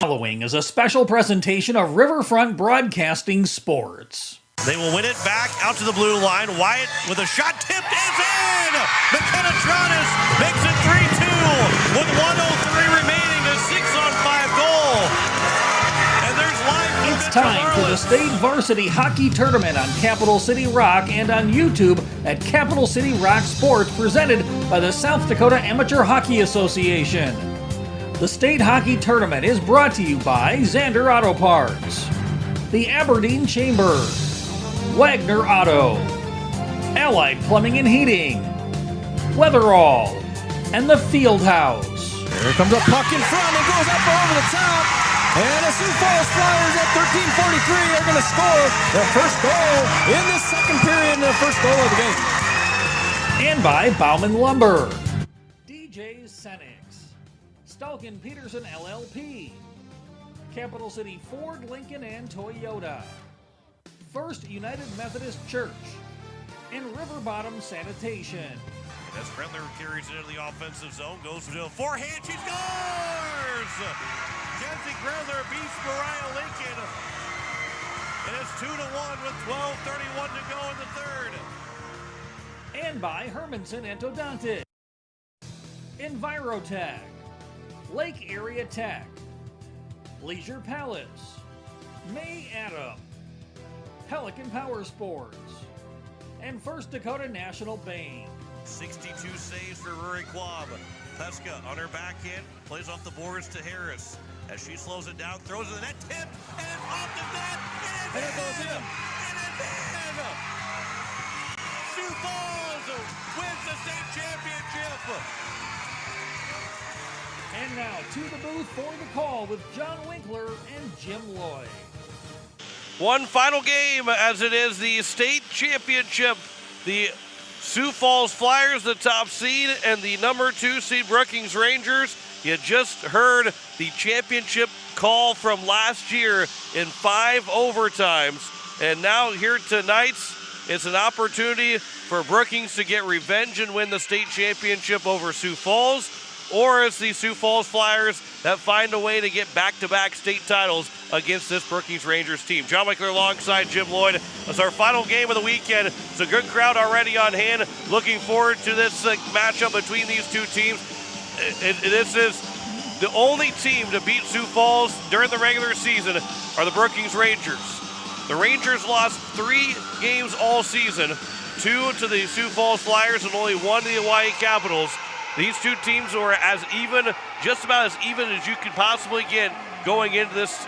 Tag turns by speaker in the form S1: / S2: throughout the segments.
S1: Following is a special presentation of Riverfront Broadcasting Sports.
S2: They will win it back out to the blue line. Wyatt with a shot tipped is in! McKenna Tronis makes it 3-2 with 1:03 remaining, a 6-on-5 goal. And there's live.
S1: It's time for the State Varsity Hockey Tournament on Capital City Rock and on YouTube at Capital City Rock Sports, presented by the South Dakota Amateur Hockey Association. The State Hockey Tournament is brought to you by Zander Auto Parts, the Aberdeen Chamber, Wagner Auto, Allied Plumbing and Heating, Weatherall, and the Field House.
S3: Here comes a puck in front and goes up over the top. And the Sioux Falls Flyers at 13:43 are going to score their first goal in this second period and their first goal of the game.
S1: And by Bauman Lumber, DJ's Senix, Stalkin Peterson LLP, Capital City Ford, Lincoln, and Toyota, First United Methodist Church, and River Bottom Sanitation.
S2: As Frentler carries it into the offensive zone, goes to a forehand, she scores! Kenzie Grendler beats Mariah Lincoln. And it's 2-1 with 12:31 to go in the third.
S1: And by Hermanson Endodontics, Envirotech, Lake Area Tech, Leisure Palace, May Adam, Pelican Power Sports, and First Dakota National Bank.
S2: 62 saves for Rory Quab. Pesca on her backhand, plays off the boards to Harris. As she slows it down, throws it in the net, tip, and it's off the net, and it goes in! And it's in! Sioux Falls wins the state championship!
S1: And now to the booth for the call with John Winkler and Jim Lloyd.
S2: One final game as it is the state championship. The Sioux Falls Flyers, the top seed, and the number 2 seed Brookings Rangers. You just heard the championship call from last year in 5 overtimes. And now here tonight, it's an opportunity for Brookings to get revenge and win the state championship over Sioux Falls, or it's the Sioux Falls Flyers that find a way to get back-to-back state titles against this Brookings Rangers team. John Winkler alongside Jim Lloyd. It's our final game of the weekend. It's a good crowd already on hand. Looking forward to this matchup between these two teams. This is the only team to beat Sioux Falls during the regular season are the Brookings Rangers. The Rangers lost 3 games all season, 2 to the Sioux Falls Flyers and only 1 to the Hawaii Capitals. These two teams were as even, just about as even as you could possibly get going into this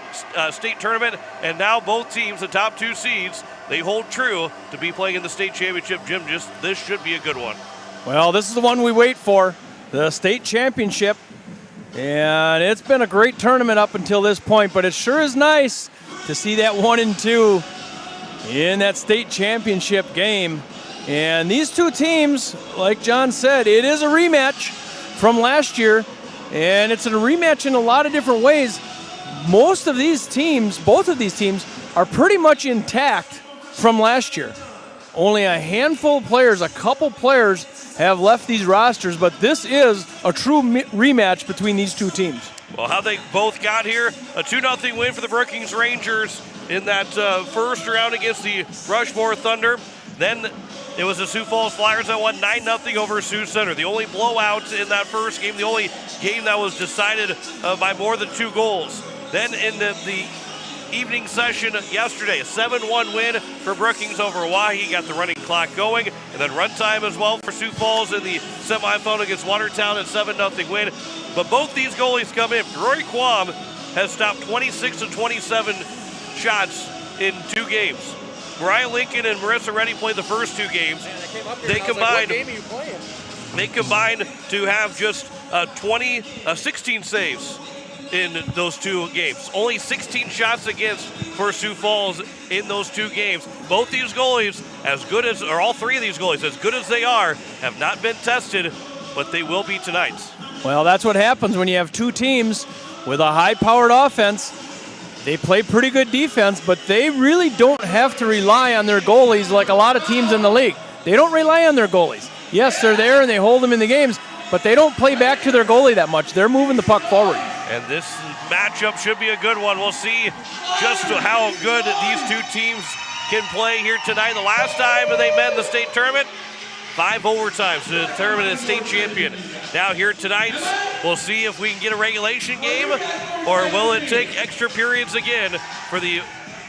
S2: state tournament. And now both teams, the top 2 seeds, they hold true to be playing in the state championship. Jim, this should be a good one.
S3: Well, this is the one we wait for, the state championship. And it's been a great tournament up until this point, but it sure is nice to see that 1 and 2 in that state championship game. And these two teams, like John said, it is a rematch from last year, and it's a rematch in a lot of different ways. Most of these teams, both of these teams, are pretty much intact from last year. Only a handful of players, a couple players, have left these rosters, but this is a true rematch between these two teams.
S2: Well, how they both got here, a 2-0 win for the Brookings Rangers in that first round against the Rushmore Thunder. Then it was the Sioux Falls Flyers that won 9-0 over Sioux Center. The only blowout in that first game, the only game that was decided by more than 2 goals. Then in the evening session yesterday, a 7-1 win for Brookings over Hawaii. Got the running clock going. And then run time as well for Sioux Falls in the semifinal against Watertown, at 7-0 win. But both these goalies come in. Rory Quam has stopped 26 of 27 shots in 2 games. Mariah Lincoln and Marissa Reddy played the first 2 games. They combined.
S3: Like, what game are you playing?
S2: They combined to have just 16 saves in those 2 games. Only 16 shots against for Sioux Falls in those 2 games. Both these goalies, as good as, or all 3 of these goalies, as good as they are, have not been tested, but they will be tonight.
S3: Well, that's what happens when you have 2 teams with a high-powered offense. They play pretty good defense, but they really don't have to rely on their goalies like a lot of teams in the league. They don't rely on their goalies. Yes, they're there and they hold them in the games, but they don't play back to their goalie that much. They're moving the puck forward.
S2: And this matchup should be a good one. We'll see just how good these two teams can play here tonight. The last time they met in the state tournament, 5 overtimes to determine a state champion. Now here tonight, we'll see if we can get a regulation game, or will it take extra periods again for the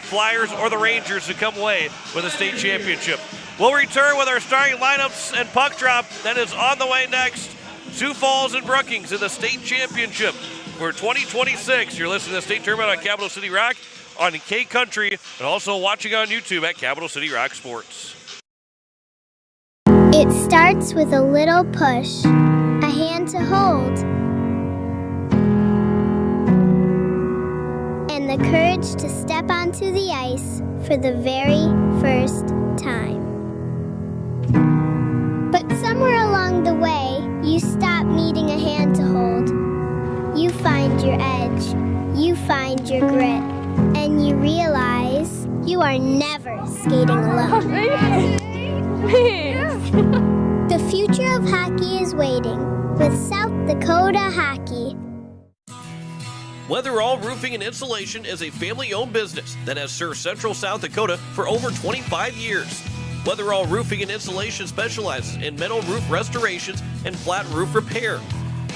S2: Flyers or the Rangers to come away with a state championship. We'll return with our starting lineups and puck drop. That is on the way next. Sioux Falls and Brookings in the state championship for 2026. You're listening to the state tournament on Capital City Rock, on K Country, and also watching on YouTube at Capital City Rock Sports.
S4: It starts with a little push, a hand to hold, and the courage to step onto the ice for the very first time. But somewhere along the way, you stop needing a hand to hold. You find your edge, you find your grit, and you realize you are never skating alone. The future of hockey is waiting with South Dakota Hockey.
S2: Weatherall Roofing and Insulation is a family-owned business that has served Central South Dakota for over 25 years. Weatherall Roofing and Insulation specializes in metal roof restorations and flat roof repair.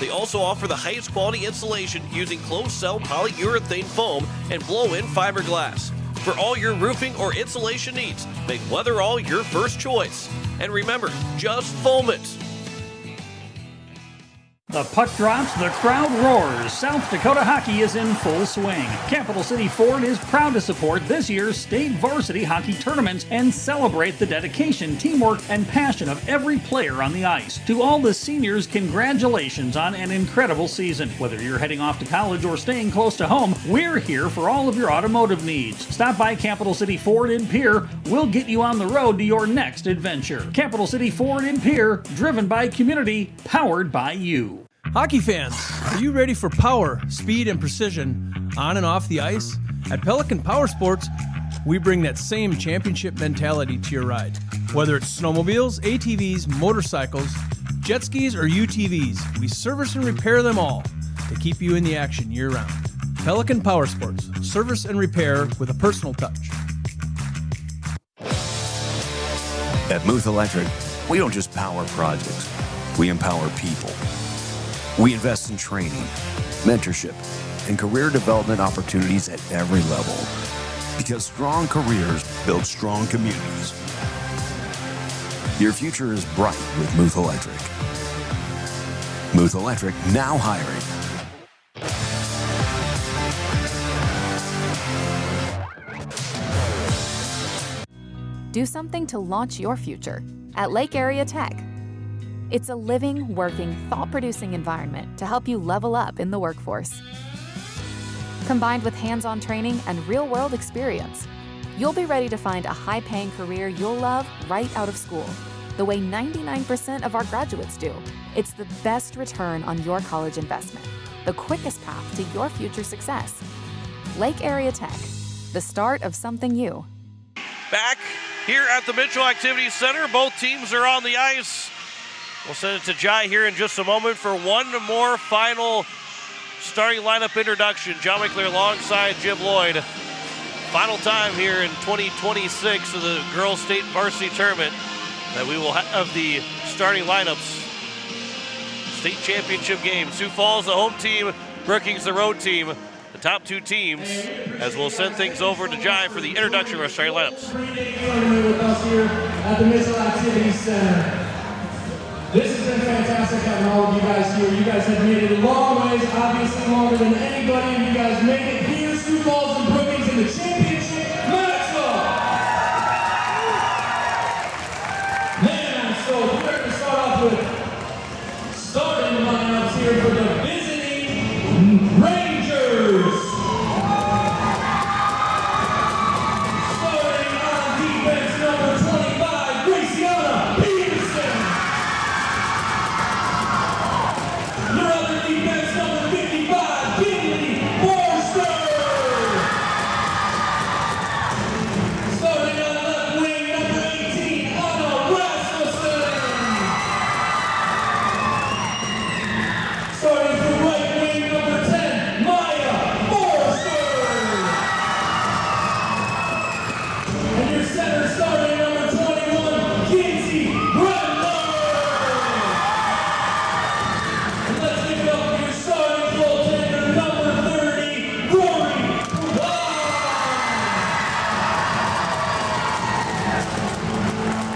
S2: They also offer the highest quality insulation using closed-cell polyurethane foam and blow-in fiberglass. For all your roofing or insulation needs, make Weatherall your first choice. And remember, just foam it.
S1: The puck drops, the crowd roars. South Dakota hockey is in full swing. Capital City Ford is proud to support this year's state varsity hockey tournaments and celebrate the dedication, teamwork, and passion of every player on the ice. To all the seniors, congratulations on an incredible season. Whether you're heading off to college or staying close to home, we're here for all of your automotive needs. Stop by Capital City Ford in Pierre. We'll get you on the road to your next adventure. Capital City Ford in Pierre, driven by community, powered by you.
S3: Hockey fans, are you ready for power, speed, and precision on and off the ice? At Pelican Power Sports, we bring that same championship mentality to your ride. Whether it's snowmobiles, ATVs, motorcycles, jet skis, or UTVs, we service and repair them all to keep you in the action year-round. Pelican Power Sports, service and repair with a personal touch.
S5: At Muth Electric, we don't just power projects, we empower people. We invest in training, mentorship, and career development opportunities at every level. Because strong careers build strong communities. Your future is bright with Muth Electric. Muth Electric now hiring.
S6: Do something to launch your future at Lake Area Tech. It's a living, working, thought-producing environment to help you level up in the workforce. Combined with hands-on training and real-world experience, you'll be ready to find a high-paying career you'll love right out of school, the way 99% of our graduates do. It's the best return on your college investment, the quickest path to your future success. Lake Area Tech, the start of something new.
S2: Back here at the Mitchell Activity Center, both teams are on the ice. We'll send it to Jai here in just a moment for one more final starting lineup introduction. John McClure alongside Jim Lloyd. Final time here in 2026 of the Girls State Varsity Tournament that we will have the starting lineups. State championship game. Sioux Falls, the home team. Brookings, the road team. The top two teams, as we'll send things over to Jai for the introduction of our starting lineups.
S7: With us here at the Mitchell Activity Center. This has been fantastic having all of you guys here. You guys have made it a long ways, obviously longer than anybody, and you guys made it here. Sioux Falls and Brookings in the championship matchup. Man, so we're going to start off with starting lineups here for the visiting Rangers. Starting on defense, number 25, Graciana Peterson. Your other defense, number 55, Kinley Forster. your center starting number 21, Kinsey Brunner. And let's give it up for your starting goaltender, number 30, Rory Kwan.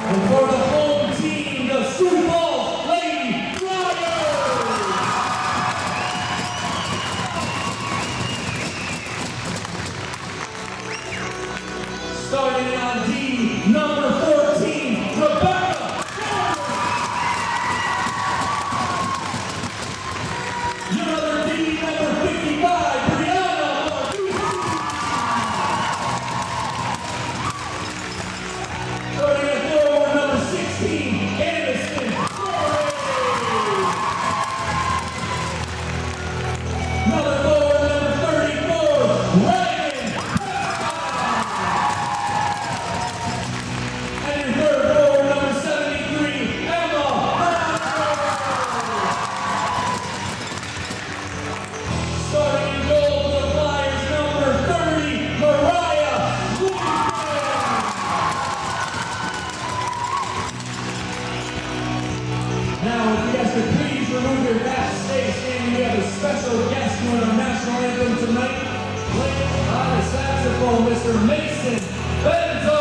S7: And for the home team, the Sioux Falls Lady Flyers. Starting on D, number 14, Rebecca. Your other D, number 55, Brianna Marquez. Starting at forward, number 16, Anderson Flores. Another forward, number 34, Ryan. And your third forward, number 73, Emma Brown. Starting in goal for the Flyers, number 30, Mariah Lundgren. Now, if you guys could please remove your backstage standing, we have a special guest doing our national anthem tonight. Playing on the saxophone, Mr. Mason Benzo.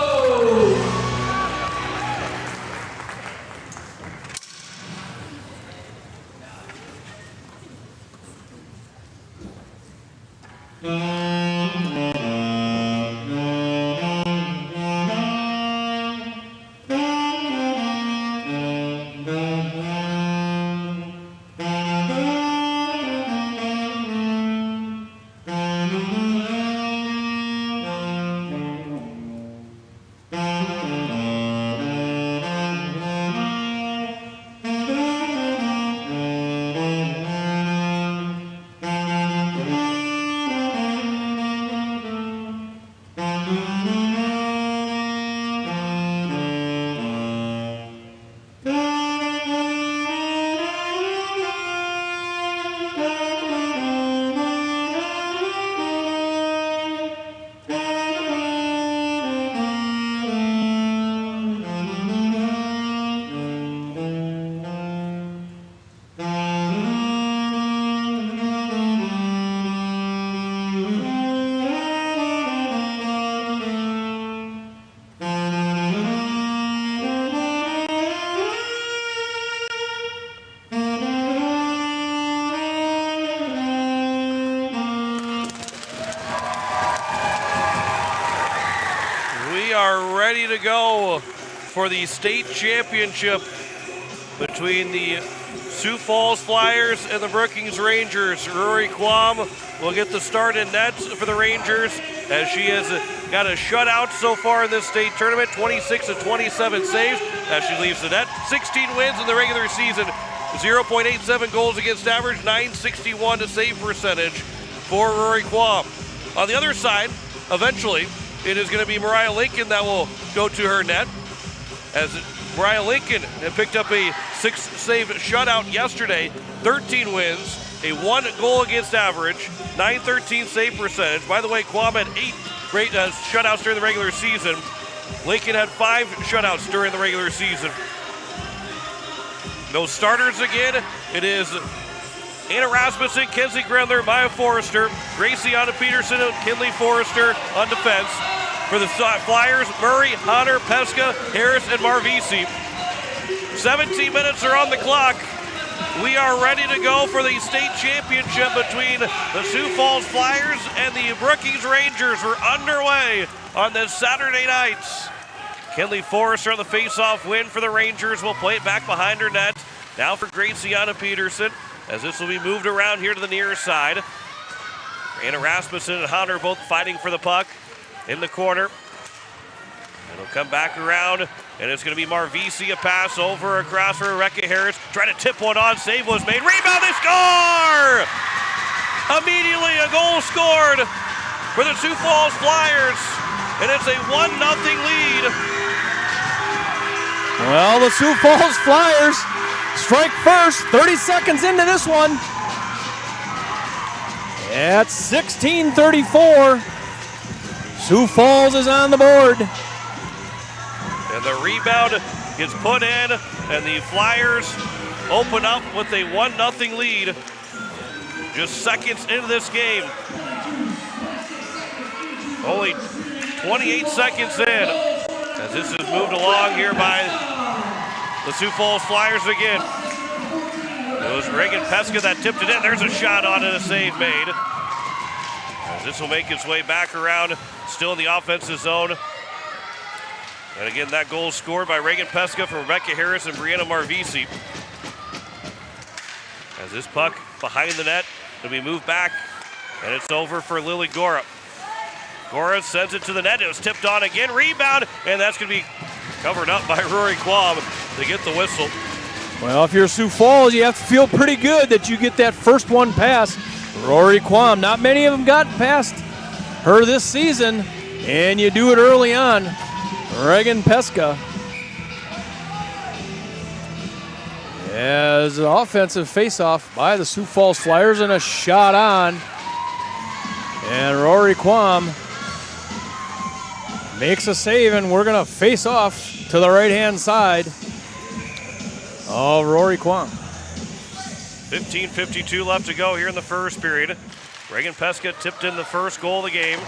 S2: We are ready to go for the state championship between the Sioux Falls Flyers and the Brookings Rangers. Rory Quam will get the start in net for the Rangers as she has got a shutout so far in this state tournament, 26 of 27 saves as she leaves the net. 16 wins in the regular season, 0.87 goals against average, 961 to save percentage for Rory Quam. On the other side, eventually, it is going to be Mariah Lincoln that will go to her net, as Mariah Lincoln had picked up a 6-save shutout yesterday, 13 wins, a 1 goal against average, 913 save percentage. By the way, Quam had 8 great shutouts during the regular season. Lincoln had 5 shutouts during the regular season. No starters again. It is Anna Rasmussen, Kenzie Grendler, Maya Forrester, Graciana Peterson, and Kinley Forrester on defense. For the Flyers, Murray, Hunter, Pesca, Harris, and Marvisi. 17 minutes are on the clock. We are ready to go for the state championship between the Sioux Falls Flyers and the Brookings Rangers. We're underway on this Saturday night. Kinley Forrester on the face-off win for the Rangers. Will play it back behind her net. Now for Graciana Peterson, as this will be moved around here to the near side. Anna Rasmussen and Hunter both fighting for the puck in the corner. It'll come back around, and it's going to be Marvisi, a pass over across for Rebecca Harris. Trying to tip one on, save was made. Rebound, they score! Immediately a goal scored for the Sioux Falls Flyers, and it's a 1-0 lead.
S3: Well, the Sioux Falls Flyers strike first, 30 seconds into this one. At 16:34, Sioux Falls is on the board.
S2: And the rebound gets put in, and the Flyers open up with a 1-0 lead. Just seconds into this game. Only 28 seconds in, as this is moved along here by the Sioux Falls Flyers again. It was Reagan Pesca that tipped it in. There's a shot on it, a save made. As this will make its way back around, still in the offensive zone. And again, that goal scored by Reagan Pesca from Rebecca Harris and Brianna Marvisi. As this puck behind the net will be moved back, and it's over for Lily Gora. Gora sends it to the net. It was tipped on again. Rebound, and that's going to be covered up by Rory Quam to get the whistle.
S3: Well, if you're Sioux Falls, you have to feel pretty good that you get that first one past Rory Quam. Not many of them got past her this season, and you do it early on. Reagan Pesca. As an offensive faceoff by the Sioux Falls Flyers, and a shot on. And Rory Quam makes a save, and we're going to face off to the right-hand side of Rory Quam.
S2: 15:52 left to go here in the first period. Reagan Pesca tipped in the first goal of the game.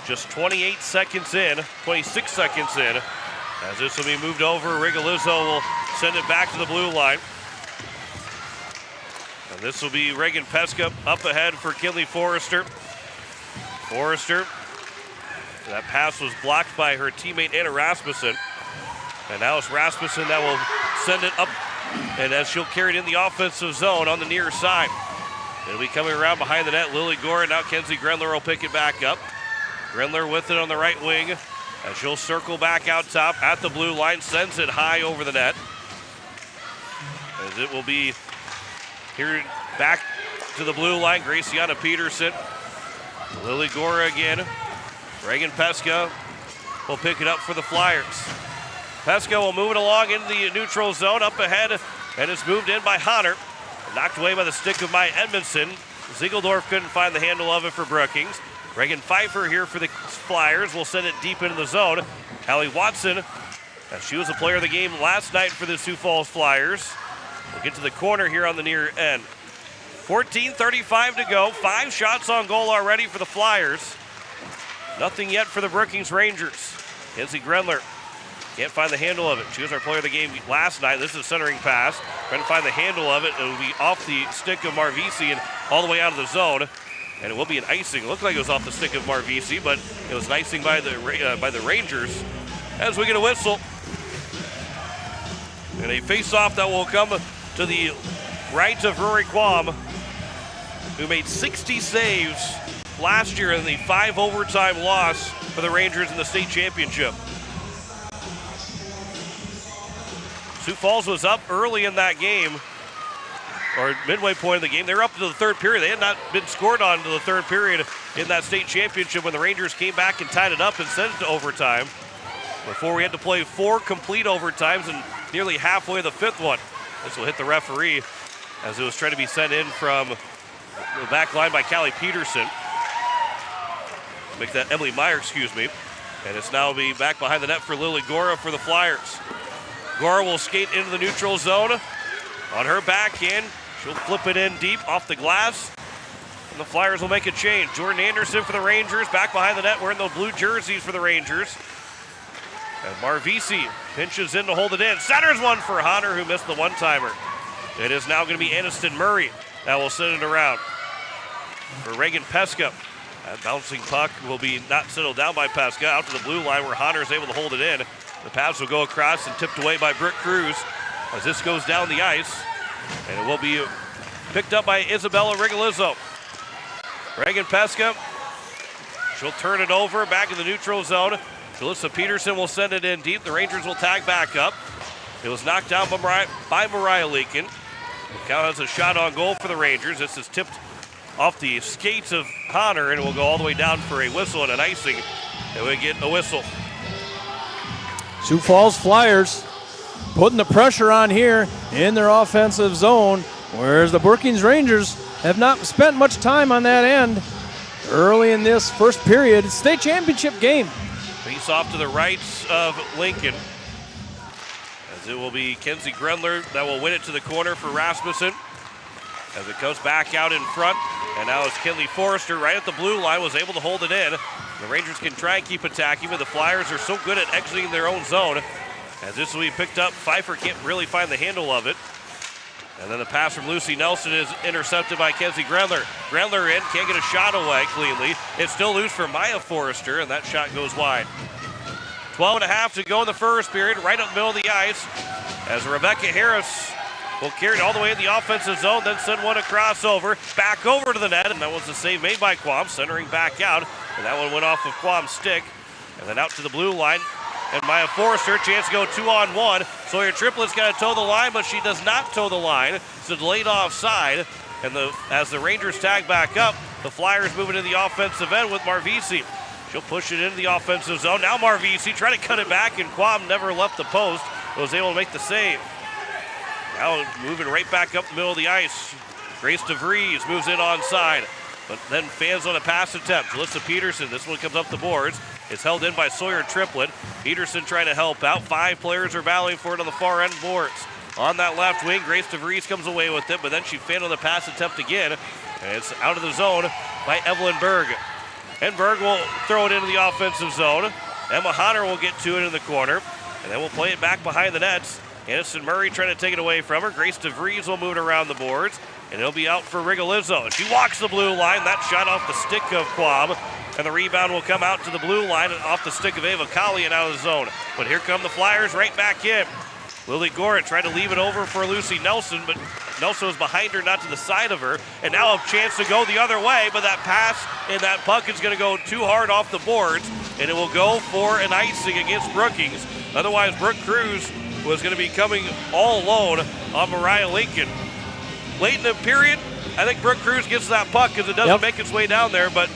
S2: Just 26 seconds in, as this will be moved over. Rigolizzo will send it back to the blue line. And this will be Reagan Pesca up ahead for Kinley Forrester. Forrester, that pass was blocked by her teammate Anna Rasmussen. And now it's Rasmussen that will send it up, and as she'll carry it in the offensive zone on the near side. It'll be coming around behind the net. Lily Gore, now Kenzie Grenler will pick it back up. Grenler with it on the right wing, and she'll circle back out top at the blue line, sends it high over the net. As it will be here back to the blue line, Graciana Peterson. Lily Gora again. Reagan Pesca will pick it up for the Flyers. Pesca will move it along into the neutral zone up ahead, and it's moved in by Honner. Knocked away by the stick of Maya Edmondson. Ziegeldorf couldn't find the handle of it for Brookings. Reagan Pfeiffer here for the Flyers will send it deep into the zone. Hallie Watson, as she was a player of the game last night for the Sioux Falls Flyers. We'll get to the corner here on the near end. 14:35 to go. 5 shots on goal already for the Flyers. Nothing yet for the Brookings Rangers. Kenzie Grenler can't find the handle of it. She was our player of the game last night. This is a centering pass. Trying to find the handle of it. It will be off the stick of Marvisi and all the way out of the zone. And it will be an icing. It looked like it was off the stick of Marvisi, but it was an icing by the Rangers. As we get a whistle. And a face-off that will come to the right of Rory Quam, who made 60 saves last year in the 5 overtime loss for the Rangers in the state championship. Sioux Falls was up early in that game, or midway point of the game. They were up to the third period. They had not been scored on to the third period in that state championship when the Rangers came back and tied it up and sent it to overtime. Before we had to play 4 complete overtimes and nearly halfway the 5th one. This will hit the referee as it was trying to be sent in from the back line by Callie Peterson. Make that Emily Meyer, excuse me. And it's now be back behind the net for Lily Gora for the Flyers. Gora will skate into the neutral zone. On her backhand, she'll flip it in deep off the glass. And the Flyers will make a change. Jordan Anderson for the Rangers, back behind the net, wearing those blue jerseys for the Rangers. And Marvisi pinches in to hold it in. Centers one for Honner, who missed the one-timer. It is now going to be Aniston Murray that will send it around for Reagan Pesca. That bouncing puck will be not settled down by Pesca, out to the blue line where Honner is able to hold it in. The pass will go across and tipped away by Brooke Cruz as this goes down the ice. And it will be picked up by Isabella Rigolizzo. Reagan Pesca, she'll turn it over back in the neutral zone. Jalissa Peterson will send it in deep. The Rangers will tag back up. It was knocked down by Mariah Leakin. It counts as a shot on goal for the Rangers. This is tipped off the skates of Honner, and it will go all the way down for a whistle and an icing. And we get a whistle.
S3: Sioux Falls Flyers putting the pressure on here in their offensive zone, whereas the Brookings Rangers have not spent much time on that end early in this first period. It's state championship game.
S2: Face off to the right of Lincoln. as it will be Kenzie Grendler that will win it to the corner for Rasmussen. As it comes back out in front, and now it's Kinley Forrester right at the blue line, was able to hold it in. The Rangers can try and keep attacking, but the Flyers are so good at exiting their own zone. As this will be picked up, Pfeiffer can't really find the handle of it. And then the pass from Lucy Nelson is intercepted by Kenzie Grendler. Grendler in, can't get a shot away cleanly. It's still loose for Maya Forrester, and that shot goes wide. 12.5 to go in the first period, right up the middle of the ice, as Rebecca Harris will carry it all the way in the offensive zone, then send one across over, back over to the net, and that was the save made by Quam, centering back out, and that one went off of Quam's stick, and then out to the blue line, and Maya Forrester, chance to go 2-on-1. Sawyer Triplett's got to toe the line, but she does not toe the line. It's a delayed offside, and as the Rangers tag back up, the Flyers moving to the offensive end with Marvisi. She'll push it into the offensive zone. Now Marvisi trying to cut it back, and Quam never left the post, but was able to make the save. Now moving right back up the middle of the ice. Grace DeVries moves in onside, but then fans on a pass attempt. Alyssa Peterson, this one comes up the boards. It's held in by Sawyer Triplett. Peterson trying to help out. 5 players are battling for it on the far end boards. On that left wing, Grace DeVries comes away with it, but then she failed on the pass attempt again. And it's out of the zone by Evelyn Berg. And Berg will throw it into the offensive zone. Emma Hunter will get to it in the corner, and then we'll play it back behind the nets. Aniston Murray trying to take it away from her. Grace DeVries will move it around the boards, and it'll be out for Rigolizzo. She walks the blue line. That shot off the stick of Quam, and the rebound will come out to the blue line and off the stick of Ava Colley and out of the zone. But here come the Flyers right back in. Lily Gora tried to leave it over for Lucy Nelson, but Nelson was behind her, not to the side of her, and now a chance to go the other way, but that pass and that puck is going to go too hard off the boards, and it will go for an icing against Brookings. Otherwise, Brooke Cruz was going to be coming all alone on Mariah Lincoln. Late in the period, I think Brooke Cruz gets that puck because it doesn't make its way down there, but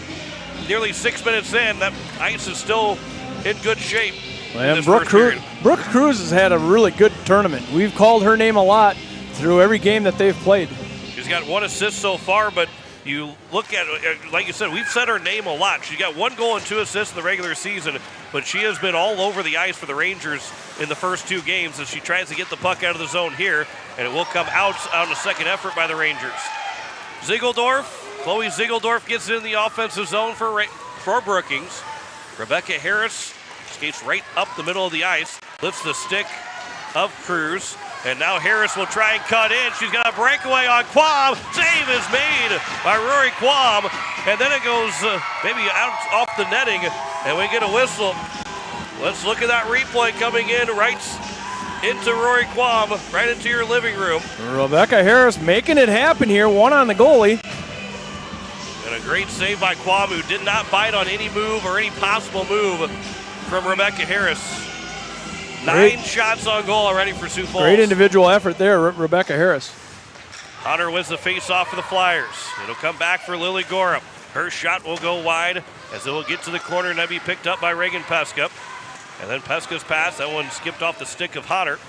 S2: nearly 6 minutes in, that ice is still in good shape.
S3: And Brooke Cruz has had a really good tournament. We've called her name a lot through every game that they've played.
S2: She's got 1 assist so far, but you look at it, like you said, we've said her name a lot. She's got 1 goal and 2 assists in the regular season, but she has been all over the ice for the Rangers in the first 2 games as she tries to get the puck out of the zone here, and it will come out on a second effort by the Rangers. Chloe Ziegeldorf gets in the offensive zone for Brookings. Rebecca Harris skates right up the middle of the ice, lifts the stick of Cruz, and now Harris will try and cut in. She's got a breakaway on Quam. Save is made by Rory Quam, and then it goes maybe out off the netting, and we get a whistle. Let's look at that replay coming in right into Rory Quam, right into your living room.
S3: Rebecca Harris making it happen here, 1 on the goalie.
S2: And a great save by Quam, who did not bite on any move or any possible move from Rebecca Harris. 9 shots on goal already for Sioux Falls.
S3: Great individual effort there, Rebecca Harris.
S2: Hunter wins the face-off for the Flyers. It'll come back for Lily Gorham. Her shot will go wide as it will get to the corner and then be picked up by Reagan Peska. And then Peska's pass, that one skipped off the stick of Hunter.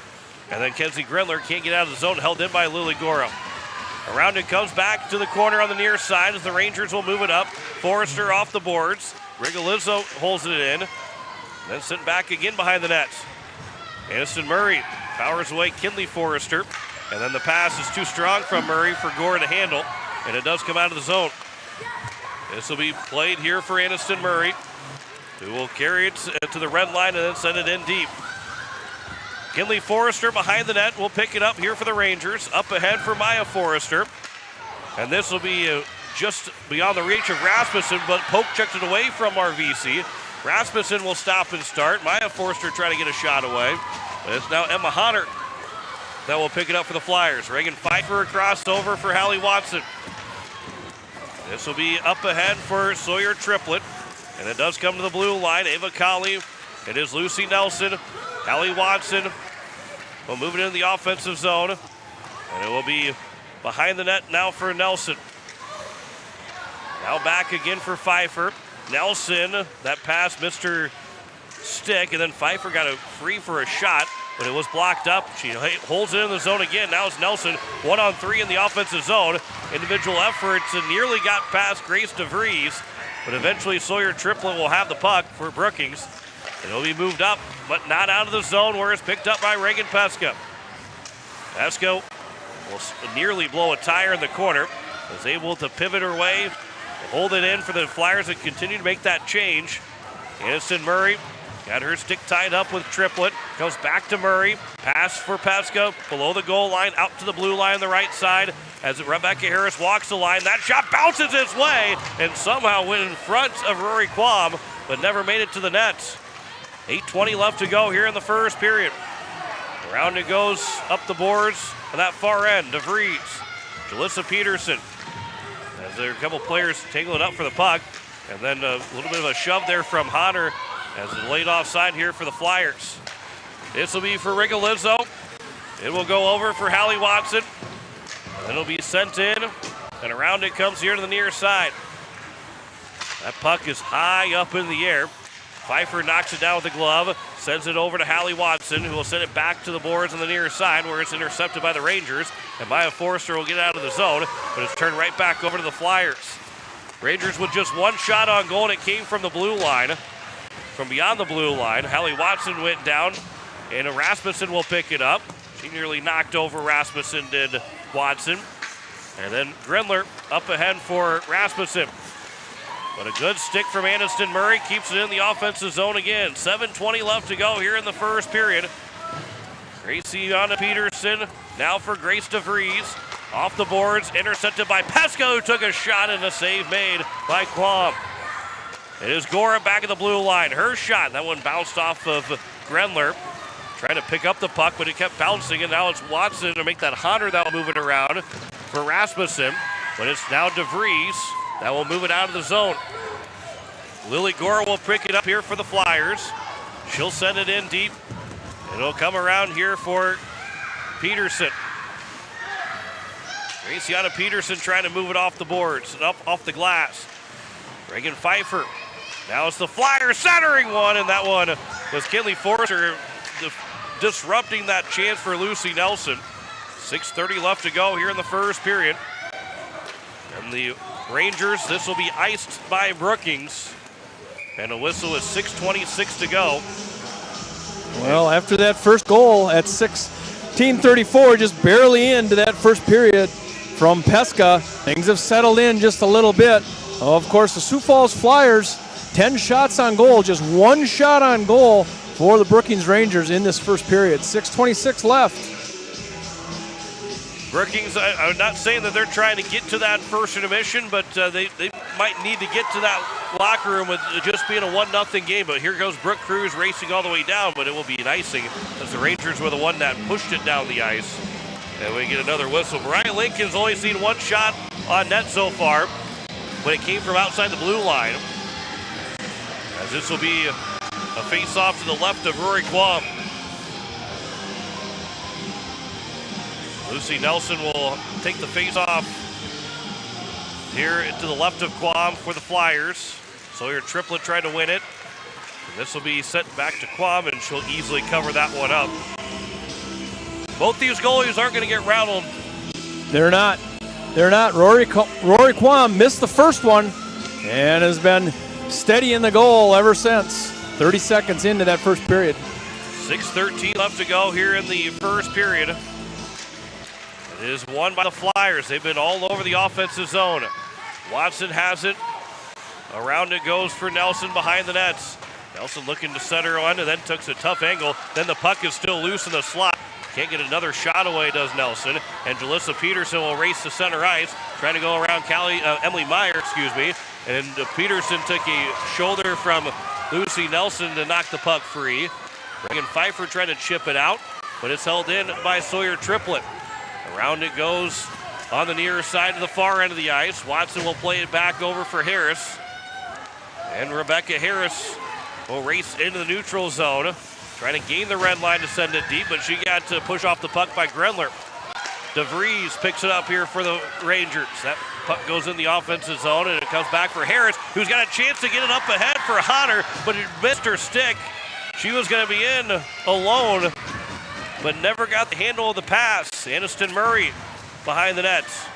S2: And then Kenzie Grendler can't get out of the zone, held in by Lily Gorham. Around it comes back to the corner on the near side as the Rangers will move it up. Forrester off the boards. Rigolizzo holds it in. Then sent back again behind the net. Aniston Murray powers away Kinley Forrester. And then the pass is too strong from Murray for Gore to handle. And it does come out of the zone. This will be played here for Aniston Murray, who will carry it to the red line and then send it in deep. Kinley Forrester behind the net will pick it up here for the Rangers. Up ahead for Maya Forrester. And this will be just beyond the reach of Rasmussen, but Polk checked it away from Marvisi. Rasmussen will stop and start. Maya Forrester trying to get a shot away. But it's now Emma Hunter that will pick it up for the Flyers. Reagan Pfeiffer across over for Hallie Watson. This will be up ahead for Sawyer Triplett. And it does come to the blue line. Ava Colley. It is Lucy Nelson. Hallie Watson will move it into the offensive zone. And it will be behind the net now for Nelson. Now back again for Pfeiffer. Nelson, that pass missed her stick, and then Pfeiffer got it free for a shot, but it was blocked up. She holds it in the zone again. Now it's Nelson, 1-on-3 in the offensive zone. Individual efforts and nearly got past Grace DeVries, but eventually Sawyer Triplett will have the puck for Brookings. It'll be moved up, but not out of the zone where it's picked up by Reagan Pesca. Pesca will nearly blow a tire in the corner. Was able to pivot her way, hold it in for the Flyers to continue to make that change. Aniston Murray got her stick tied up with Triplett. Goes back to Murray. Pass for Pesca below the goal line, out to the blue line on the right side. As Rebecca Harris walks the line, that shot bounces its way and somehow went in front of Rory Quam, but never made it to the net. 8:20 left to go here in the first period. Around it goes up the boards on that far end. DeVries, Jalissa Peterson. As there are a couple players tangling up for the puck. And then a little bit of a shove there from Hunter as it laid offside here for the Flyers. This will be for Rigolizzo. It will go over for Hallie Watson. And it'll be sent in. And around it comes here to the near side. That puck is high up in the air. Pfeiffer knocks it down with the glove, sends it over to Hallie Watson, who will send it back to the boards on the near side where it's intercepted by the Rangers. And Maya Forrester will get out of the zone, but it's turned right back over to the Flyers. Rangers with just one shot on goal, and it came from the blue line. From beyond the blue line, Hallie Watson went down, and Rasmussen will pick it up. She nearly knocked over Rasmussen, did Watson. And then Grindler up ahead for Rasmussen. But a good stick from Aniston Murray keeps it in the offensive zone again. 7:20 left to go here in the first period. Graciana Peterson now for Grace DeVries. Off the boards, intercepted by Pesca, who took a shot and a save made by Quam. It is Gora back at the blue line. Her shot, that one bounced off of Grendler. Trying to pick up the puck, but it kept bouncing, and now it's Watson to make that Hunter that will move it around for Rasmussen. But it's now DeVries that will move it out of the zone. Lily Gora will pick it up here for the Flyers. She'll send it in deep. It'll come around here for Peterson. Graciana Peterson trying to move it off the boards and up off the glass. Reagan Pfeiffer. Now it's the Flyers centering one, and that one was Kinley Forster disrupting that chance for Lucy Nelson. 6:30 left to go here in the first period. And the Rangers, this will be iced by Brookings. And a whistle is 6:26 to go.
S3: Well, after that first goal at 16:34, just barely into that first period from Pesca, things have settled in just a little bit. Of course, the Sioux Falls Flyers, 10 shots on goal, just one shot on goal for the Brookings Rangers in this first period. 6:26 left.
S2: Brookings, I'm not saying that they're trying to get to that first intermission, but they might need to get to that locker room with just being a 1-0 game. But here goes Brooke Cruz racing all the way down, but it will be an icing as the Rangers were the one that pushed it down the ice. And we get another whistle. Brian Lincoln's only seen one shot on net so far, but it came from outside the blue line. As this will be a face-off to the left of Rory Quam. Lucy Nelson will take the face-off here to the left of Quam for the Flyers. Sawyer Triplett tried to win it. And this will be sent back to Quam, and she'll easily cover that one up. Both these goalies aren't going to get rattled.
S3: They're not. They're not. Rory Quam missed the first one and has been steady in the goal ever since. 30 seconds into that first period.
S2: 6:13 left to go here in the first period. It is won by the Flyers. They've been all over the offensive zone. Watson has it. Around it goes for Nelson behind the nets. Nelson looking to center on and then took a tough angle. Then the puck is still loose in the slot. Can't get another shot away, does Nelson. And Jalissa Peterson will race to center ice, trying to go around Emily Meyer, And Peterson took a shoulder from Lucy Nelson to knock the puck free. Reagan Pfeiffer trying to chip it out, but it's held in by Sawyer Triplett. Around it goes on the near side to the far end of the ice. Watson will play it back over for Harris. And Rebecca Harris will race into the neutral zone. Trying to gain the red line to send it deep, but she got to push off the puck by Grendler. DeVries picks it up here for the Rangers. That puck goes in the offensive zone, and it comes back for Harris, who's got a chance to get it up ahead for Hunter, but it missed her stick. She was going to be in alone, but never got the handle of the pass. Aniston Murray behind the nets.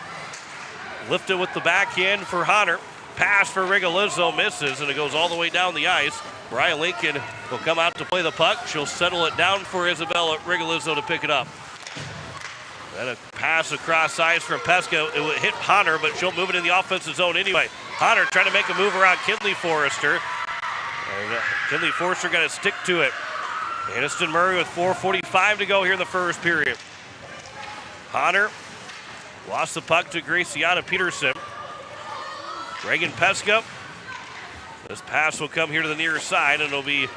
S2: Lifted with the backhand for Hunter. pass for Rigolizzo misses, and it goes all the way down the ice. Mariah Lincoln will come out to play the puck. She'll settle it down for Isabella Rigolizzo to pick it up. Then a pass across ice from Pesca. It would hit Hunter, but she'll move it in the offensive zone anyway. Hunter trying to make a move around Kinley Forrester. And Kinley Forrester got to stick to it. Aniston Murray with 4:45 to go here in the first period. Hunter lost the puck to Graciana Peterson. Reagan Pesca. This pass will come here to the near side, and it'll be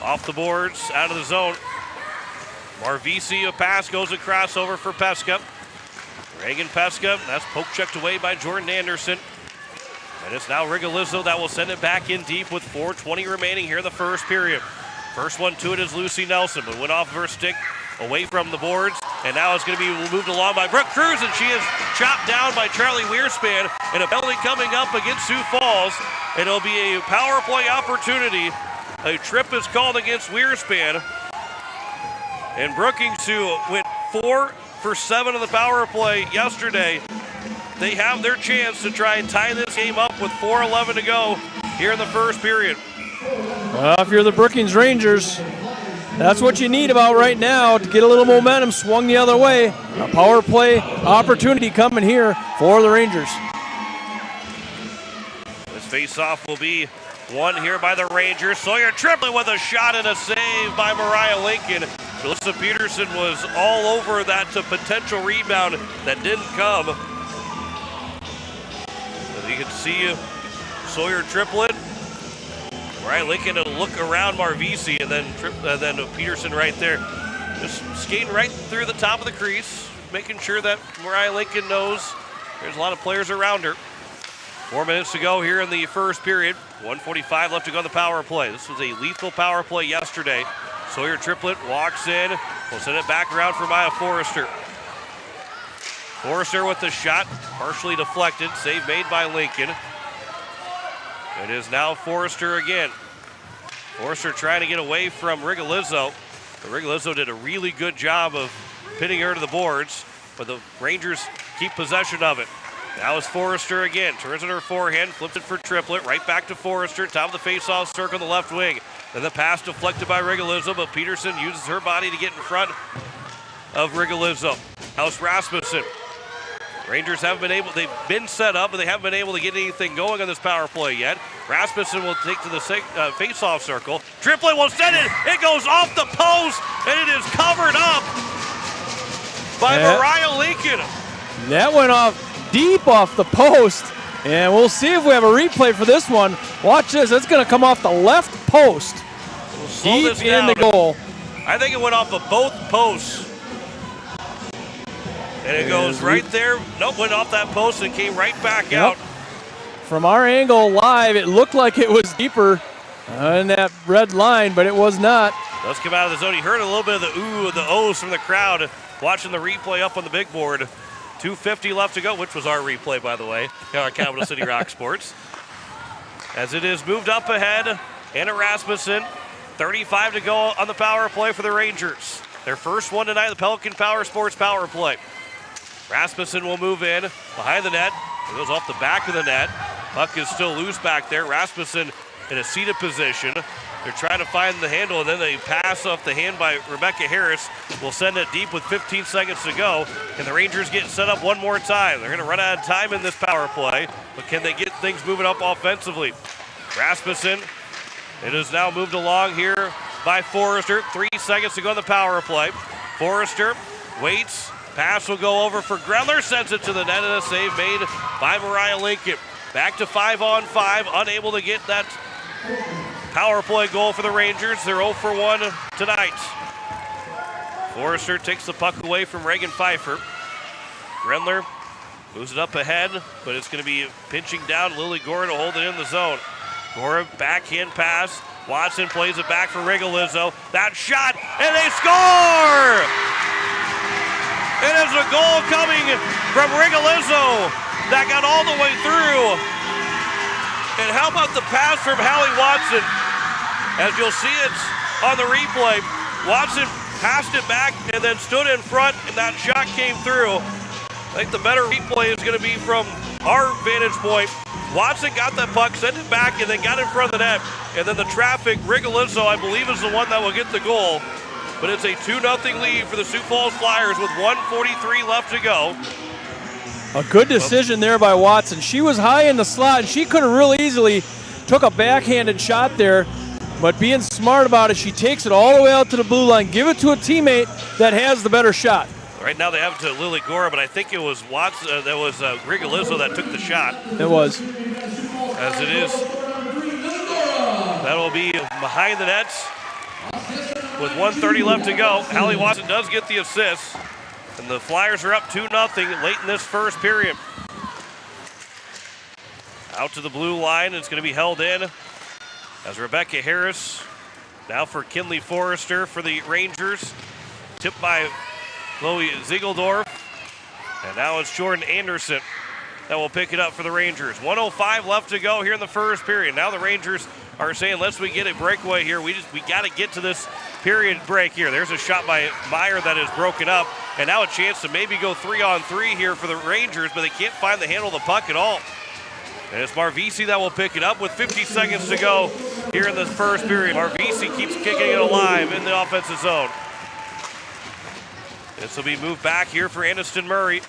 S2: off the boards, out of the zone. Marvisi, a pass goes across over for Pesca. Reagan Pesca, that's poke checked away by Jordan Anderson. And it's now Rigolizzo that will send it back in deep with 4:20 remaining here in the first period. First one to it is Lucy Nelson, but went off of her stick away from the boards. And now it's going to be moved along by Brooke Cruz, and she is chopped down by Charlie Weerspan. And a penalty coming up against Sioux Falls. And it'll be a power play opportunity. A trip is called against Weerspan. And Brookings, who went 4 for 7 on the power play yesterday, they have their chance to try and tie this game up with 4:11 to go here in the first period.
S3: Well, if you're the Brookings Rangers, that's what you need about right now to get a little momentum swung the other way. A power play opportunity coming here for the Rangers.
S2: This face-off will be won here by the Rangers. Sawyer Triplett with a shot and a save by Mariah Lincoln. Melissa Peterson was all over that potential rebound that didn't come. As you can see, Sawyer Triplett. Mariah Lincoln to look around Marvisi, and then Peterson right there. Just skating right through the top of the crease, making sure that Mariah Lincoln knows there's a lot of players around her. 4 minutes to go here in the first period. 1:45 left to go on the power play. This was a lethal power play yesterday. Sawyer Triplett walks in. We'll send it back around for Maya Forrester. Forrester with the shot, partially deflected. Save made by Lincoln. It is now Forrester again. Forrester trying to get away from Rigolizzo. But Rigolizzo did a really good job of pinning her to the boards, but the Rangers keep possession of it. Now is Forrester again. Turns on her forehand, flips it for Triplett. Right back to Forrester, top of the face-off circle on the left wing. Then the pass deflected by Rigolizzo, but Peterson uses her body to get in front of Rigolizzo. Now it's Rasmussen. Rangers haven't been able, they've been set up, but they haven't been able to get anything going on this power play yet. Rasmussen will take to the face-off circle. Triplett will send it. It goes off the post, and it is covered up by Mariah Lincoln.
S3: That went off deep off the post, and we'll see if we have a replay for this one. Watch this. It's going to come off the left post.
S2: We'll
S3: deep in the goal.
S2: I think it went off of both posts. And it goes right there. Nope, went off that post and came right back out.
S3: From our angle live, it looked like it was deeper in that red line, but it was not.
S2: Let's come out of the zone. You heard a little bit of the ooh, the ohs from the crowd watching the replay up on the big board. 2:50 left to go, which was our replay, by the way, here on Capital City Rock Sports. As it is moved up ahead, Anna Rasmussen, 35 to go on the power play for the Rangers. Their first one tonight, the Pelican Power Sports power play. Rasmussen will move in behind the net. It goes off the back of the net. Puck is still loose back there. Rasmussen in a seated position. They're trying to find the handle, and then they pass off the hand by Rebecca Harris. Will send it deep with 15 seconds to go. Can the Rangers get set up one more time? They're going to run out of time in this power play, but can they get things moving up offensively? Rasmussen, it is now moved along here by Forrester. 3 seconds to go in the power play. Forrester waits. Pass will go over for Gremler, sends it to the net, and a save made by Mariah Lincoln. Back to 5-on-5, unable to get that power play goal for the Rangers. They're 0 for 1 tonight. Forrester takes the puck away from Reagan Pfeiffer. Gremler moves it up ahead, but it's going to be pinching down. Lily Gore to hold it in the zone. Gore, backhand pass. Watson plays it back for Rigolizzo. That shot, and they score! It is a goal coming from Rigolizzo that got all the way through. And how about the pass from Hallie Watson? As you'll see it on the replay, Watson passed it back and then stood in front, and that shot came through. I think the better replay is going to be from our vantage point. Watson got that puck, sent it back, and then got in front of the net. And then the traffic, Rigolizzo, I believe, is the one that will get the goal. But it's a 2-0 lead for the Sioux Falls Flyers with 1:43 left to go.
S3: A good decision there by Watson. She was high in the slot, and she could have really easily took a backhanded shot there. But being smart about it, she takes it all the way out to the blue line. Give it to a teammate that has the better shot.
S2: Right now they have it to Lily Gora, but I think it was Watson, that was Rigolizzo that took the shot.
S3: It was.
S2: As it is, that'll be behind the nets with 1:30 left to go. Hallie Watson does get the assist, and the Flyers are up 2-0 late in this first period. Out to the blue line, it's going to be held in as Rebecca Harris, now for Kinley Forrester for the Rangers. Tipped by Chloe Ziegeldorf, and now it's Jordan Anderson that will pick it up for the Rangers. 1:05 left to go here in the first period. Now the Rangers are saying, unless we get a breakaway here, we got to get to this period break here. There's a shot by Meyer that is broken up, and now a chance to maybe go 3-on-3 here for the Rangers, but they can't find the handle of the puck at all. And it's Marvisi that will pick it up with 50 seconds to go here in the first period. Marvisi keeps kicking it alive in the offensive zone. This will be moved back here for Aniston Murray,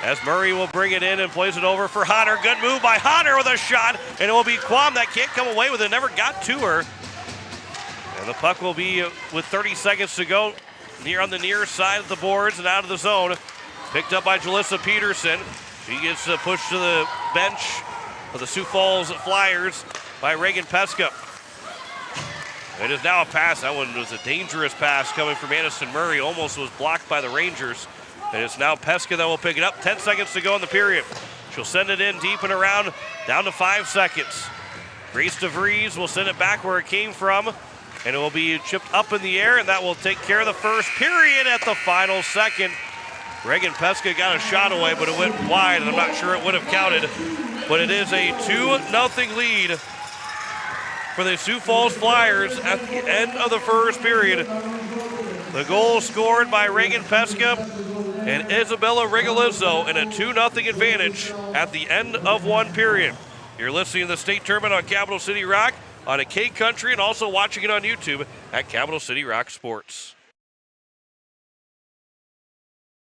S2: as Murray will bring it in and plays it over for Hunter. Good move by Hunter with a shot, and it will be Quam that can't come away with it. Never got to her. And the puck will be with 30 seconds to go on the near side of the boards and out of the zone. Picked up by Jalissa Peterson. She gets pushed to the bench of the Sioux Falls Flyers by Reagan Peska. It is now a pass. That one was a dangerous pass coming from Aniston Murray. Almost was blocked by the Rangers. And it's now Peska that will pick it up. 10 seconds to go in the period. She'll send it in deep and around, down to 5 seconds. Grace DeVries will send it back where it came from, and it will be chipped up in the air, and that will take care of the first period at the final second. Reagan Peska got a shot away, but it went wide, and I'm not sure it would have counted. But it is a 2-0 lead for the Sioux Falls Flyers at the end of the first period. The goal scored by Reagan Peska and Isabella Rigolizzo in a 2-0 advantage at the end of one period. You're listening to the state tournament on Capital City Rock on a K Country, and also watching it on YouTube at Capital City Rock Sports.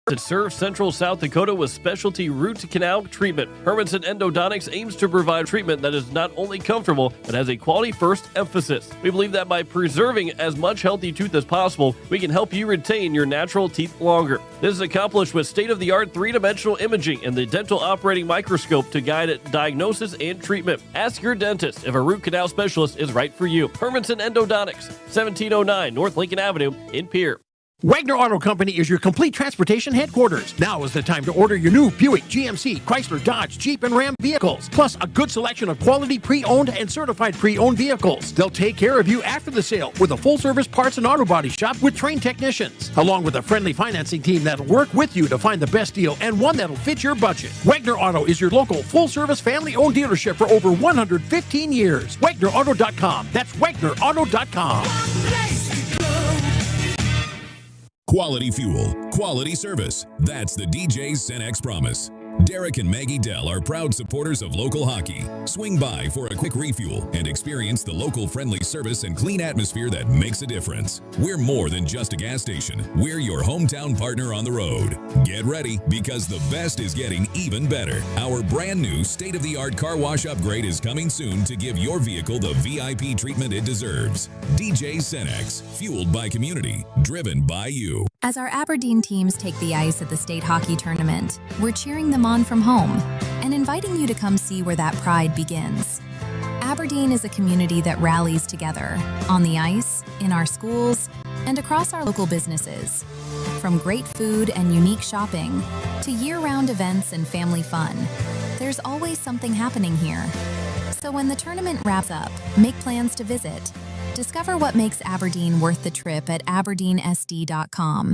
S8: It serves Central South Dakota with specialty root canal treatment. Hermanson Endodontics aims to provide treatment that is not only comfortable, but has a quality first emphasis. We believe that by preserving as much healthy tooth as possible, we can help you retain your natural teeth longer. This is accomplished with state-of-the-art three-dimensional imaging and the dental operating microscope to guide diagnosis and treatment. Ask your dentist if a root canal specialist is right for you. Hermanson Endodontics, 1709 North Lincoln Avenue in Pierre.
S9: Wagner Auto Company is your complete transportation headquarters. Now is the time to order your new Buick, GMC, Chrysler, Dodge, Jeep, and Ram vehicles, plus a good selection of quality pre-owned and certified pre-owned vehicles. They'll take care of you after the sale with a full-service parts and auto body shop with trained technicians, along with a friendly financing team that'll work with you to find the best deal and one that'll fit your budget. Wagner Auto is your local full-service family-owned dealership for over 115 years. WagnerAuto.com. That's WagnerAuto.com.
S10: Quality fuel, quality service. That's the DJ Cenex promise. Derek and Maggie Dell are proud supporters of local hockey. Swing by for a quick refuel and experience the local friendly service and clean atmosphere that makes a difference. We're more than just a gas station. We're your hometown partner on the road. Get ready, because the best is getting even better. Our brand new state-of-the-art car wash upgrade is coming soon to give your vehicle the VIP treatment it deserves. DJ Cenex, fueled by community, driven by you.
S11: As our Aberdeen teams take the ice at the state hockey tournament, we're cheering them on from home and inviting you to come see where that pride begins. Aberdeen is a community that rallies together on the ice, in our schools, and across our local businesses. From great food and unique shopping to year-round events and family fun, there's always something happening here. So when the tournament wraps up, make plans to visit. Discover what makes Aberdeen worth the trip at aberdeensd.com.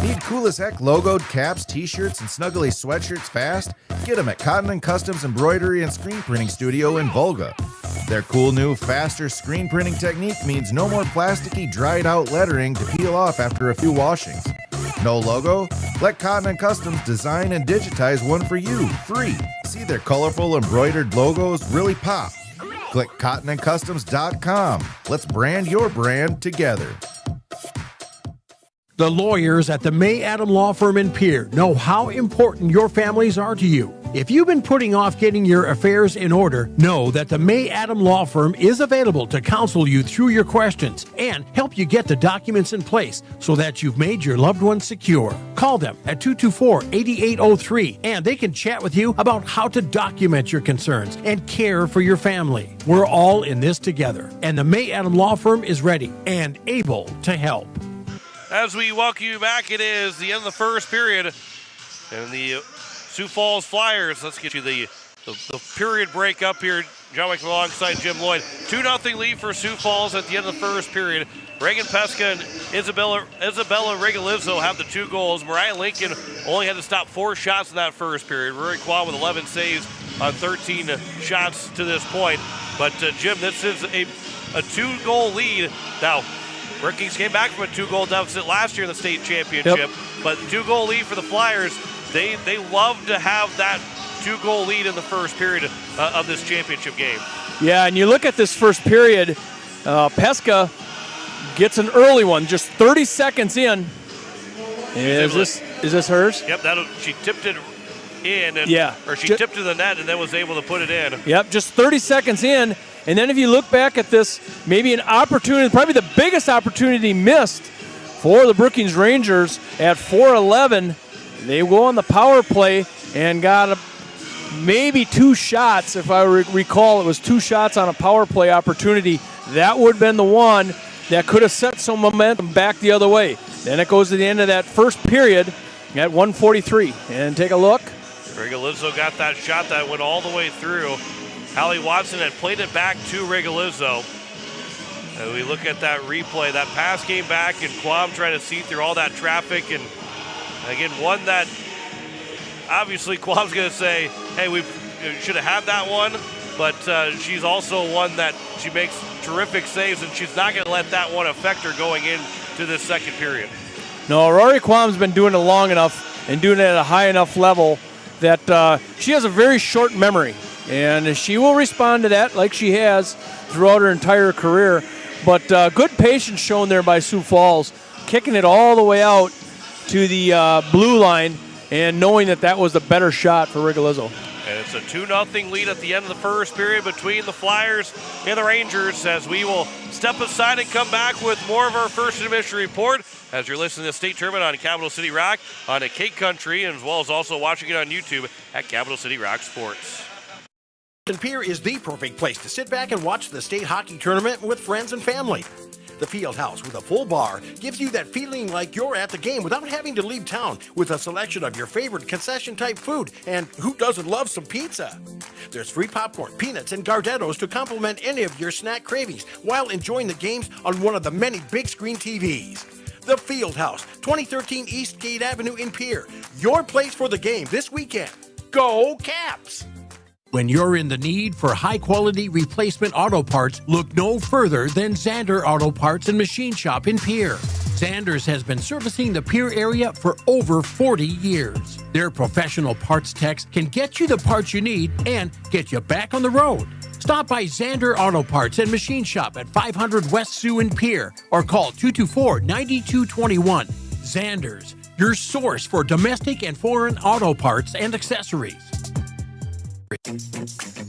S12: Need cool as heck logoed caps, t-shirts, and snuggly sweatshirts fast? Get them at Cotton & Customs Embroidery and Screen Printing Studio in Volga. Their cool new, faster screen printing technique means no more plasticky, dried-out lettering to peel off after a few washings. No logo? Let Cotton & Customs design and digitize one for you, free. See their colorful embroidered logos really pop. Click cottonandcustoms.com. Let's brand your brand together.
S9: The lawyers at the May Adam Law Firm in Pierre know how important your families are to you. If you've been putting off getting your affairs in order, know that the May Adam Law Firm is available to counsel you through your questions and help you get the documents in place so that you've made your loved ones secure. Call them at 224-8803 and they can chat with you about how to document your concerns and care for your family. We're all in this together, and the May Adam Law Firm is ready and able to help.
S2: As we welcome you back, it is the end of the first period. And the Sioux Falls Flyers, let's get you the period break up here. John Wick alongside Jim Lloyd. 2-0 lead for Sioux Falls at the end of the first period. Reagan Pesca and Isabella Regalizzo have the 2 goals. Mariah Lincoln only had to stop 4 shots in that first period. Rory Kwan with 11 saves on 13 shots to this point. But Jim, this is a 2-goal lead. Now, Brookings came back from a 2-goal deficit last year in the state championship, but 2-goal lead for the Flyers. They love to have that 2-goal lead in the first period of this championship game.
S3: Yeah, and you look at this first period, Pesca gets an early one, just 30 seconds in. Is this hers?
S2: Yep, she tipped it in, or she tipped to the net and then was able to put it in.
S3: Yep, just 30 seconds in. And then if you look back at this, maybe an opportunity, probably the biggest opportunity missed for the Brookings Rangers at 4:11. They go on the power play and got maybe 2 shots. If I recall, it was 2 shots on a power play opportunity. That would have been the one that could have set some momentum back the other way. Then it goes to the end of that first period at 1:43. And take a look.
S2: Regalizzo got that shot that went all the way through. Hallie Watson had played it back to Regalizzo. And we look at that replay. That pass came back, and Quam tried to see through all that traffic. And again, one that obviously Quam's going to say, hey, we should have had that one. But she's also one that she makes terrific saves, and she's not going to let that one affect her going into this second period.
S3: No, Rory Quam's been doing it long enough and doing it at a high enough level that she has a very short memory. And she will respond to that like she has throughout her entire career. But good patience shown there by Sioux Falls, kicking it all the way out to the blue line and knowing that was the better shot for Regalizzo.
S2: And it's a 2-0 lead at the end of the first period between the Flyers and the Rangers, as we will step aside and come back with more of our first intermission report as you're listening to the state tournament on Capital City Rock on a Cake Country, as well as also watching it on YouTube at Capital City Rock Sports.
S9: Pierre is the perfect place to sit back and watch the state hockey tournament with friends and family. The field house with a full bar gives you that feeling like you're at the game without having to leave town, with a selection of your favorite concession-type food, and who doesn't love some pizza? There's free popcorn, peanuts, and Gardettos to complement any of your snack cravings while enjoying the games on one of the many big screen TVs. The Field House, 2013 East Gate Avenue in Pierre. Your place for the game this weekend. Go Caps! When you're in the need for high-quality replacement auto parts, look no further than Zander Auto Parts and Machine Shop in Pierre. Zanders has been servicing the Pierre area for over 40 years. Their professional parts techs can get you the parts you need and get you back on the road. Stop by Zander Auto Parts and Machine Shop at 500 West Sioux in Pierre or call 224-9221. Zanders, your source for domestic and foreign auto parts and accessories.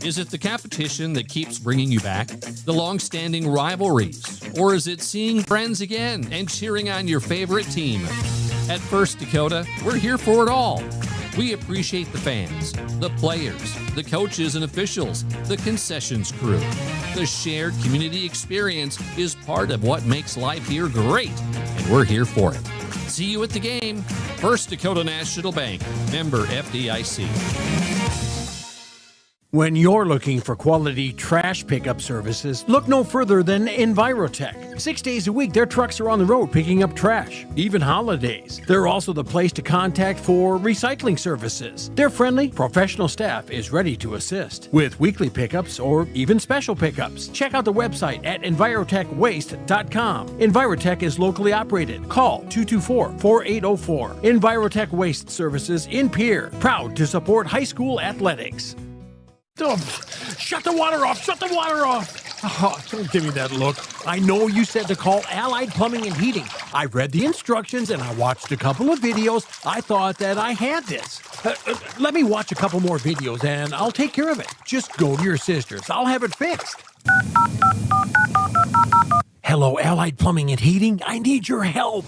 S13: Is it the competition that keeps bringing you back? The long-standing rivalries? Or is it seeing friends again and cheering on your favorite team? At First Dakota, we're here for it all. We appreciate the fans, the players, the coaches and officials, the concessions crew. The shared community experience is part of what makes life here great, and we're here for it. See you at the game. First Dakota National Bank, member FDIC.
S9: When you're looking for quality trash pickup services, look no further than Envirotech. 6 days a week, their trucks are on the road picking up trash, even holidays. They're also the place to contact for recycling services. Their friendly, professional staff is ready to assist with weekly pickups or even special pickups. Check out the website at envirotechwaste.com. Envirotech is locally operated. Call 224-4804. Envirotech Waste Services in Pierre, proud to support high school athletics. Oh, shut the water off! Shut the water off! Oh, don't give me that look. I know you said to call Allied Plumbing and Heating. I read the instructions and I watched a couple of videos. I thought that I had this. Let me watch a couple more videos and I'll take care of it. Just go to your sister's. I'll have it fixed. Hello, Allied Plumbing and Heating. I need your help.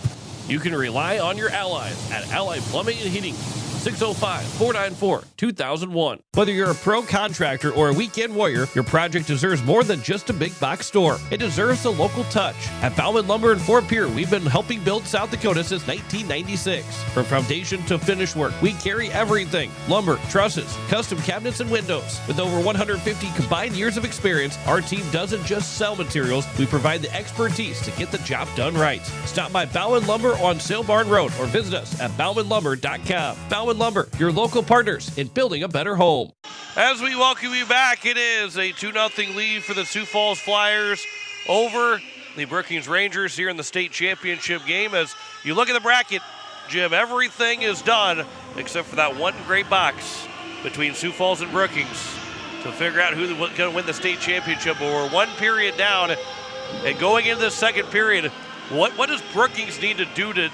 S8: You can rely on your allies at Allied Plumbing and Heating. 605-494-2001. Whether you're a pro contractor or a weekend warrior, your project deserves more than just a big box store. It deserves a local touch. At Bauman Lumber in Fort Pierre, we've been helping build South Dakota since 1996. From foundation to finish work, we carry everything: lumber, trusses, custom cabinets, and windows. With over 150 combined years of experience, our team doesn't just sell materials, we provide the expertise to get the job done right. Stop by Bauman Lumber on Sale Barn Road or visit us at baumanlumber.com. Bauman Lumber, your local partners in building a better home.
S2: As we welcome you back, it is a 2-0 lead for the Sioux Falls Flyers over the Brookings Rangers here in the state championship game. As you look at the bracket, Jim, everything is done except for that one great box between Sioux Falls and Brookings to figure out who's going to win the state championship. But we're one period down, and going into the second period, what does Brookings need to do to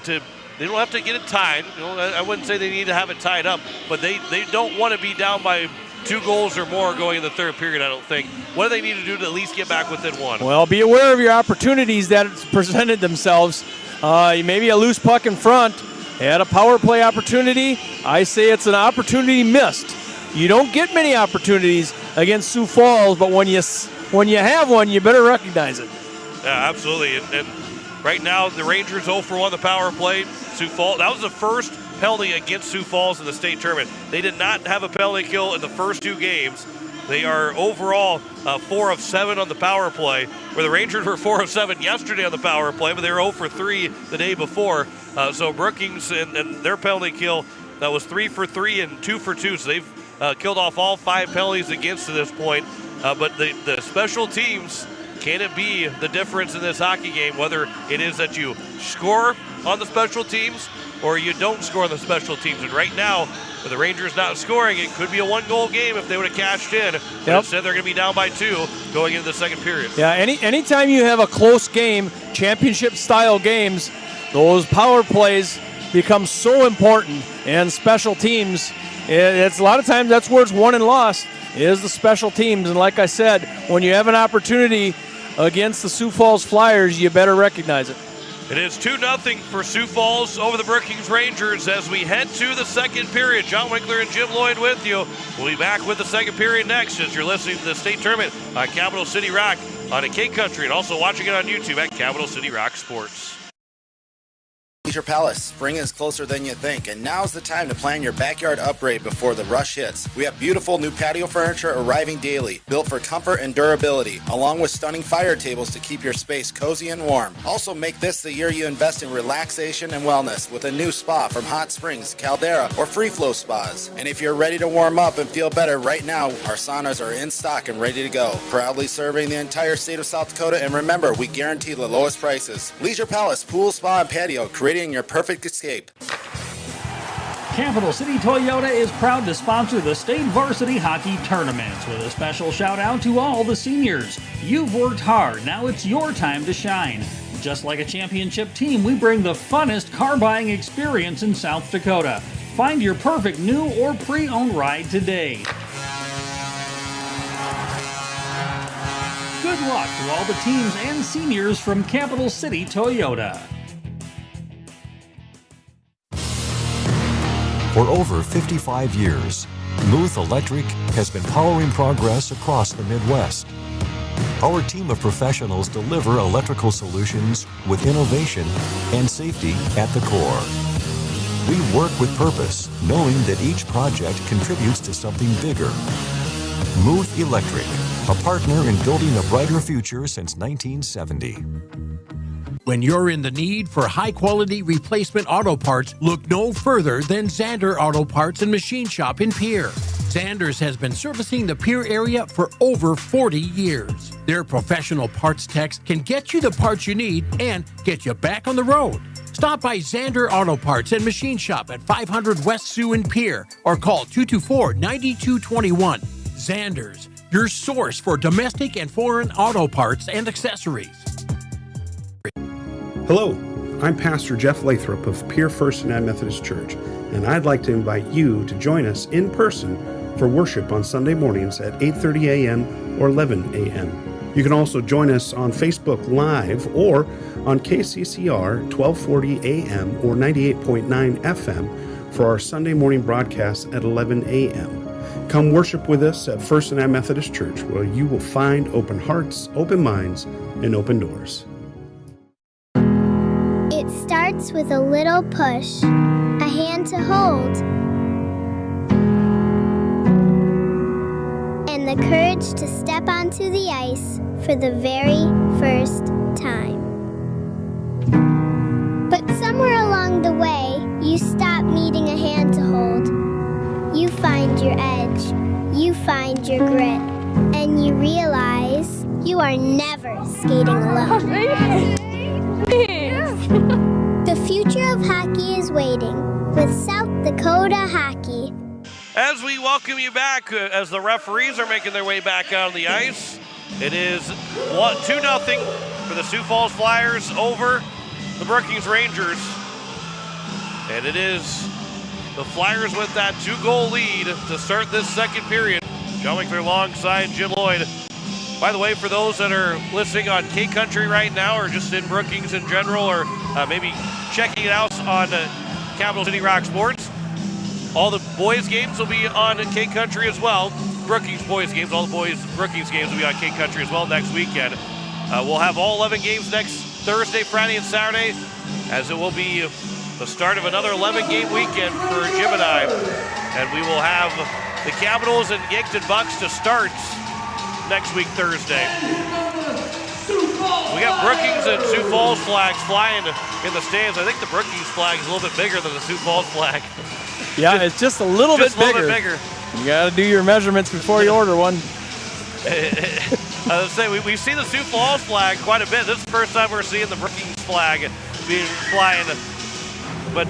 S2: they don't have to get it tied. You know, I wouldn't say they need to have it tied up, but they don't want to be down by 2 goals or more going in the third period, I don't think. What do they need to do to at least get back within 1?
S3: Well, be aware of your opportunities that presented themselves. Maybe a loose puck in front. They had a power play opportunity. I say it's an opportunity missed. You don't get many opportunities against Sioux Falls, but when you have one, you better recognize it.
S2: Yeah, absolutely. And right now, the Rangers 0 for 1 the power play. Sioux Falls, that was the first penalty against Sioux Falls in the state tournament. They did not have a penalty kill in the first 2 games. They are overall 4 of 7 on the power play, where the Rangers were 4 of 7 yesterday on the power play, but they were 0 for 3 the day before. So Brookings and their penalty kill that was 3 for 3 and 2 for 2. So they've killed off all 5 penalties against to this point. But the special teams, can it be the difference in this hockey game, whether it is that you score on the special teams or you don't score on the special teams? And right now, with the Rangers not scoring, it could be a 1-goal game if they would have cashed in. But instead, they're going to be down by 2 going into the second period.
S3: Yeah, anytime you have a close game, championship-style games, those power plays become so important. And special teams, it's a lot of times that's where it's won and lost, is the special teams. And like I said, when you have an opportunity against the Sioux Falls Flyers, you better recognize it.
S2: It is 2-0 for Sioux Falls over the Brookings Rangers as we head to the second period. John Winkler and Jim Lloyd with you. We'll be back with the second period next as you're listening to the state tournament on Capital City Rock on a K Country and also watching it on YouTube at Capital City Rock Sports.
S14: Leisure Palace, spring is closer than you think, and now's the time to plan your backyard upgrade before the rush hits. We have beautiful new patio furniture arriving daily, built for comfort and durability, along with stunning fire tables to keep your space cozy and warm. Also make this the year you invest in relaxation and wellness with a new spa from Hot Springs, Caldera, or Free Flow Spas. And if you're ready to warm up and feel better right now, our saunas are in stock and ready to go. Proudly serving the entire state of South Dakota, and remember, we guarantee the lowest prices. Leisure Palace, pool, spa, and patio, creating your perfect escape.
S1: Capital City Toyota is proud to sponsor the state varsity hockey tournaments with a special shout out to all the seniors. You've worked hard, now it's your time to shine. Just like a championship team, we bring the funnest car buying experience in South Dakota. Find your perfect new or pre-owned ride today. Good luck to all the teams and seniors from Capital City Toyota.
S15: For over 55 years, Muth Electric has been powering progress across the Midwest. Our team of professionals deliver electrical solutions with innovation and safety at the core. We work with purpose, knowing that each project contributes to something bigger. Muth Electric, a partner in building a brighter future since 1970.
S9: When you're in the need for high-quality replacement auto parts, look no further than Zander Auto Parts and Machine Shop in Pierre. Zanders has been servicing the Pierre area for over 40 years. Their professional parts techs can get you the parts you need and get you back on the road. Stop by Zander Auto Parts and Machine Shop at 500 West Sioux in Pierre or call 224-9221. Zanders, your source for domestic and foreign auto parts and accessories.
S16: Hello, I'm Pastor Jeff Lathrop of Pierre First United Methodist Church, and I'd like to invite you to join us in person for worship on Sunday mornings at 8:30 a.m. or 11 a.m. You can also join us on Facebook Live or on KCCR 1240 a.m. or 98.9 FM for our Sunday morning broadcast at 11 a.m. Come worship with us at First United Methodist Church, where you will find open hearts, open minds, and open doors.
S4: It starts with a little push, a hand to hold, and the courage to step onto the ice for the very first time. But somewhere along the way, you stop needing a hand to hold. You find your edge, you find your grit, and you realize you are never skating alone. The future of hockey is waiting with South Dakota Hockey.
S2: As we welcome you back, as the referees are making their way back out on the ice, it is 2-0 for the Sioux Falls Flyers over the Brookings Rangers. And it is the Flyers with that 2-goal lead to start this second period. John McClure alongside Jim Lloyd. By the way, for those that are listening on K-Country right now or just in Brookings in general or maybe checking it out on Capital City Rock Sports, all the boys' games will be on K-Country as well. Brookings boys' games, all the boys' Brookings games will be on K-Country as well next weekend. We'll have all 11 games next Thursday, Friday, and Saturday, as it will be the start of another 11-game weekend for Jim and I. And we will have the Capitals and Yankton Bucks to start next week, Thursday. We got Brookings and Sioux Falls flags flying in the stands. I think the Brookings flag is a little bit bigger than the Sioux Falls flag.
S3: Yeah, it's just a little bit bigger. You got to do your measurements before you order one.
S2: I was saying, we've seen the Sioux Falls flag quite a bit. This is the first time we're seeing the Brookings flag being flying. But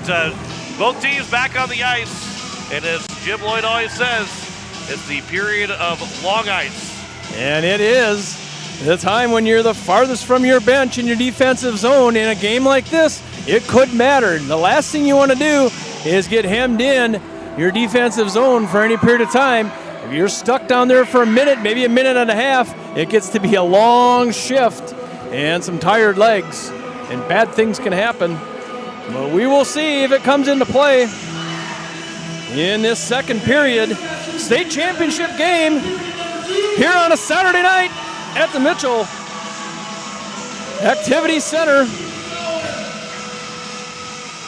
S2: both teams back on the ice. And as Jim Lloyd always says, it's the period of long ice.
S3: And it is the time when you're the farthest from your bench in your defensive zone. In a game like this, it could matter. The last thing you want to do is get hemmed in your defensive zone for any period of time. If you're stuck down there for a minute, maybe a minute and a half, it gets to be a long shift and some tired legs, and bad things can happen. But we will see if it comes into play in this second period. State championship game here on a Saturday night at the Mitchell Activity Center.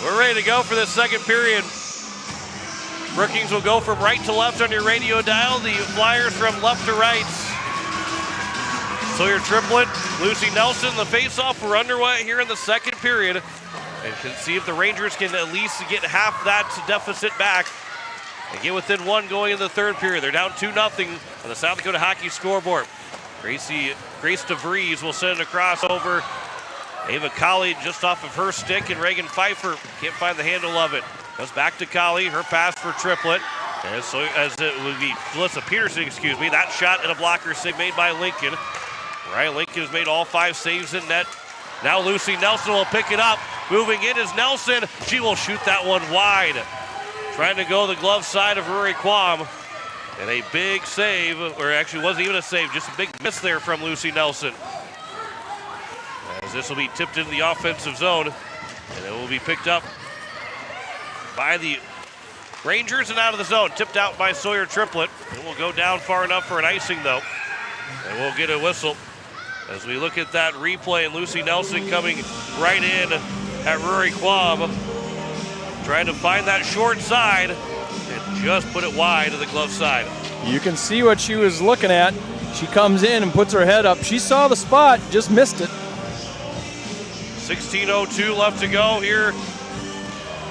S2: We're ready to go for this second period. Brookings will go from right to left on your radio dial. The Flyers from left to right. Sawyer Triplett, Lucy Nelson, the faceoff. We're underway here in the second period. And can see if the Rangers can at least get half that deficit back and get within one going in the third period. They're down 2-0 on the South Dakota Hockey scoreboard. Grace DeVries will send it across over. Ava Colley just off of her stick, and Reagan Pfeiffer can't find the handle of it. Goes back to Colley, her pass for Triplett. And so as it would be Melissa Peterson, that shot and a blocker save made by Lincoln. Ryan Lincoln has made all 5 saves in net. Now Lucy Nelson will pick it up. Moving in is Nelson. She will shoot that one wide. Trying to go the glove side of Rory Quam. And a big save, or actually wasn't even a save, just a big miss there from Lucy Nelson. As this will be tipped into the offensive zone, and it will be picked up by the Rangers and out of the zone. Tipped out by Sawyer Triplett. It will go down far enough for an icing, though. And we'll get a whistle as we look at that replay, and Lucy Nelson coming right in at Rory Quam, trying to find that short side and just put it wide to the glove side.
S3: You can see what she was looking at. She comes in and puts her head up. She saw the spot, just missed it.
S2: 16:02 left to go here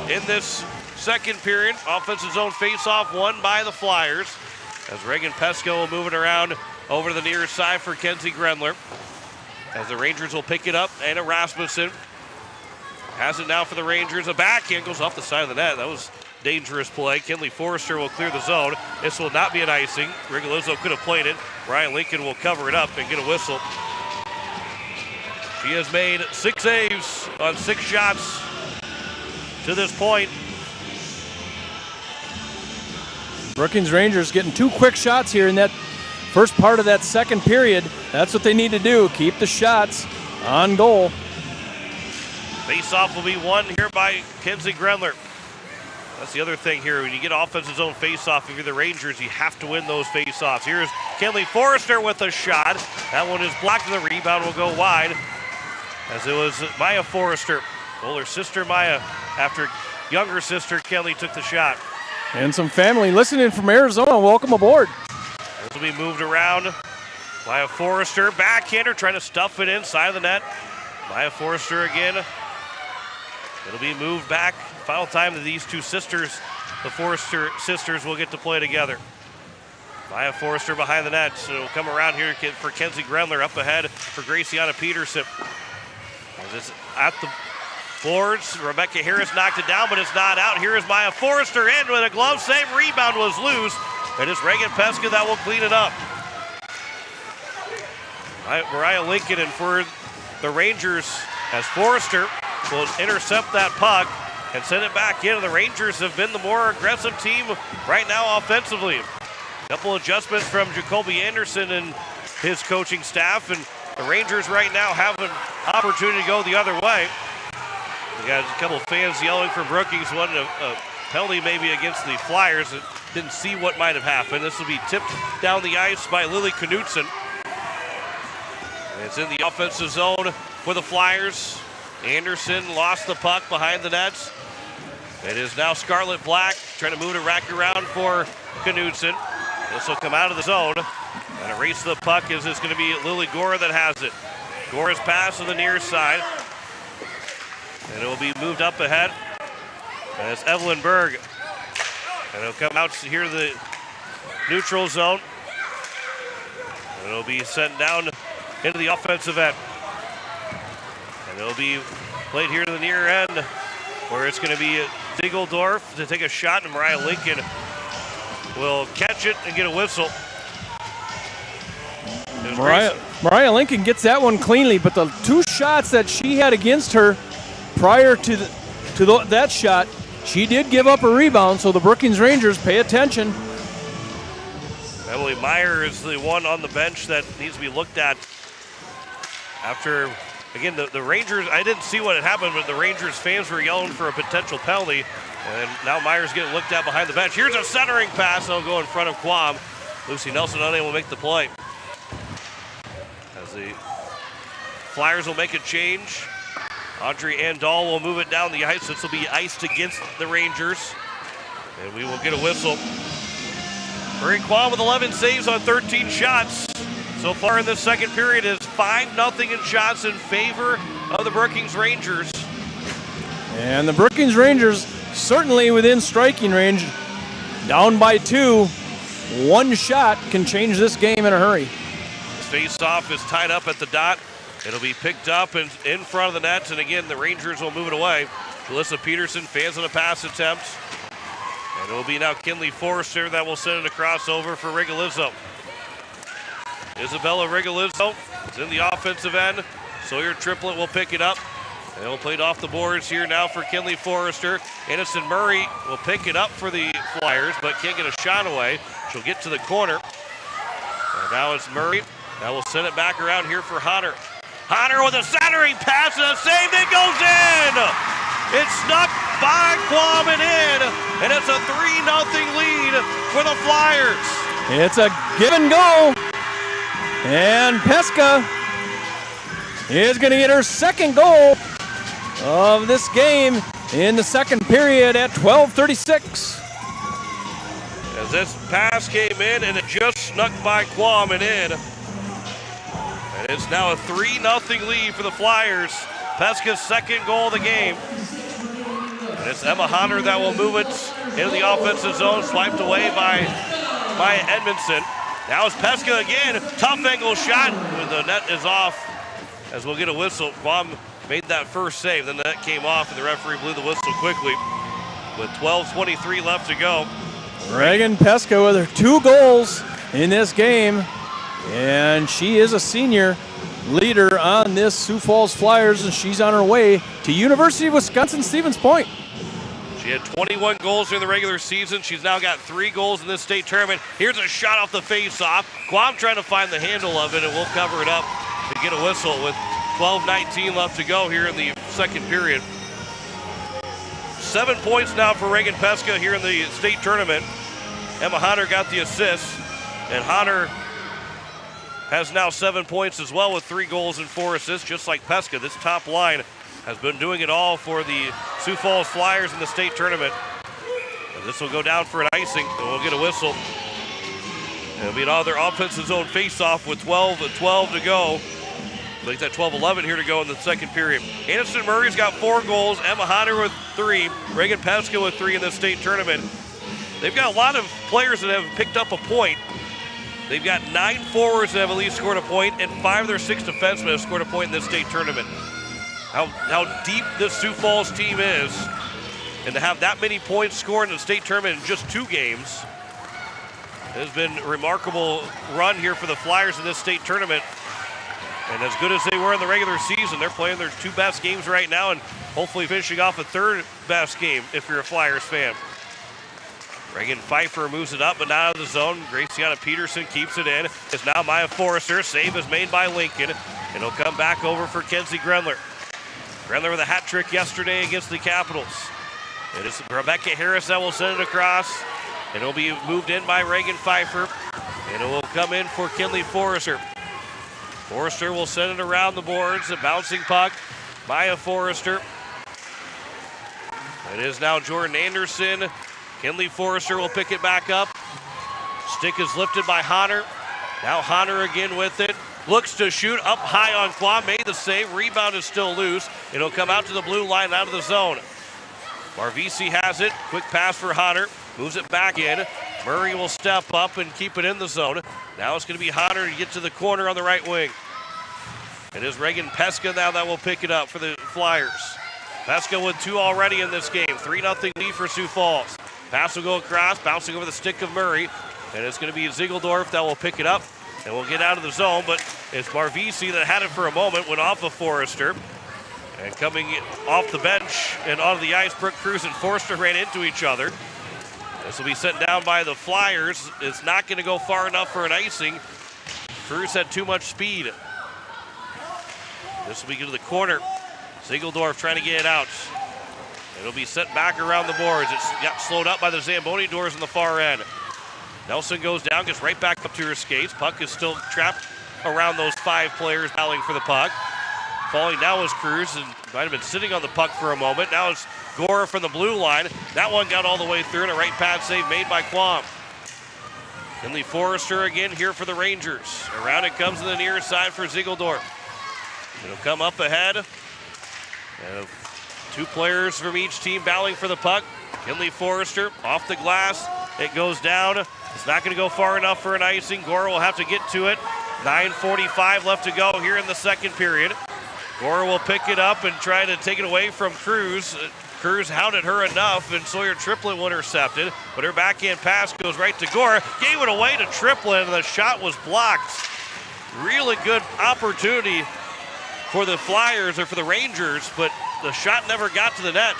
S2: in this second period. Offensive zone face-off won by the Flyers as Reagan Pesco will move it around over to the near side for Kenzie Grendler. As the Rangers will pick it up, Anna Rasmussen has it now for the Rangers. A backhand goes off the side of the net. That was dangerous play. Kinley Forrester will clear the zone. This will not be an icing. Rigolizzo could have played it. Ryan Lincoln will cover it up and get a whistle. She has made 6 saves on 6 shots to this point.
S3: Brookings Rangers getting 2 quick shots here in that first part of that second period. That's what they need to do. Keep the shots on goal.
S2: Face-off will be won here by Kenzie Grendler. That's the other thing here. When you get offensive zone face-off, if you're the Rangers, you have to win those face-offs. Here's Kinley Forrester with a shot. That one is blocked, and the rebound will go wide. As it was Maya Forrester. Well, her sister Maya, after younger sister Kelly took the shot.
S3: And some family listening from Arizona. Welcome aboard.
S2: This will be moved around. Maya Forrester, backhander, trying to stuff it inside of the net. Maya Forrester again. It'll be moved back. Final time that these two sisters, the Forrester sisters, will get to play together. Maya Forrester behind the net. So it'll come around here for Kenzie Grendler. Up ahead for Graciana Peterson. As it's at the boards, Rebecca Harris knocked it down, but it's not out. Here is Maya Forrester in with a glove save. Rebound was loose. It is Reagan Pesca that will clean it up. Mariah Lincoln, and for the Rangers, as Forrester will intercept that puck and send it back in. The Rangers have been the more aggressive team right now offensively. A couple adjustments from Jacoby Anderson and his coaching staff, and the Rangers right now have an opportunity to go the other way. We got a couple of fans yelling for Brookings, wanting a penalty maybe against the Flyers. Didn't see what might have happened. This will be tipped down the ice by Lily Knutson. It's in the offensive zone for the Flyers. Anderson lost the puck behind the nets. It is now Scarlett Black trying to move it back around for Knutson. This will come out of the zone. And a race to the puck is going to be Lily Gora that has it. Gora's pass to the near side. And it will be moved up ahead. And it's Evelyn Berg. And it'll come out here to the neutral zone. And it'll be sent down into the offensive end. And it'll be played here to the near end, where it's going to be Diegeldorf to take a shot, and Mariah Lincoln will catch it and get a whistle.
S3: Mariah Lincoln gets that one cleanly, but the 2 shots that she had against her prior to that shot, she did give up a rebound, so the Brookings Rangers pay attention.
S2: Emily Meyer is the one on the bench that needs to be looked at after, again, the Rangers, I didn't see what had happened, but the Rangers fans were yelling for a potential penalty, and now Meyer's getting looked at behind the bench. Here's a centering pass, that'll go in front of Quam. Lucy Nelson unable to make the play. As the Flyers will make a change. Audrey Andal will move it down the ice. This will be iced against the Rangers, and we will get a whistle. Marie Quam with 11 saves on 13 shots. So far in this second period is 5-0 in shots in favor of the Brookings Rangers.
S3: And the Brookings Rangers certainly within striking range. Down by 2. 1 shot can change this game in a hurry.
S2: This face-off is tied up at the dot. It'll be picked up and in front of the net, and again, the Rangers will move it away. Alyssa Peterson fans on a pass attempt. And it will be now Kinley Forrester that will send it across over for Rigolizzo. Isabella Rigolizzo is in the offensive end. Sawyer Triplett will pick it up. And it'll play it off the boards here now for Kinley Forrester. Innocent Murray will pick it up for the Flyers, but can't get a shot away. She'll get to the corner. And now it's Murray that will send it back around here for Hunter. Hunter with a centering pass and a save that goes in. It's snuck by Quam and in, and it's a 3-0 lead for the Flyers.
S3: It's a give and go. And Pesca is going to get her second goal of this game in the second period at 12:36.
S2: As this pass came in and it just snuck by Quam and in. And it's now a 3-0 lead for the Flyers. Peska's second goal of the game. And it's Emma Honner that will move it into the offensive zone, swiped away by Edmondson. Now it's Peska again, tough angle shot. The net is off as we'll get a whistle. Quam made that first save, then the net came off and the referee blew the whistle quickly with 12:23 left to go.
S3: Reagan Peska with her 2 goals in this game, and she is a senior leader on this Sioux Falls Flyers, and she's on her way to University of Wisconsin-Stevens Point.
S2: She had 21 goals during the regular season. She's now got 3 goals in this state tournament. Here's a shot off the face-off. Quam trying to find the handle of it, and we'll cover it up to get a whistle with 12:19 left to go here in the second period. 7 points now for Reagan Peska here in the state tournament. Emma Honner got the assist, and Honner has now 7 points as well with 3 goals and 4 assists, just like Peska. This top line has been doing it all for the Sioux Falls Flyers in the state tournament. And this will go down for an icing, and we'll get a whistle. It'll be another offensive zone face-off with 12 to go. Like that 12-11 here to go in the second period. Anderson Murray's got 4 goals. Emma Honner with 3. Reagan Peska with 3 in the state tournament. They've got a lot of players that have picked up a point. They've got 9 forwards that have at least scored a point, and 5 of their 6 defensemen have scored a point in this state tournament. How deep this Sioux Falls team is, and to have that many points scored in the state tournament in just 2 games. It has been a remarkable run here for the Flyers in this state tournament. And as good as they were in the regular season, they're playing their 2 best games right now and hopefully finishing off a 3rd best game if you're a Flyers fan. Reagan Pfeiffer moves it up but not out of the zone. Graciana Peterson keeps it in. It's now Maya Forrester. Save is made by Lincoln. And it'll come back over for Kenzie Grenler. Grenler with a hat trick yesterday against the Capitals. It is Rebecca Harris that will send it across. And it'll be moved in by Reagan Pfeiffer. And it will come in for Kinley Forrester. Forrester will send it around the boards. A bouncing puck. Maya Forrester. It is now Jordan Anderson. Kinley Forrester will pick it back up. Stick is lifted by Honner. Now Honner again with it. Looks to shoot up high on Quam. Made the save. Rebound is still loose. It'll come out to the blue line out of the zone. Marvisi has it. Quick pass for Honner. Moves it back in. Murray will step up and keep it in the zone. Now it's going to be Honner to get to the corner on the right wing. It is Reagan Peska now that will pick it up for the Flyers. Peska with 2 already in this game. 3-0 lead for Sioux Falls. Pass will go across, bouncing over the stick of Murray. And it's going to be Ziegeldorf that will pick it up. And will get out of the zone, but it's Marvisi that had it for a moment, went off of Forrester. And coming off the bench and onto the ice, Brooke Cruz and Forrester ran into each other. This will be sent down by the Flyers. It's not going to go far enough for an icing. Cruz had too much speed. This will be to the corner. Ziegeldorf trying to get it out. It'll be sent back around the boards. It's got slowed up by the Zamboni doors on the far end. Nelson goes down, gets right back up to her skates. Puck is still trapped around those 5 players battling for the puck. Falling now is Cruz, and might have been sitting on the puck for a moment. Now it's Gore from the blue line. That one got all the way through, and a right pad save made by Quam. Kinley Forrester again here for the Rangers. Around it comes to the near side for Ziegeldorf. It'll come up ahead. And 2 players from each team battling for the puck. Kinley Forrester off the glass. It goes down. It's not going to go far enough for an icing. Gore will have to get to it. 9:45 left to go here in the second period. Gore will pick it up and try to take it away from Cruz. Cruz hounded her enough, and Sawyer Triplett will intercept it. But her backhand pass goes right to Gore. Gave it away to Triplett, and the shot was blocked. Really good opportunity for the Flyers, or for the Rangers, but the shot never got to the net.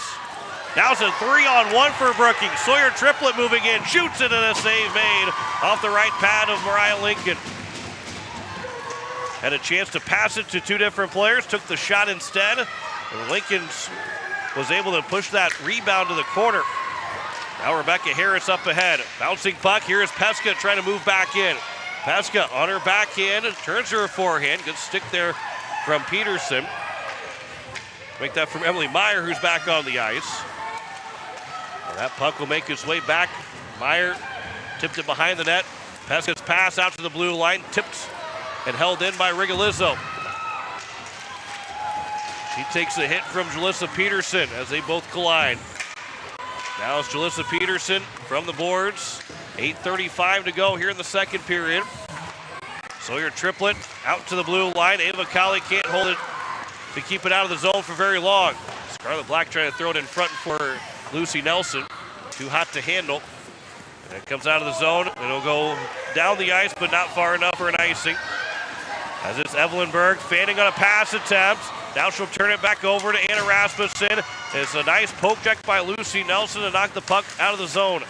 S2: Now it's a 3-on-1 for Brookings. Sawyer Triplett moving in, shoots it, and a save made off the right pad of Mariah Lincoln. Had a chance to pass it to 2 different players, took the shot instead, and Lincoln was able to push that rebound to the corner. Now Rebecca Harris up ahead. Bouncing puck, here's Peska trying to move back in. Peska on her backhand, turns to her forehand. Good stick there from Peterson. Make that from Emily Meyer, who's back on the ice. And that puck will make its way back. Meyer Tipped it behind the net. Peska's pass out to the blue line. Tipped and held in by Rigolizzo. She takes a hit from Jalissa Peterson as they both collide. Now it's Jalissa Peterson from the boards. 8:35 to go here in the second period. Sawyer Triplett out to the blue line. Ava Colley can't hold it to keep it out of the zone for very long. Scarlett Black trying to throw it in front for Lucy Nelson. Too hot to handle. And it comes out of the zone. It'll go down the ice, but not far enough for an icing. As it's Evelyn Berg fanning on a pass attempt. Now she'll turn it back over to Anna Rasmussen. It's a nice poke check by Lucy Nelson to knock the puck out of the zone.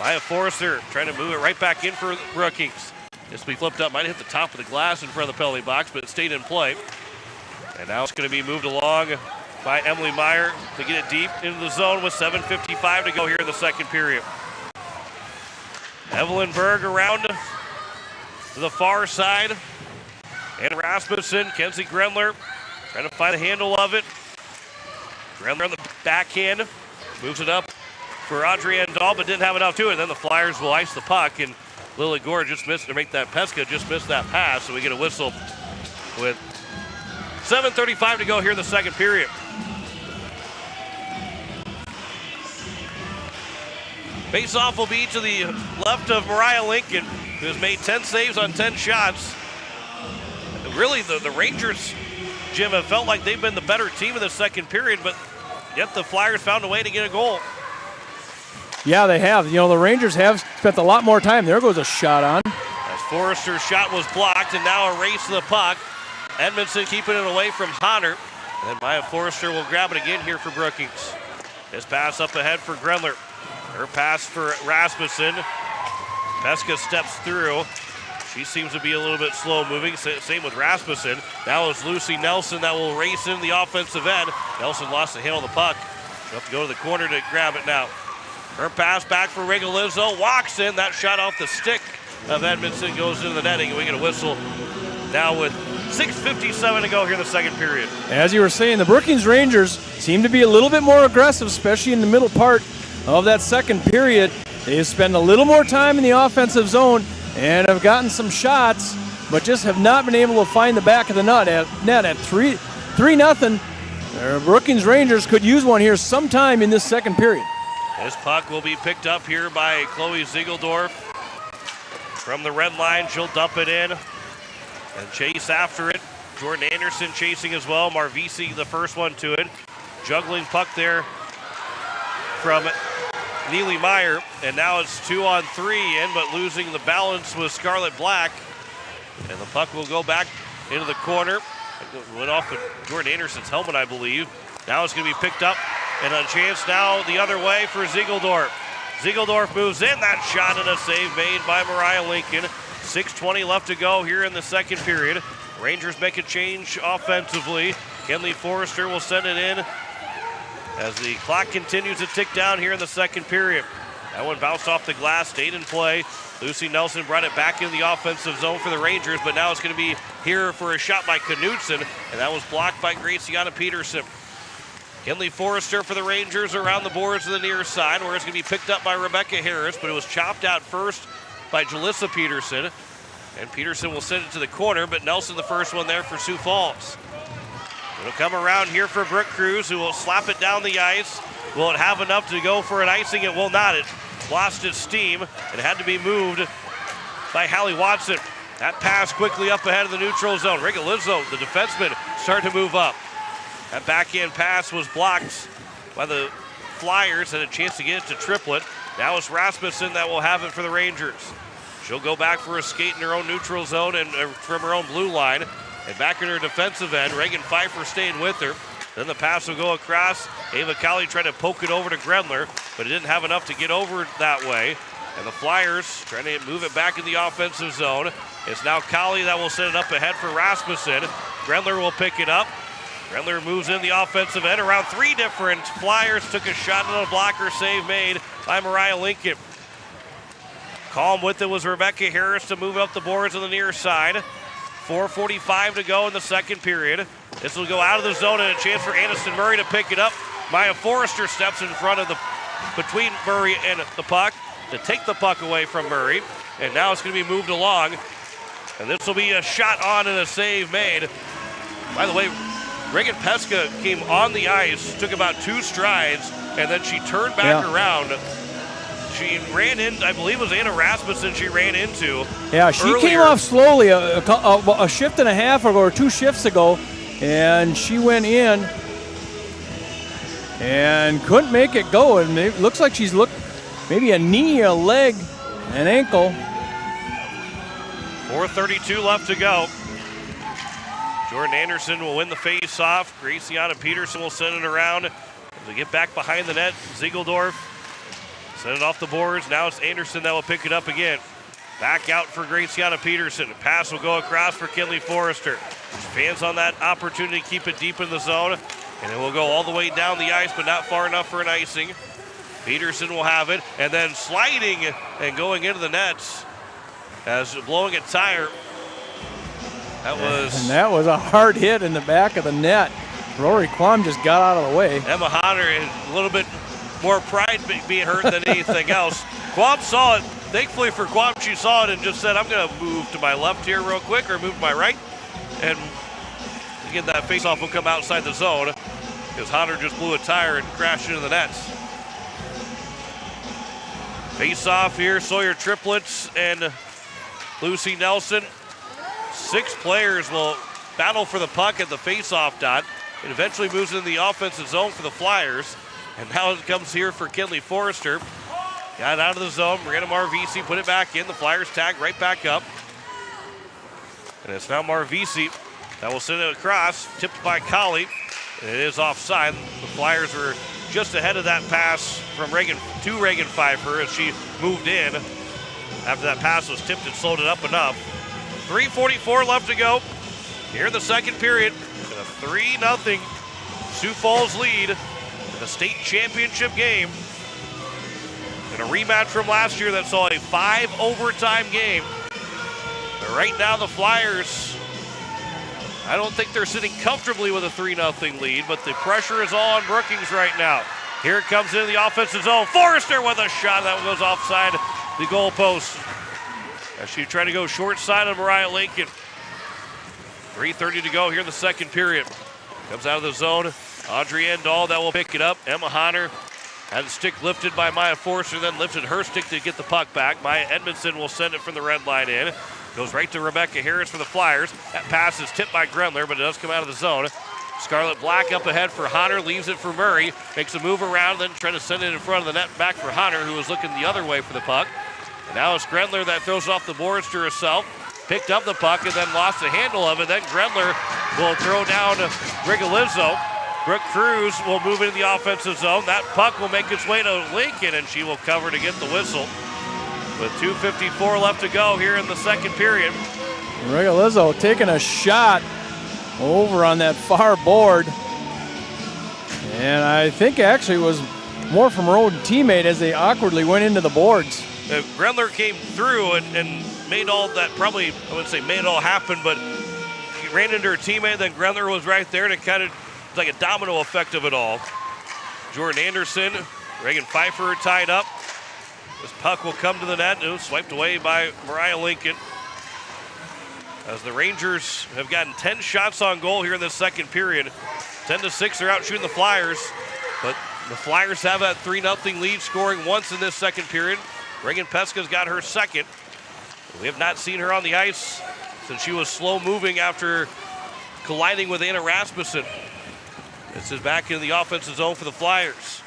S2: Maya Forrester trying to move it right back in for Brookings. This will be flipped up, might hit the top of the glass in front of the penalty box, but it stayed in play. And now it's going to be moved along by Emily Meyer to get it deep into the zone with 7:55 to go here in the second period. Evelyn Berg around to the far side. And Rasmussen, Kenzie Grendler trying to find a handle of it. Grendler on the backhand, moves it up for Adrienne Dahl, but didn't have enough to it. And then the Flyers will ice the puck, and Lily Gore just missed to make that. Peska just missed that pass, so we get a whistle with 7:35 to go here in the second period. Face-off will be to the left of Mariah Lincoln, who has made 10 saves on 10 shots. Really, the Rangers, Jim, have felt like they've been the better team in the second period, but yet the Flyers found a way to get a goal.
S3: Yeah, they have. You know, the Rangers have spent a lot more time. There goes a shot on.
S2: As Forrester's shot was blocked, and now a race to the puck. Edmondson keeping it away from Honner. And then Maya Forrester will grab it again here for Brookings. This pass up ahead for Grendler. Her pass for Rasmussen. Peska steps through. She seems to be a little bit slow moving. Same with Rasmussen. Now it's Lucy Nelson that will race in the offensive end. Nelson lost the handle of the puck. She'll have to go to the corner to grab it now. Her pass back for Rigolizzo. Walks in. That shot off the stick of Edmondson goes into the netting, and we get a whistle now with 6:57 to go here in the second period.
S3: As you were saying, the Brookings Rangers seem to be a little bit more aggressive, especially in the middle part of that second period. They spend a little more time in the offensive zone and have gotten some shots, but just have not been able to find the back of the net at 3-0. Brookings Rangers could use one here sometime in this second period.
S2: This puck will be picked up here by Chloe Ziegeldorf. From the red line, she'll dump it in and chase after it. Jordan Anderson chasing as well. Marvisi the first one to it. Juggling puck there from Neely Meyer, and now it's 2-on-3 in, but losing the balance with Scarlett Black. And the puck will go back into the corner. It went off of Jordan Anderson's helmet, I believe. Now it's going to be picked up, and a chance now the other way for Ziegeldorf. Ziegeldorf moves in, that shot and a save made by Mariah Lincoln. 6:20 left to go here in the second period. Rangers make a change offensively. Kenley Forrester will send it in as the clock continues to tick down here in the second period. That one bounced off the glass, stayed in play. Lucy Nelson brought it back into the offensive zone for the Rangers, but now it's going to be here for a shot by Knutson, and that was blocked by Graciana Peterson. Kenley Forrester for the Rangers around the boards to the near side, where it's going to be picked up by Rebecca Harris, but it was chopped out first by Jalissa Peterson. And Peterson will send it to the corner, but Nelson the first one there for Sioux Falls. It'll come around here for Brooke Cruz, who will slap it down the ice. Will it have enough to go for an icing? It will not. It lost its steam. It had to be moved by Hallie Watson. That pass quickly up ahead of the neutral zone. Rigolizzo, the defenseman, started to move up. That backhand pass was blocked by the Flyers. Had a chance to get it to Triplett. Now it's Rasmussen that will have it for the Rangers. She'll go back for a skate in her own neutral zone and from her own blue line. And back in her defensive end, Reagan Pfeiffer staying with her. Then the pass will go across. Ava Colley tried to poke it over to Grendler, but it didn't have enough to get over that way. And the Flyers trying to move it back in the offensive zone. It's now Colley that will send it up ahead for Rasmussen. Grendler will pick it up. Grendler moves in the offensive end. Around three different Flyers took a shot on a blocker save made by Mariah Lincoln. Calm with it was Rebecca Harris to move up the boards on the near side. 4:45 to go in the second period. This will go out of the zone and a chance for Aniston Murray to pick it up. Maya Forrester steps in front of between Murray and the puck. to take the puck away from Murray. And now it's going to be moved along. And this will be a shot on and a save made. By the way, Reagan Pesca came on the ice, took about 2 strides, and then she turned back around. She ran in, I believe it was Anna Rasmussen she ran into.
S3: Yeah, she came off slowly a shift and a half ago, or 2 shifts ago, and she went in and couldn't make it go. And it looks like she's maybe a knee, a leg, an ankle.
S2: 4:32 left to go. Jordan Anderson will win the face-off. Graciana Peterson will send it around. As they get back behind the net, Ziegeldorf send it off the boards. Now it's Anderson that will pick it up again. Back out for Graciana Peterson. The pass will go across for Kinley Forrester. Fans on that opportunity to keep it deep in the zone. And it will go all the way down the ice, but not far enough for an icing. Peterson will have it, and then sliding and going into the nets as blowing a tire.
S3: That was a hard hit in the back of the net. Rory Quam just got out of the way.
S2: Emma Honor had a little bit more pride being hurt than anything else. Quam saw it. Thankfully for Quam, she saw it and just said, I'm going to move to my left here real quick, or move to my right. And again, that faceoff will come outside the zone because Honor just blew a tire and crashed into the nets. Face-off here, Sawyer Triplets and Lucy Nelson. 6 players will battle for the puck at the face-off dot. It eventually moves into the offensive zone for the Flyers. And now it comes here for Kinley Forrester. Got out of the zone. Miranda Marvisi put it back in. The Flyers tag right back up. And it's now Marvisi that will send it across. Tipped by Colley. And it is offside. The Flyers were just ahead of that pass from Reagan to Reagan Pfeiffer as she moved in. After that pass was tipped and slowed it up enough. 3:44 left to go here in the second period. And a 3-0 Sioux Falls lead in the state championship game. And a rematch from last year that saw a 5 overtime game. But right now the Flyers, I don't think they're sitting comfortably with a 3-0 lead, but the pressure is all on Brookings right now. Here it comes into the offensive zone. Forrester with a shot that goes offside the goal post. As she tried to go short side of Mariah Lincoln. 3:30 to go here in the second period. Comes out of the zone. Audrey Dahl that will pick it up. Emma Honor had the stick lifted by Maya Forrester, then lifted her stick to get the puck back. Maya Edmondson will send it from the red line in. Goes right to Rebecca Harris for the Flyers. That pass is tipped by Grendler, but it does come out of the zone. Scarlett Black up ahead for Honor, leaves it for Murray. Makes a move around, then trying to send it in front of the net back for Honor, who was looking the other way for the puck. And now it's Grendler that throws off the boards to herself. Picked up the puck and then lost the handle of it. Then Grendler will throw down Rigolizzo. Brooke Cruz will move into the offensive zone. That puck will make its way to Lincoln, and she will cover to get the whistle. With 2:54 left to go here in the second period.
S3: Rigolizzo taking a shot over on that far board. And I think actually it was more from her own teammate as they awkwardly went into the boards.
S2: Grendler came through and made all that, probably, I wouldn't say made it all happen, but he ran into her teammate, then Grendler was right there, and it kind of was like a domino effect of it all. Jordan Anderson, Reagan Pfeiffer tied up. This puck will come to the net. It was swiped away by Mariah Lincoln. As the Rangers have gotten 10 shots on goal here in this second period. 10-6, they're out shooting the Flyers. But the Flyers have that 3-0 lead, scoring once in this second period. Reagan Pesca's got her second. We have not seen her on the ice since she was slow moving after colliding with Anna Rasmussen. This is back in the offensive zone for the Flyers.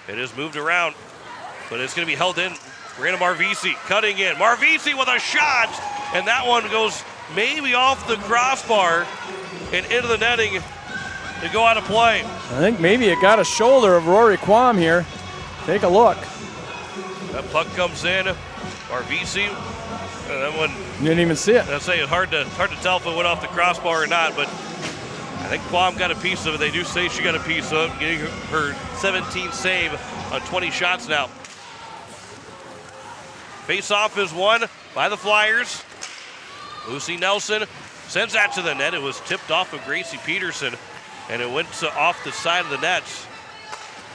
S2: It is moved around, but it's going to be held in. Miranda Marvisi cutting in. Marvisi with a shot, and that one goes maybe off the crossbar and into the netting to go out of play.
S3: I think maybe it got a shoulder of Rory Quam here. Take a look.
S2: That puck comes in. Marvisi. That one.
S3: You didn't even see it.
S2: I'd say it's hard to tell if it went off the crossbar or not, but I think Quam got a piece of it. They do say she got a piece of it, getting her 17th save on 20 shots now. Face-off is won by the Flyers. Lucy Nelson sends that to the net. It was tipped off of Gracie Peterson, and it went off the side of the net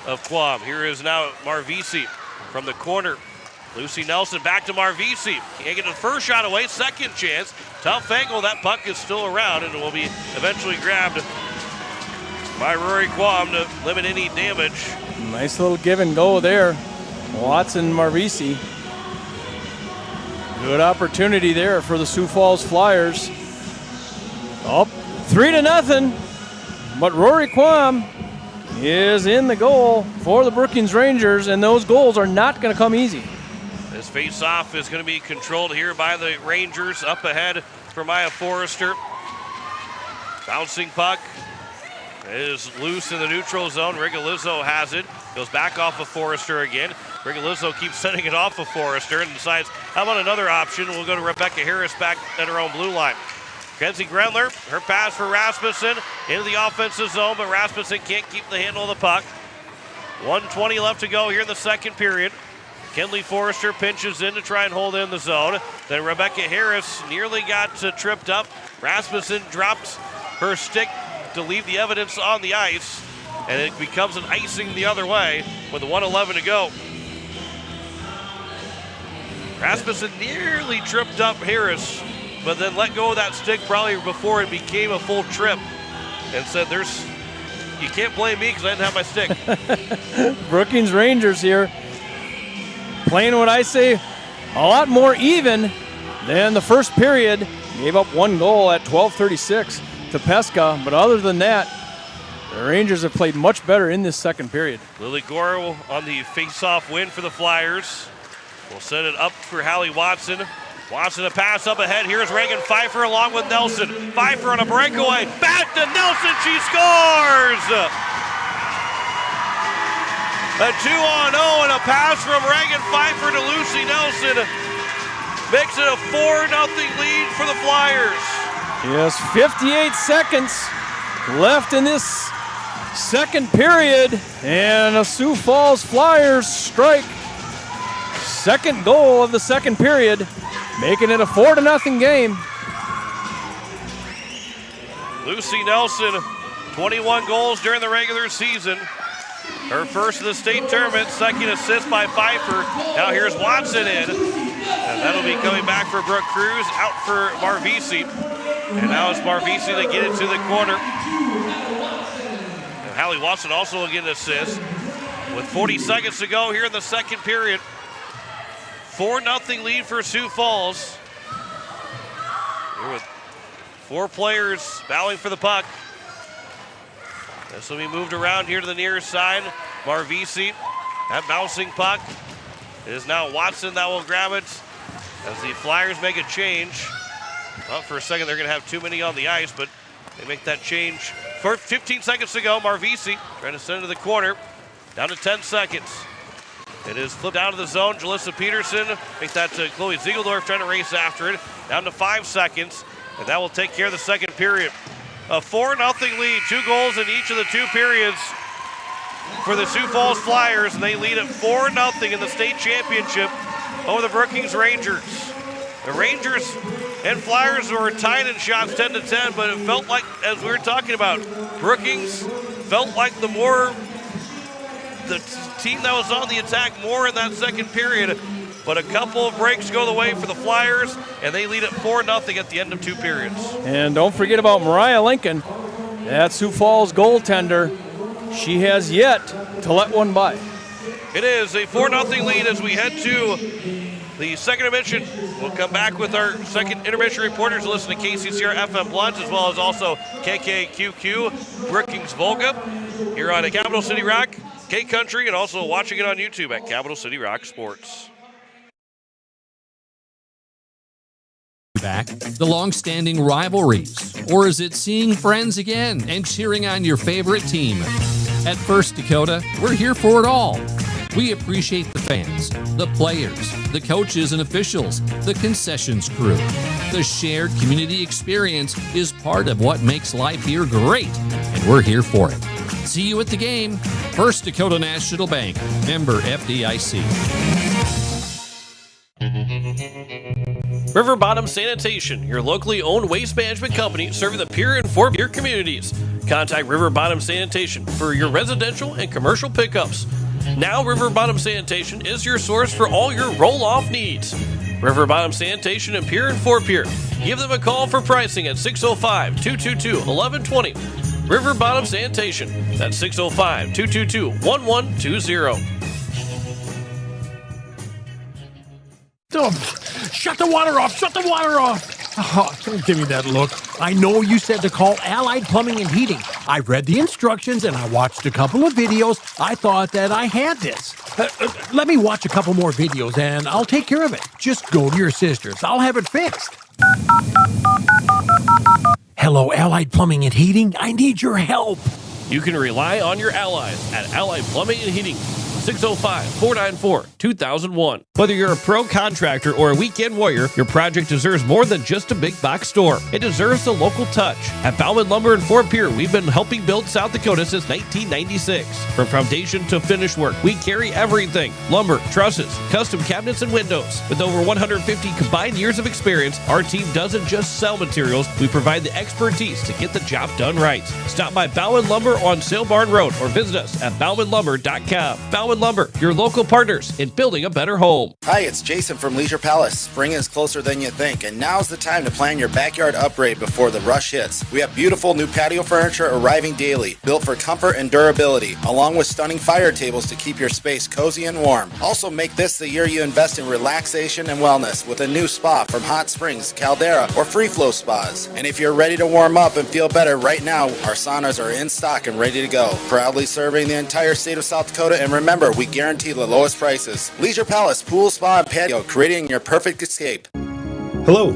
S2: of Quam. Here is now Marvisi from the corner. Lucy Nelson back to Marvisi. Can't get the first shot away. Second chance. Tough angle. That puck is still around and will be eventually grabbed by Rory Quam to limit any damage.
S3: Nice little give and go there. Watson Marvisi. Good opportunity there for the Sioux Falls Flyers. Up 3-0. But Rory Quam is in the goal for the Brookings Rangers, and those goals are not going to come easy.
S2: This face-off is going to be controlled here by the Rangers. Up ahead for Maya Forrester. Bouncing puck is loose in the neutral zone. Rigolizzo has it. Goes back off of Forrester again. Rigolizzo keeps sending it off of Forrester and decides, how about another option? We'll go to Rebecca Harris back at her own blue line. Kenzie Grendler, her pass for Rasmussen into the offensive zone, but Rasmussen can't keep the handle of the puck. 1:20 left to go here in the second period. Kenley Forrester pinches in to try and hold in the zone. Then Rebecca Harris nearly got tripped up. Rasmussen drops her stick to leave the evidence on the ice, and it becomes an icing the other way with 1:11 to go. Rasmussen nearly tripped up Harris, but then let go of that stick probably before it became a full trip and said, you can't blame me because I didn't have my stick.
S3: Brookings Rangers here playing what I say a lot more even than the first period. Gave up one goal at 12:36 to Pesca, but other than that, the Rangers have played much better in this second period.
S2: Lily Gore on the face-off win for the Flyers. We'll set it up for Hallie Watson. Watson a pass up ahead. Here's Reagan Pfeiffer along with Nelson. Pfeiffer on a breakaway. Back to Nelson. She scores! A 2-on-0 and a pass from Reagan Pfeiffer to Lucy Nelson makes it a 4-0 lead for the Flyers.
S3: Yes, 58 seconds left in this second period, and the Sioux Falls Flyers strike. Second goal of the second period, making it a 4-0 game.
S2: Lucy Nelson, 21 goals during the regular season. Her first of the state tournament, second assist by Pfeiffer. Now here's Watson in, and that'll be coming back for Brooke Cruz, out for Marvisi. And now it's Marvisi to get it to the corner. And Hallie Watson also will get an assist. With 40 seconds to go here in the second period. 4-0 lead for Sioux Falls. Here with 4 players battling for the puck. This will be moved around here to the near side. Marvisi, that bouncing puck. It is now Watson that will grab it as the Flyers make a change. Well, for a second they're going to have too many on the ice, but they make that change. For 15 seconds to go, Marvisi trying to send it to the corner. Down to 10 seconds. It is flipped out of the zone. Jalissa Peterson, make that to Chloe Ziegeldorf trying to race after it. Down to 5 seconds, and that will take care of the second period. A 4-0 lead, 2 goals in each of the 2 periods for the Sioux Falls Flyers, and they lead at 4-0 in the state championship over the Brookings Rangers. The Rangers and Flyers were tied in shots 10-10, but it felt like, as we were talking about, Brookings felt like the team that was on the attack more in that second period, but a couple of breaks go the way for the Flyers, and they lead at 4-0 at the end of 2 periods.
S3: And don't forget about Mariah Lincoln, that Sioux Falls goaltender. She has yet to let one by.
S2: It is a 4-0 lead as we head to the second intermission. We'll come back with our second intermission reporters to listen to KCCR FM Blunts, as well as also KKQQ, Brookings Volga, here on Capital City Rock, K-Country, and also watching it on YouTube at Capital City Rock Sports.
S13: Back the long-standing rivalries, or is it seeing friends again and cheering on your favorite team? At First Dakota, we're here for it all. We appreciate the fans, the players, the coaches and officials, the concessions crew. The shared community experience is part of what makes life here great, and we're here for it. See you at the game. First Dakota National Bank, member FDIC.
S8: River Bottom Sanitation, your locally owned waste management company serving the Pierre and Fort Pierre communities. Contact River Bottom Sanitation for your residential and commercial pickups. Now River Bottom Sanitation is your source for all your roll-off needs. River Bottom Sanitation in Pier and Fort Pier. Give them a call for pricing at 605-222-1120. River Bottom Sanitation. That's 605-222-1120.
S9: Oh, shut the water off! Shut the water off! Oh, don't give me that look. I know you said to call Allied Plumbing and Heating. I read the instructions and I watched a couple of videos. I thought that I had this. Let me watch a couple more videos and I'll take care of it. Just go to your sister's. I'll have it fixed. Hello, Allied Plumbing and Heating. I need your help.
S8: You can rely on your allies at Allied Plumbing and Heating. 605-494-2001. Whether you're a pro contractor or a weekend warrior, your project deserves more than just a big box store. It deserves the local touch. At Bauman Lumber in Fort Pier, we've been helping build South Dakota since 1996. From foundation to finish work, we carry everything. Lumber, trusses, custom cabinets, and windows. With over 150 combined years of experience, our team doesn't just sell materials, we provide the expertise to get the job done right. Stop by Bauman Lumber on Sale Barn Road or visit us at baumanlumber.com. Bauman Lumber, your local partners in building a better home.
S14: Hi, it's Jason from Leisure Palace. Spring is closer than you think, and now's the time to plan your backyard upgrade before the rush hits. We have beautiful new patio furniture arriving daily, built for comfort and durability, along with stunning fire tables to keep your space cozy and warm. Also, make this the year you invest in relaxation and wellness with a new spa from Hot Springs, Caldera, or Free Flow Spas. And if you're ready to warm up and feel better right now, our saunas are in stock and ready to go. Proudly serving the entire state of South Dakota, and remember, we guarantee the lowest prices. Leisure Palace, pool, spa, and patio, creating your perfect escape.
S16: Hello,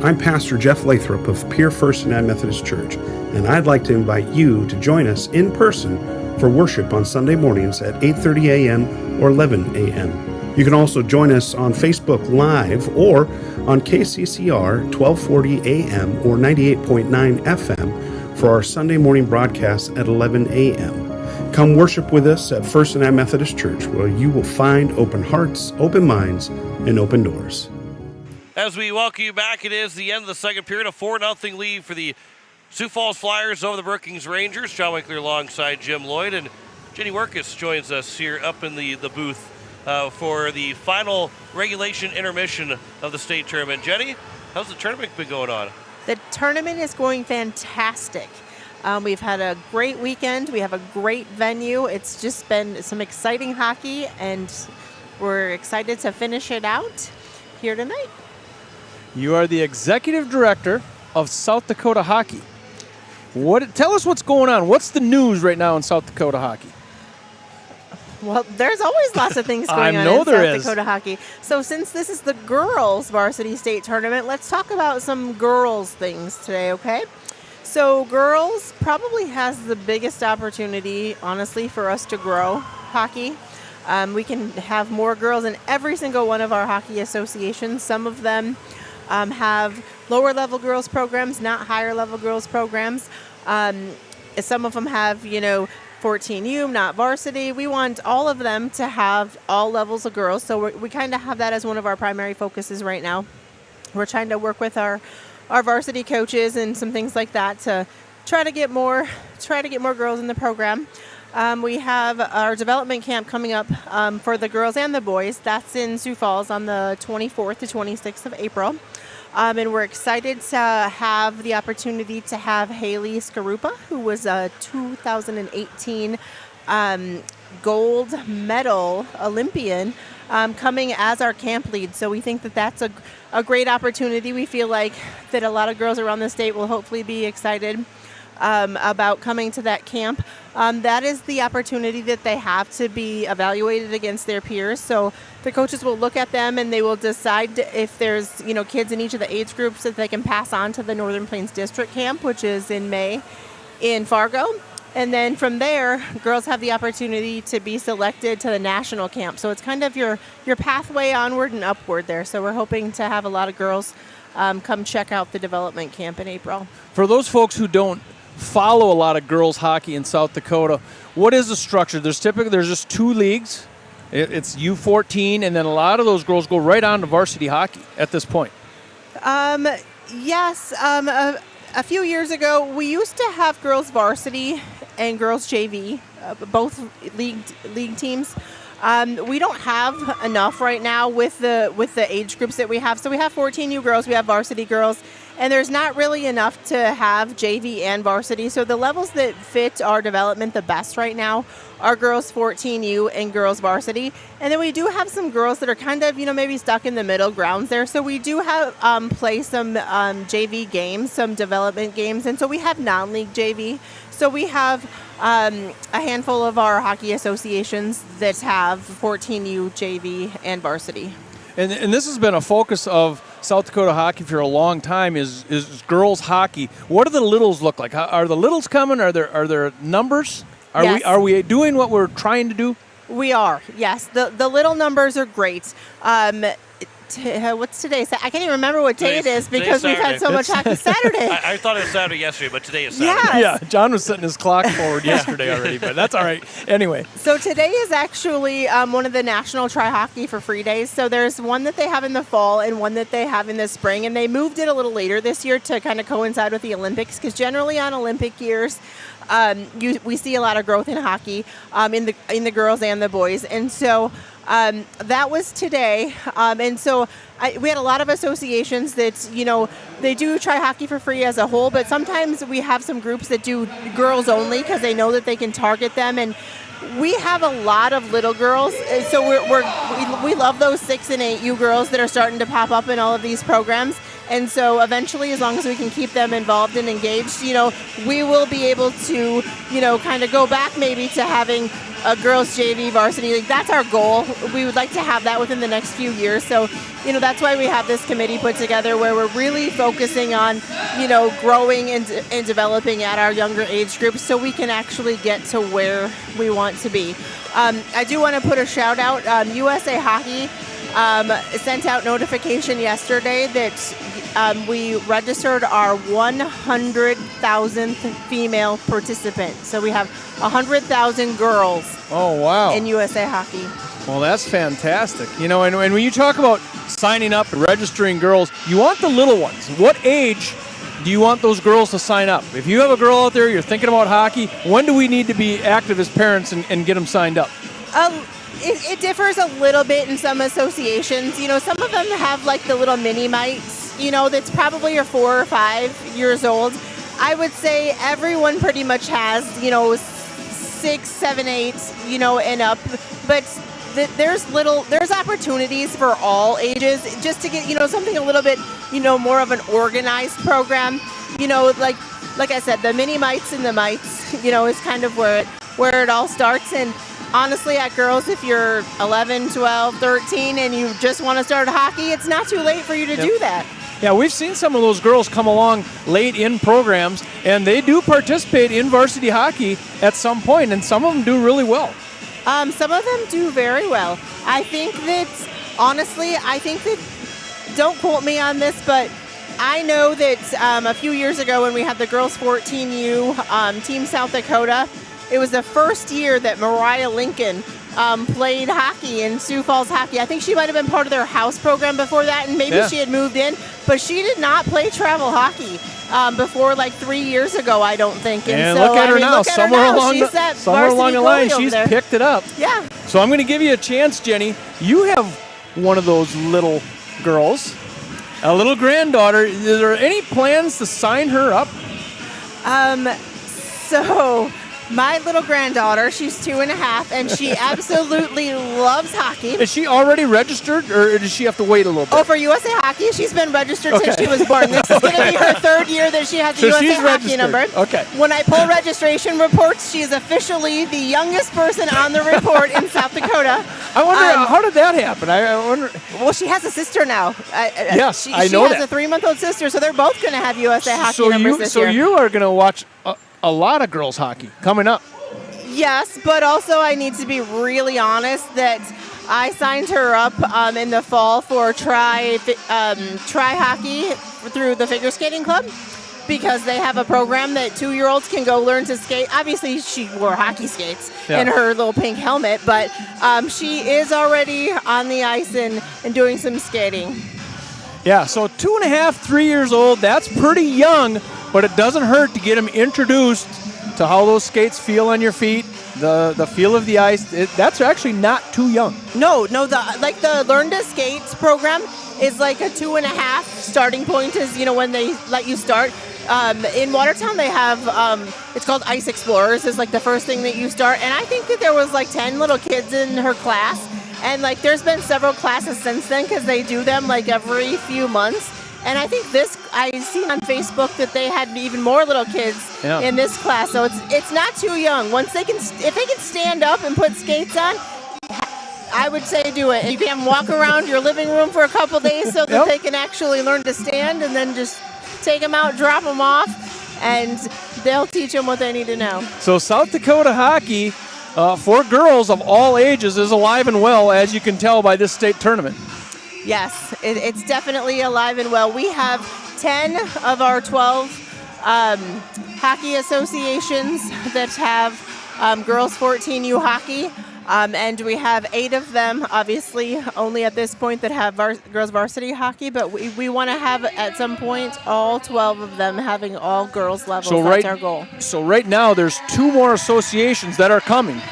S16: I'm Pastor Jeff Lathrop of Pier First United Methodist Church, and I'd like to invite you to join us in person for worship on Sunday mornings at 8:30 a.m. or 11 a.m. You can also join us on Facebook Live or on KCCR 1240 a.m. or 98.9 FM for our Sunday morning broadcast at 11 a.m. Come worship with us at First United Methodist Church, where you will find open hearts, open minds, and open doors.
S2: As we welcome you back, it is the end of the second period, a 4-0 lead for the Sioux Falls Flyers over the Brookings Rangers. John Winkler alongside Jim Lloyd, and Jenny Workus joins us here up in the booth for the final regulation intermission of the state tournament. Jenny, how's the tournament been going on?
S17: The tournament is going fantastic. We've had a great weekend. We have a great venue. It's just been some exciting hockey, and we're excited to finish it out here tonight.
S3: You are the executive director of South Dakota Hockey. Tell us what's going on. What's the news right now in South Dakota Hockey?
S17: Well, there's always lots of things going on in South Dakota hockey. So since this is the girls' varsity state tournament, let's talk about some girls' things today, okay? So girls probably has the biggest opportunity, honestly, for us to grow hockey. We can have more girls in every single one of our hockey associations. Some of them have lower level girls programs, not higher level girls programs. Some of them have, 14U, not varsity. We want all of them to have all levels of girls. So we kind of have that as one of our primary focuses right now. We're trying to work with our varsity coaches and some things like that to try to get more girls in the program. We have our development camp coming up for the girls and the boys. That's in Sioux Falls on the 24th to 26th of April. And we're excited to have the opportunity to have Haley Skarupa, who was a 2018 gold medal Olympian, coming as our camp lead. So we think that that's a great opportunity. We feel like that a lot of girls around the state will hopefully be excited about coming to that camp. That is the opportunity that they have to be evaluated against their peers. So the coaches will look at them and they will decide if there's, kids in each of the age groups that they can pass on to the Northern Plains District Camp, which is in May in Fargo. And then from there, girls have the opportunity to be selected to the national camp. So it's kind of your pathway onward and upward there. So we're hoping to have a lot of girls come check out the development camp in April.
S3: For those folks who don't follow a lot of girls hockey in South Dakota, what is the structure? There's just two leagues. It's U14, and then a lot of those girls go right on to varsity hockey at this point.
S17: Yes. A few years ago, we used to have girls varsity and girls JV, both league teams. We don't have enough right now with the age groups that we have. So we have 14U girls, we have varsity girls, and there's not really enough to have JV and varsity. So the levels that fit our development the best right now are girls 14U and girls varsity. And then we do have some girls that are kind of, maybe stuck in the middle grounds there. So we do have play some JV games, some development games. And so we have non-league JV. So we have a handful of our hockey associations that have 14U JV and varsity.
S3: And this has been a focus of South Dakota hockey for a long time is girls hockey. What do the littles look like? Are the littles coming? Are there numbers?
S17: Yes.
S3: Are we doing what we're trying to do?
S17: We are, yes. The little numbers are great. What's today? I can't even remember what day it is because we've had so much hockey Saturday.
S2: I thought it was Saturday yesterday, but today is Saturday.
S17: Yes.
S3: Yeah, John was setting his clock forward yesterday already, but that's all right. Anyway.
S17: So today is actually one of the National Try Hockey for Free days. So there's one that they have in the fall and one that they have in the spring. And they moved it a little later this year to kind of coincide with the Olympics because generally on Olympic years, we see a lot of growth in hockey in the girls and the boys. And so that was today. And so we had a lot of associations that, they do Try Hockey for Free as a whole, but sometimes we have some groups that do girls only because they know that they can target them. And we have a lot of little girls. So we love those 6 and 8U girls that are starting to pop up in all of these programs. And so eventually, as long as we can keep them involved and engaged, we will be able to, kind of go back maybe to having a girls JV varsity league. That's our goal. We would like to have that within the next few years. So, that's why we have this committee put together where we're really focusing on, growing and developing at our younger age groups so we can actually get to where we want to be. I do want to put a shout out. USA Hockey sent out notification yesterday that we registered our 100,000th female participant. So we have 100,000 girls.
S3: Oh, wow.
S17: In USA Hockey.
S3: Well, that's fantastic. And when you talk about signing up and registering girls, you want the little ones. What age do you want those girls to sign up? If you have a girl out there, you're thinking about hockey, when do we need to be active as parents and get them signed up?
S17: It differs a little bit in some associations. Some of them have like the little mini mites, that's probably are 4 or 5 years old. I would say everyone pretty much has, 6, 7, 8, and up. But there's opportunities for all ages just to get, something a little bit, more of an organized program. Like I said, the mini mites and the mites, is kind of where it all starts. And honestly, at girls, if you're 11, 12, 13, and you just want to start hockey, it's not too late for you to do that.
S3: Yeah, we've seen some of those girls come along late in programs, and they do participate in varsity hockey at some point, and some of them do really well.
S17: Some of them do very well. I think that, don't quote me on this, but I know that a few years ago when we had the girls 14U Team South Dakota, it was the first year that Mariah Lincoln played hockey in Sioux Falls hockey. I think she might have been part of their house program before that, and maybe she had moved in, but she did not play travel hockey before like 3 years ago, I don't think.
S3: And so, look at her now. Somewhere along the line, she's picked it up.
S17: Yeah.
S3: So I'm going to give you a chance, Jenny. You have one of those little girls, a little granddaughter. Is there any plans to sign her up?
S17: So my little granddaughter, she's 2.5, and she absolutely loves hockey.
S3: Is she already registered, or does she have to wait a little bit?
S17: Oh, for USA Hockey, she's been registered since she was born. This is going to be her 3rd year that she has the USA Hockey number.
S3: Okay.
S17: When I pull registration reports, she is officially the youngest person on the report in South Dakota.
S3: I wonder, how did that happen? I wonder.
S17: Well, she has a sister now.
S3: Yes, I know
S17: She
S3: that.
S17: has a 3-month-old sister, so they're both going to have USA Hockey numbers this year.
S3: So you are going to watch a lot of girls hockey coming up.
S17: Yes, but also I need to be really honest that I signed her up in the fall for try hockey through the Figure Skating Club because they have a program that 2-year-olds can go learn to skate. Obviously, she wore hockey skates and her little pink helmet, but she is already on the ice and doing some skating.
S3: Yeah, so 2.5, 3 years old, that's pretty young, but it doesn't hurt to get them introduced to how those skates feel on your feet, the feel of the ice, that's actually not too young.
S17: No, the Learn to Skate program is like a 2.5 starting point is, when they let you start. In Watertown, they have, it's called Ice Explorers is like the first thing that you start. And I think that there was like 10 little kids in her class. And like there's been several classes since then because they do them like every few months. And I think I seen on Facebook that they had even more little kids in this class. So it's not too young. If they can stand up and put skates on, I would say do it. You can walk around your living room for a couple days so that they can actually learn to stand, and then just take them out, drop them off, and they'll teach them what they need to know.
S3: So South Dakota hockey for girls of all ages is alive and well, as you can tell by this state tournament.
S17: Yes, it's definitely alive and well. We have 10 of our 12 hockey associations that have girls 14U hockey, and we have 8 of them, obviously, only at this point that have girls varsity hockey, but we want to have, at some point, all 12 of them having all girls levels. So that's our goal.
S3: So right now, there's 2 more associations that are coming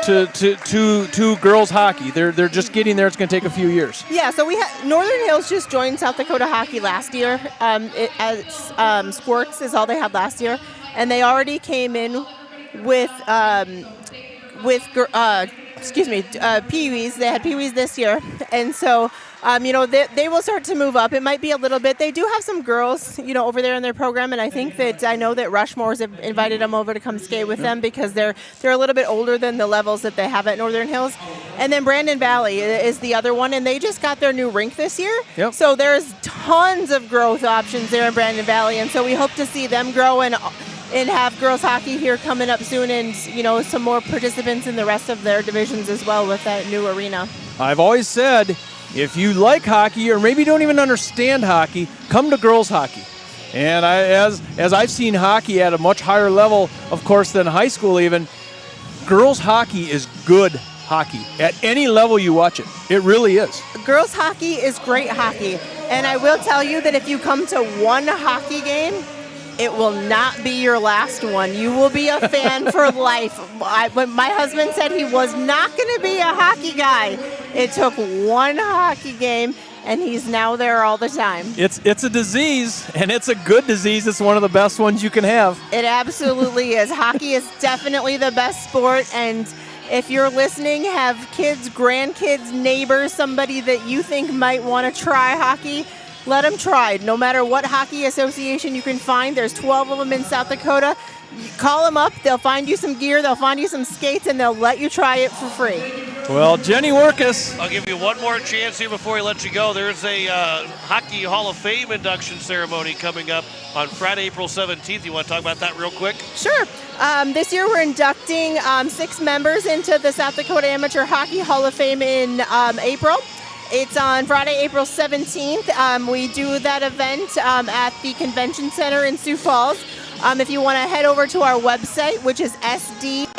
S3: to girls hockey. They're just getting there. It's going to take a few years.
S17: Yeah, so we had Northern Hills just joined South Dakota hockey last year. Squirts is all they had last year, and they already came in with Pee-wees. They had Pee-wees this year, and so they will start to move up. It might be a little bit. They do have some girls, over there in their program, and I know that Rushmore's have invited them over to come skate with them because they're a little bit older than the levels that they have at Northern Hills. And then Brandon Valley is the other one, and they just got their new rink this year.
S3: Yep.
S17: So there's tons of growth options there in Brandon Valley, and so we hope to see them grow and have girls hockey here coming up soon, and some more participants in the rest of their divisions as well with that new arena.
S3: I've always said, if you like hockey or maybe don't even understand hockey, come to girls hockey. And as I've seen hockey at a much higher level, of course, than high school even, girls hockey is good hockey at any level you watch it. It really is.
S17: Girls hockey is great hockey, and I will tell you that if you come to one hockey game, it will not be your last one. You will be a fan for life. When my husband said he was not going to be a hockey guy, it took one hockey game, and he's now there all the time.
S3: It's a disease, and it's a good disease. It's one of the best ones you can have.
S17: It absolutely is. Hockey is definitely the best sport, and if you're listening, have kids, grandkids, neighbors, somebody that you think might want to try hockey, let them try. No matter what hockey association you can find, there's 12 of them in South Dakota. Call them up. They'll find you some gear. They'll find you some skates, and they'll let you try it for free.
S3: Well, Jenny Workus.
S2: I'll give you one more chance here before we let you go. There's a Hockey Hall of Fame induction ceremony coming up on Friday, April 17th. You want to talk about that real quick?
S17: Sure. This year we're inducting 6 members into the South Dakota Amateur Hockey Hall of Fame in April. It's on Friday, April 17th. We do that event at the Convention Center in Sioux Falls. If you want to head over to our website, which is sdaha.org,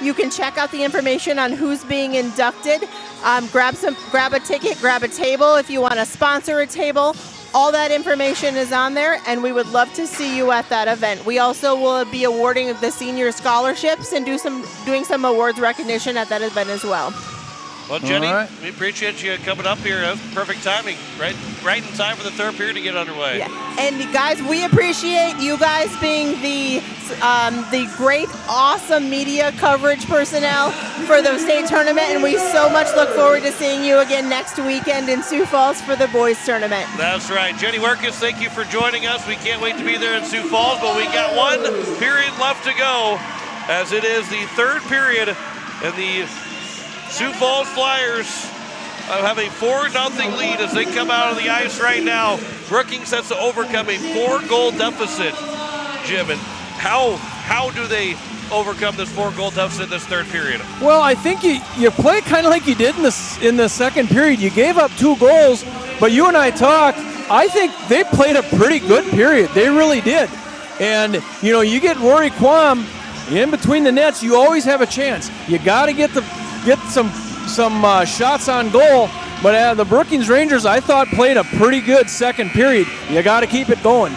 S17: you can check out the information on who's being inducted. Grab a ticket, grab a table if you want to sponsor a table. All that information is on there, and we would love to see you at that event. We also will be awarding the senior scholarships and doing some awards recognition at that event as well.
S2: Well, Jenny, we appreciate you coming up here. That was perfect timing, right in time for the third period to get underway.
S17: Yeah. And guys, we appreciate you guys being the great, awesome media coverage personnel for the state tournament, and we so much look forward to seeing you again next weekend in Sioux Falls for the boys tournament.
S2: That's right. Jenny Workus, thank you for joining us. We can't wait to be there in Sioux Falls, but we got one period left to go, as it is the third period, and the Sioux Falls Flyers have a 4-0 lead as they come out on the ice right now. Brookings has to overcome a 4-goal deficit, Jim. And how do they overcome this 4-goal deficit in this third period?
S3: Well, I think you play kind of like you did in the second period. You gave up 2 goals, but you and I talked. I think they played a pretty good period. They really did. And, you get Rory Quam in between the nets, you always have a chance. You got to get some shots on goal, but the Brookings Rangers, I thought, played a pretty good second period. You got to keep it going.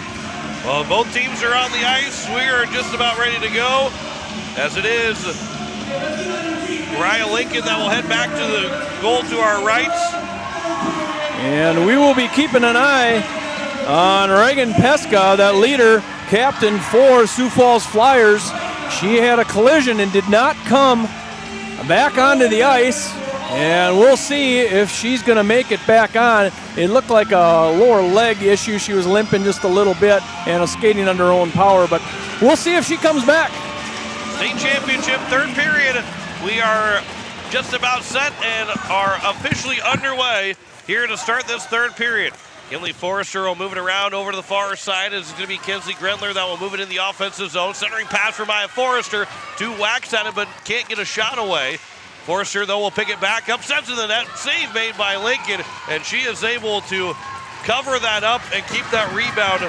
S2: Well, both teams are on the ice. We are just about ready to go. As it is, Mariah Lincoln that will head back to the goal to our right.
S3: And we will be keeping an eye on Reagan Pesca, that leader, captain for Sioux Falls Flyers. She had a collision and did not come back onto the ice. And we'll see if she's going to make it back on. It looked like a lower leg issue. She was limping just a little bit and skating under her own power. But we'll see if she comes back.
S2: State championship, third period. We are just about set and are officially underway here to start this third period. Kinley Forrester will move it around over to the far side. It's going to be Kenzie Grendler that will move it in the offensive zone. Centering pass for Maya Forrester. 2 whacks at it, but can't get a shot away. Forrester, though, will pick it back up, sends to the net. Save made by Lincoln, and she is able to cover that up and keep that rebound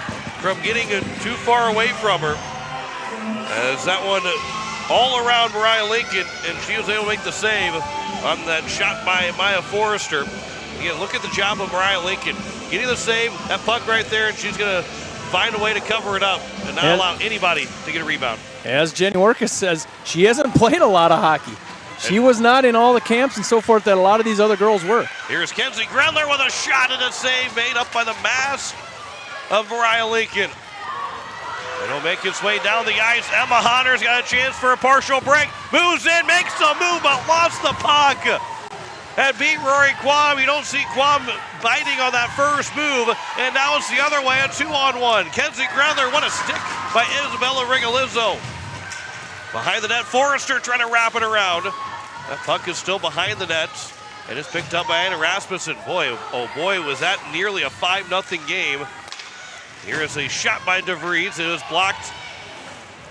S2: from getting too far away from her. As that one all around Mariah Lincoln, and she was able to make the save on that shot by Maya Forrester. Again, look at the job of Mariah Lincoln. Getting the save, that puck right there, and she's going to find a way to cover it up and not allow anybody to get a rebound.
S3: As Jenny Orcus says, she hasn't played a lot of hockey. She was not in all the camps and so forth that a lot of these other girls were.
S2: Here's Kenzie Grendler with a shot and a save made up by the mass of Mariah Lincoln. It'll make its way down the ice. Emma Honner's got a chance for a partial break. Moves in, makes the move, but lost the puck. And beat Rory Quam. You don't see Quam biting on that first move. And now it's the other way, a 2-on-1. Kenzie Grendler, what a stick by Isabella Rigolizzo. Behind the net, Forrester trying to wrap it around. That puck is still behind the net, and it's picked up by Anna Rasmussen. Boy, oh boy, was that nearly a 5-0 game. Here is a shot by DeVries. It was blocked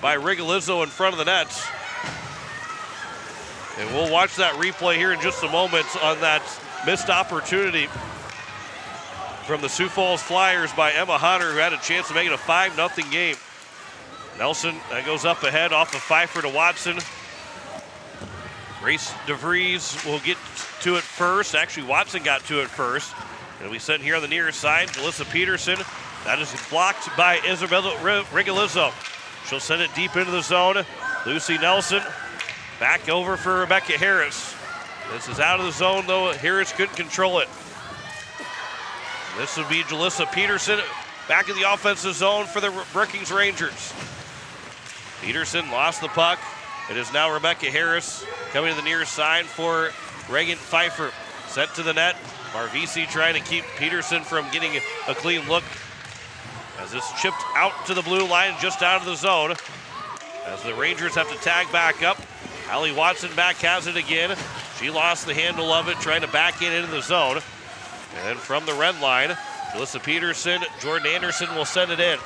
S2: by Rigolizzo in front of the net. And we'll watch that replay here in just a moment on that missed opportunity from the Sioux Falls Flyers by Emma Hunter, who had a chance to make it a 5-0 game. Nelson goes up ahead off of Pfeiffer to Watson. Grace DeVries will get to it first. Actually, Watson got to it first. And we send here on the near side, Jalissa Peterson. That is blocked by Isabella Rigolizzo. She'll send it deep into the zone. Lucy Nelson back over for Rebecca Harris. This is out of the zone, though. Harris couldn't control it. This would be Jalissa Peterson back in the offensive zone for the Brookings Rangers. Peterson lost the puck. It is now Rebecca Harris coming to the near side for Reagan Pfeiffer. Sent to the net. Marvisi trying to keep Peterson from getting a clean look. As this chipped out to the blue line, just out of the zone. As the Rangers have to tag back up. Allie Watson back has it again. She lost the handle of it, trying to back it into the zone. And from the red line, Melissa Peterson, Jordan Anderson will send it in.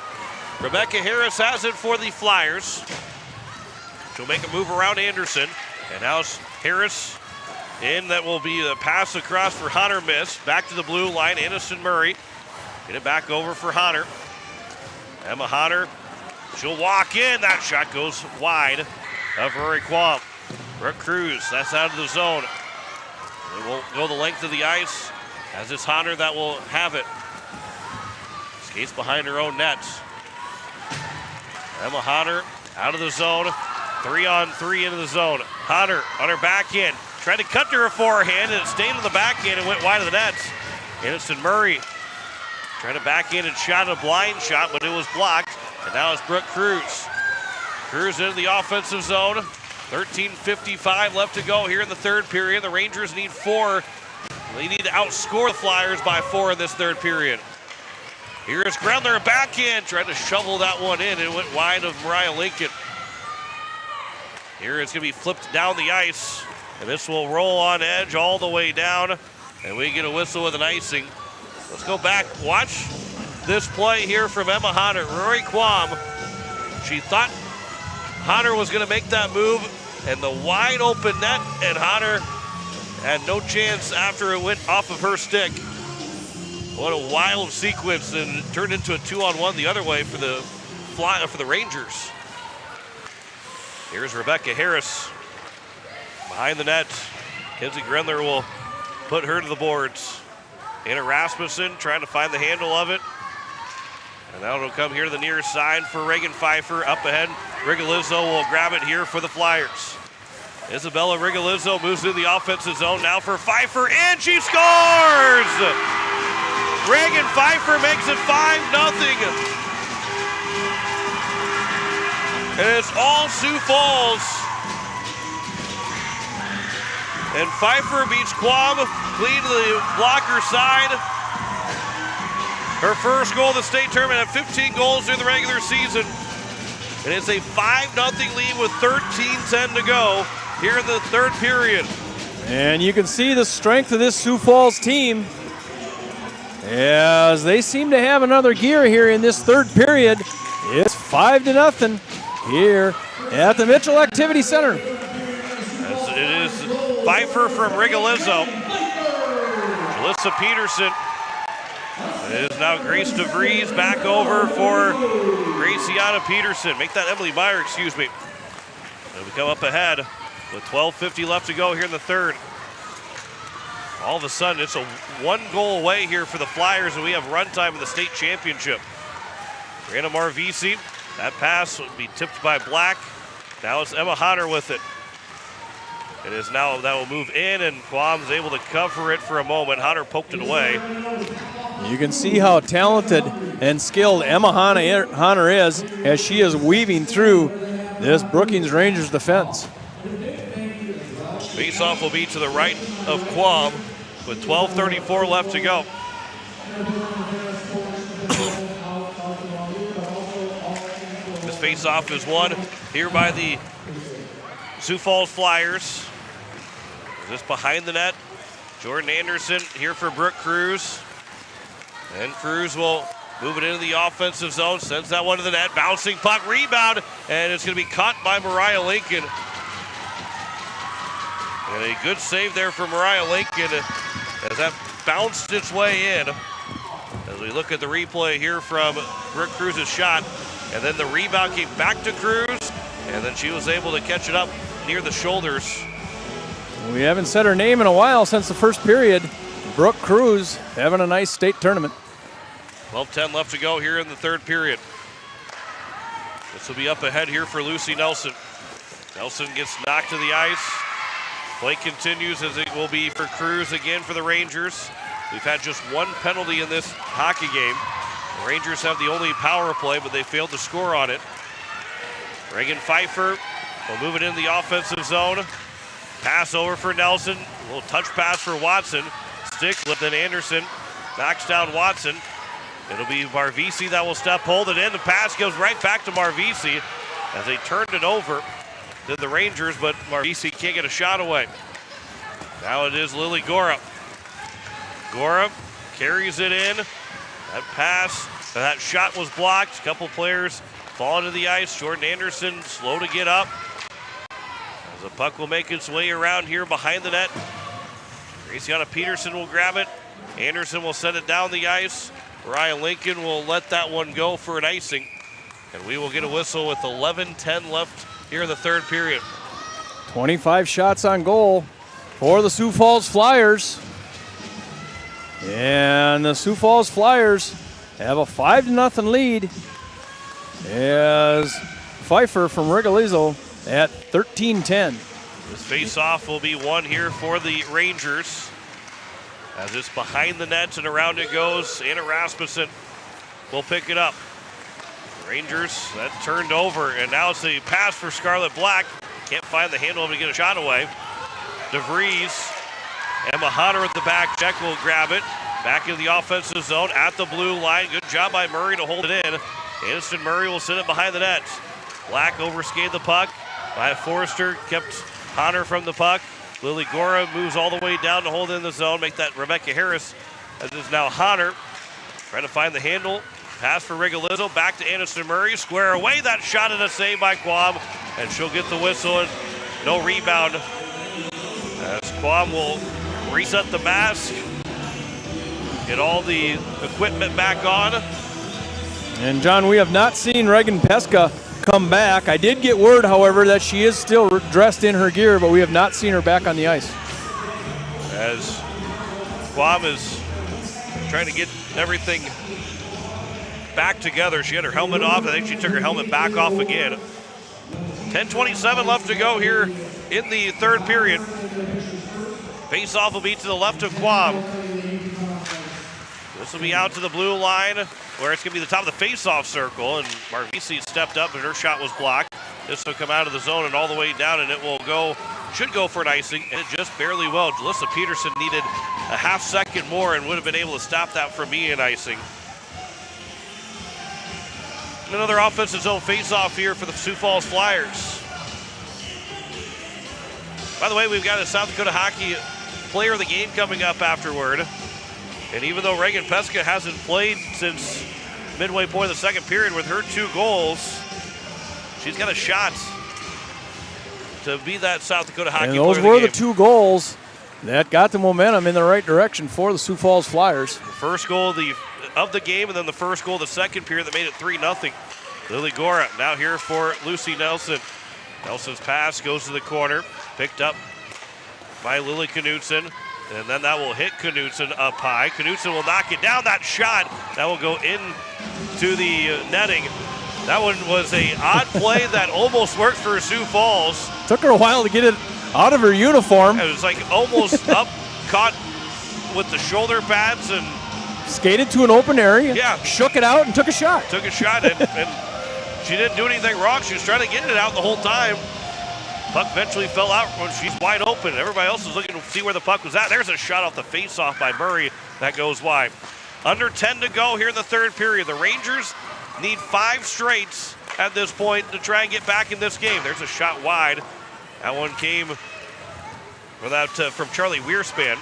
S2: Rebecca Harris has it for the Flyers. She'll make a move around Anderson. And now it's Harris in. That will be a pass across for Hunter, miss. Back to the blue line, Aniston Murray. Get it back over for Hunter. Emma Hunter, she'll walk in. That shot goes wide of Rory Quam. Brooke Cruz, that's out of the zone. It won't go the length of the ice, as it's Hunter that will have it. Skates behind her own nets. Emma Hunter out of the zone. 3-on-3 into the zone. Hunter on her back end. Tried to cut to her forehand, and it stayed on the back end and went wide of the nets. Aniston Murray trying to back in and shot a blind shot, but it was blocked. And now it's Brooke Cruz. Cruz into the offensive zone. 13:55 left to go here in the third period. The Rangers need 4. They need to outscore the Flyers by 4 in this third period. Here's Grendler backhand, tried to shovel that one in. It went wide of Mariah Lincoln. Here it's going to be flipped down the ice, and this will roll on edge all the way down, and we get a whistle with an icing. Let's go back, watch this play here from Emma Hunter. Rory Quam, she thought Hunter was going to make that move, and the wide open net, and Hunter had no chance after it went off of her stick. What a wild sequence, and it turned into a 2-on-1 the other way for the Rangers. Here's Rebecca Harris behind the net. Kenzie Grendler will put her to the boards. Anna Rasmussen trying to find the handle of it. And now it'll come here to the near side for Reagan Pfeiffer. Up ahead, Rigolizzo will grab it here for the Flyers. Isabella Rigolizzo moves into the offensive zone now for Pfeiffer, and she scores! Reagan Pfeiffer makes it 5-0. And it's all Sioux Falls. And Pfeiffer beats Quam clean to the blocker side. Her first goal of the state tournament at 15 goals during the regular season. And it's a 5-0 lead with 13:10 to go here in the third period.
S3: And you can see the strength of this Sioux Falls team as they seem to have another gear here in this third period. It's 5-0 here at the Mitchell Activity Center.
S2: As it is Pfeiffer from Rigolizzo. Alyssa Peterson. It is now Grace DeVries back over for Graciana Peterson. Make that Emily Meyer, excuse me. And we come up ahead with 12:50 left to go here in the third. All of a sudden, it's a 1 goal away here for the Flyers, and we have run time in the state championship. Brianna Marvisi, that pass would be tipped by Black. Now it's Emma Hunter with it. It is now, that will move in, and Quam's able to cover it for a moment. Hunter poked it away.
S3: You can see how talented and skilled Emma Hunter is as she is weaving through this Brookings Rangers defense.
S2: Faceoff will be to the right of Quam with 12:34 left to go. This faceoff is won here by the Sioux Falls Flyers. Just behind the net, Jordan Anderson here for Brooke Cruz. And Cruz will move it into the offensive zone, sends that one to the net, bouncing puck, rebound, and it's going to be caught by Mariah Lincoln. And a good save there for Mariah Lincoln as that bounced its way in. As we look at the replay here from Brooke Cruz's shot, and then the rebound came back to Cruz, and then she was able to catch it up near the shoulders.
S3: We haven't said her name in a while since the first period. Brooke Cruz having a nice state tournament.
S2: 12:10 left to go here in the third period. This will be up ahead here for Lucy Nelson. Nelson gets knocked to the ice. Play continues as it will be for Cruz again for the Rangers. We've had just one penalty in this hockey game. The Rangers have the only power play, but they failed to score on it. Reagan Pfeiffer will move it in the offensive zone. Pass over for Nelson. A little touch pass for Watson. Stick lift, then Anderson knocks down Watson. It'll be Marvisi that will hold it in. The pass goes right back to Marvisi as they turned it over to the Rangers, but Marvisi can't get a shot away. Now it is Lily Gora. Gora carries it in. That pass, that shot was blocked. A couple players fall into the ice. Jordan Anderson slow to get up. As the puck will make its way around here behind the net. Graciana Peterson will grab it. Anderson will send it down the ice. Mariah Lincoln will let that one go for an icing. And we will get a whistle with 11:10 left here in the third period.
S3: 25 shots on goal for the Sioux Falls Flyers. And the Sioux Falls Flyers have a 5-0 lead as Pfeiffer from Rigolizzo at 13:10.
S2: This face-off will be won here for the Rangers. As it's behind the net and around it goes, Anna Rasmussen will pick it up. Rangers, that turned over, and now it's the pass for Scarlett Black. Can't find the handle to get a shot away. DeVries, Emma Hunter at the back check will grab it. Back in the offensive zone at the blue line. Good job by Murray to hold it in. Aniston Murray will send it behind the net. Black overskated the puck. By Forrester, kept Hunter from the puck. Lily Gora moves all the way down to hold in the zone. Make that Rebecca Harris. That is now Hunter. Trying to find the handle. Pass for Rigolizzo. Back to Aniston Murray. Square away. That shot and a save by Quam. And she'll get the whistle. And no rebound. As Quam will reset the mask. Get all the equipment back on.
S3: And John, we have not seen Reagan Pesca come back. I did get word, however, that she is still dressed in her gear, but we have not seen her back on the ice.
S2: As Quam is trying to get everything back together. She had her helmet off. I think she took her helmet back off again. 10:27 left to go here in the third period. Face-off will be to the left of Quam. This will be out to the blue line where it's going to be the top of the face-off circle, and Marvisi stepped up and her shot was blocked. This will come out of the zone and all the way down, and it will go, should go for an icing, and it just barely will. Jalissa Peterson needed a half second more and would have been able to stop that from being an icing. Another offensive zone face-off here for the Sioux Falls Flyers. By the way, we've got a South Dakota Hockey Player of the Game coming up afterward. And even though Reagan Pesca hasn't played since midway point of the second period with her 2 goals, she's got a shot to be that South Dakota Hockey Player of the Game.
S3: And those were the 2 goals that got the momentum in the right direction for the Sioux Falls Flyers.
S2: The first goal of the game, and then the first goal of the second period that made it 3-0. Lily Gora now here for Lucy Nelson. Nelson's pass goes to the corner, picked up by Lily Knutson, and then that will hit Knutson up high. Knutson will knock it down. That shot, that will go into the netting. That one was an odd play that almost worked for Sioux Falls.
S3: Took her a while to get it out of her uniform.
S2: It was like almost up, caught with the shoulder pads and
S3: skated to an open area,
S2: yeah,
S3: shook it out and took a shot.
S2: Took a shot, and she didn't do anything wrong. She was trying to get it out the whole time. Puck eventually fell out when she's wide open. Everybody else was looking to see where the puck was at. There's a shot off the face-off by Murray that goes wide. Under 10 to go here in the third period. The Rangers need 5 straights at this point to try and get back in this game. There's a shot wide. That one came from Charlie Weerspan.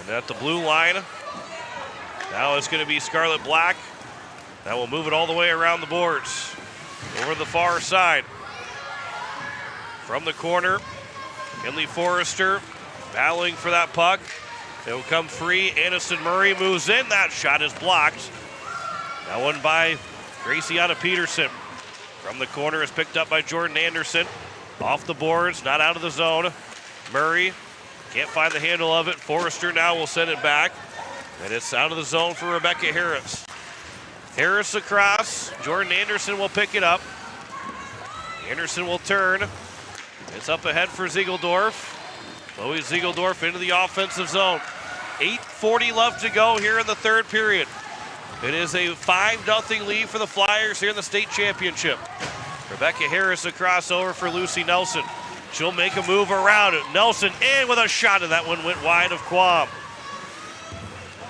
S2: And at the blue line, now it's going to be Scarlett Black. That will move it all the way around the boards. Over the far side. From the corner, Kinley Forrester battling for that puck. It will come free. Aniston Murray moves in. That shot is blocked. That one by Graciana Peterson. From the corner is picked up by Jordan Anderson. Off the boards, not out of the zone. Murray can't find the handle of it. Forrester now will send it back. And it's out of the zone for Rebecca Harris. Harris across. Jordan Anderson will pick it up. Anderson will turn. It's up ahead for Ziegeldorf. Chloe Ziegeldorf into the offensive zone. 8:40 left to go here in the third period. It is a 5-0 lead for the Flyers here in the state championship. Rebecca Harris across over for Lucy Nelson. She'll make a move around it. Nelson in with a shot, and that one went wide of Quam.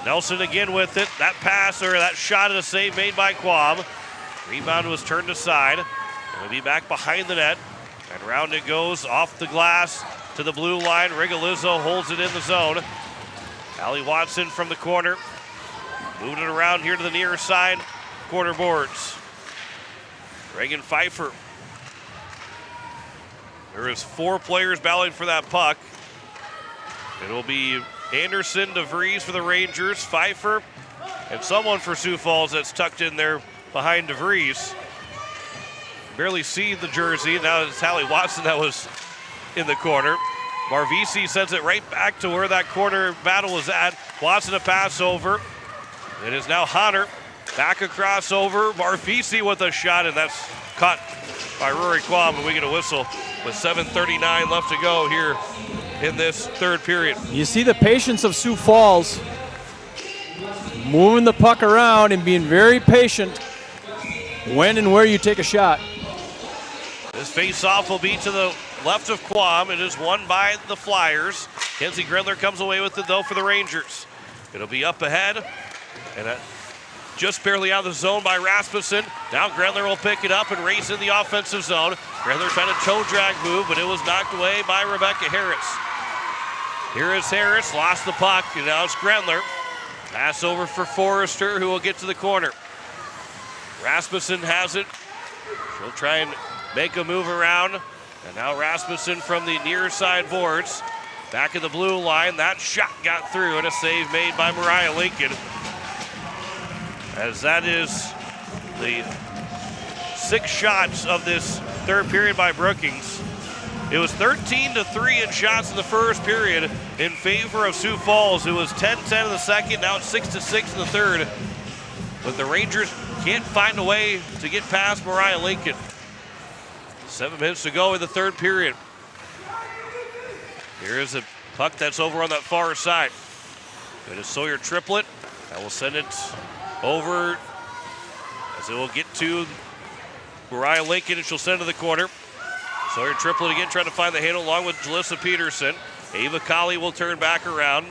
S2: Nelson again with it. That pass, or that shot, and a save made by Quam. Rebound was turned aside. It'll be back behind the net. And round it goes off the glass to the blue line. Rigolizzo holds it in the zone. Allie Watson from the corner. Moving it around here to the near side corner boards. Reagan Pfeiffer. There is 4 players battling for that puck. It'll be Anderson, DeVries for the Rangers, Pfeiffer, and someone for Sioux Falls that's tucked in there behind DeVries. Barely see the jersey. Now it's Allie Watson that was in the corner. Marvisi sends it right back to where that corner battle was at. Watson a pass over. It is now Hunter. Back across over. Marvisi with a shot, and that's caught by Rory Quam, and we get a whistle with 7:39 left to go here in this third period.
S3: You see the patience of Sioux Falls, moving the puck around and being very patient when and where you take a shot.
S2: This face-off will be to the left of Quam. It is won by the Flyers. Kenzie Grendler comes away with it, though, for the Rangers. It'll be up ahead, and just barely out of the zone by Rasmussen. Now Grendler will pick it up and race in the offensive zone. Grendler trying to toe drag move, but it was knocked away by Rebecca Harris. Here is Harris, lost the puck, and now it's Grendler. Pass over for Forrester, who will get to the corner. Rasmussen has it. She'll try and make a move around. And now Rasmussen from the near side boards. Back of the blue line. That shot got through, and a save made by Mariah Lincoln. As that is the 6 shots of this third period by Brookings. It was 13-3 in shots in the first period in favor of Sioux Falls. It was 10-10 in the second, now it's 6-6 in the third. But the Rangers can't find a way to get past Mariah Lincoln. 7 minutes to go in the third period. Here's a puck that's over on that far side. It is Sawyer Triplett. That will send it over as it will get to Mariah Lincoln, and she'll send it to the corner. Sawyer Triplett again trying to find the handle along with Jalissa Peterson. Ava Colley will turn back around.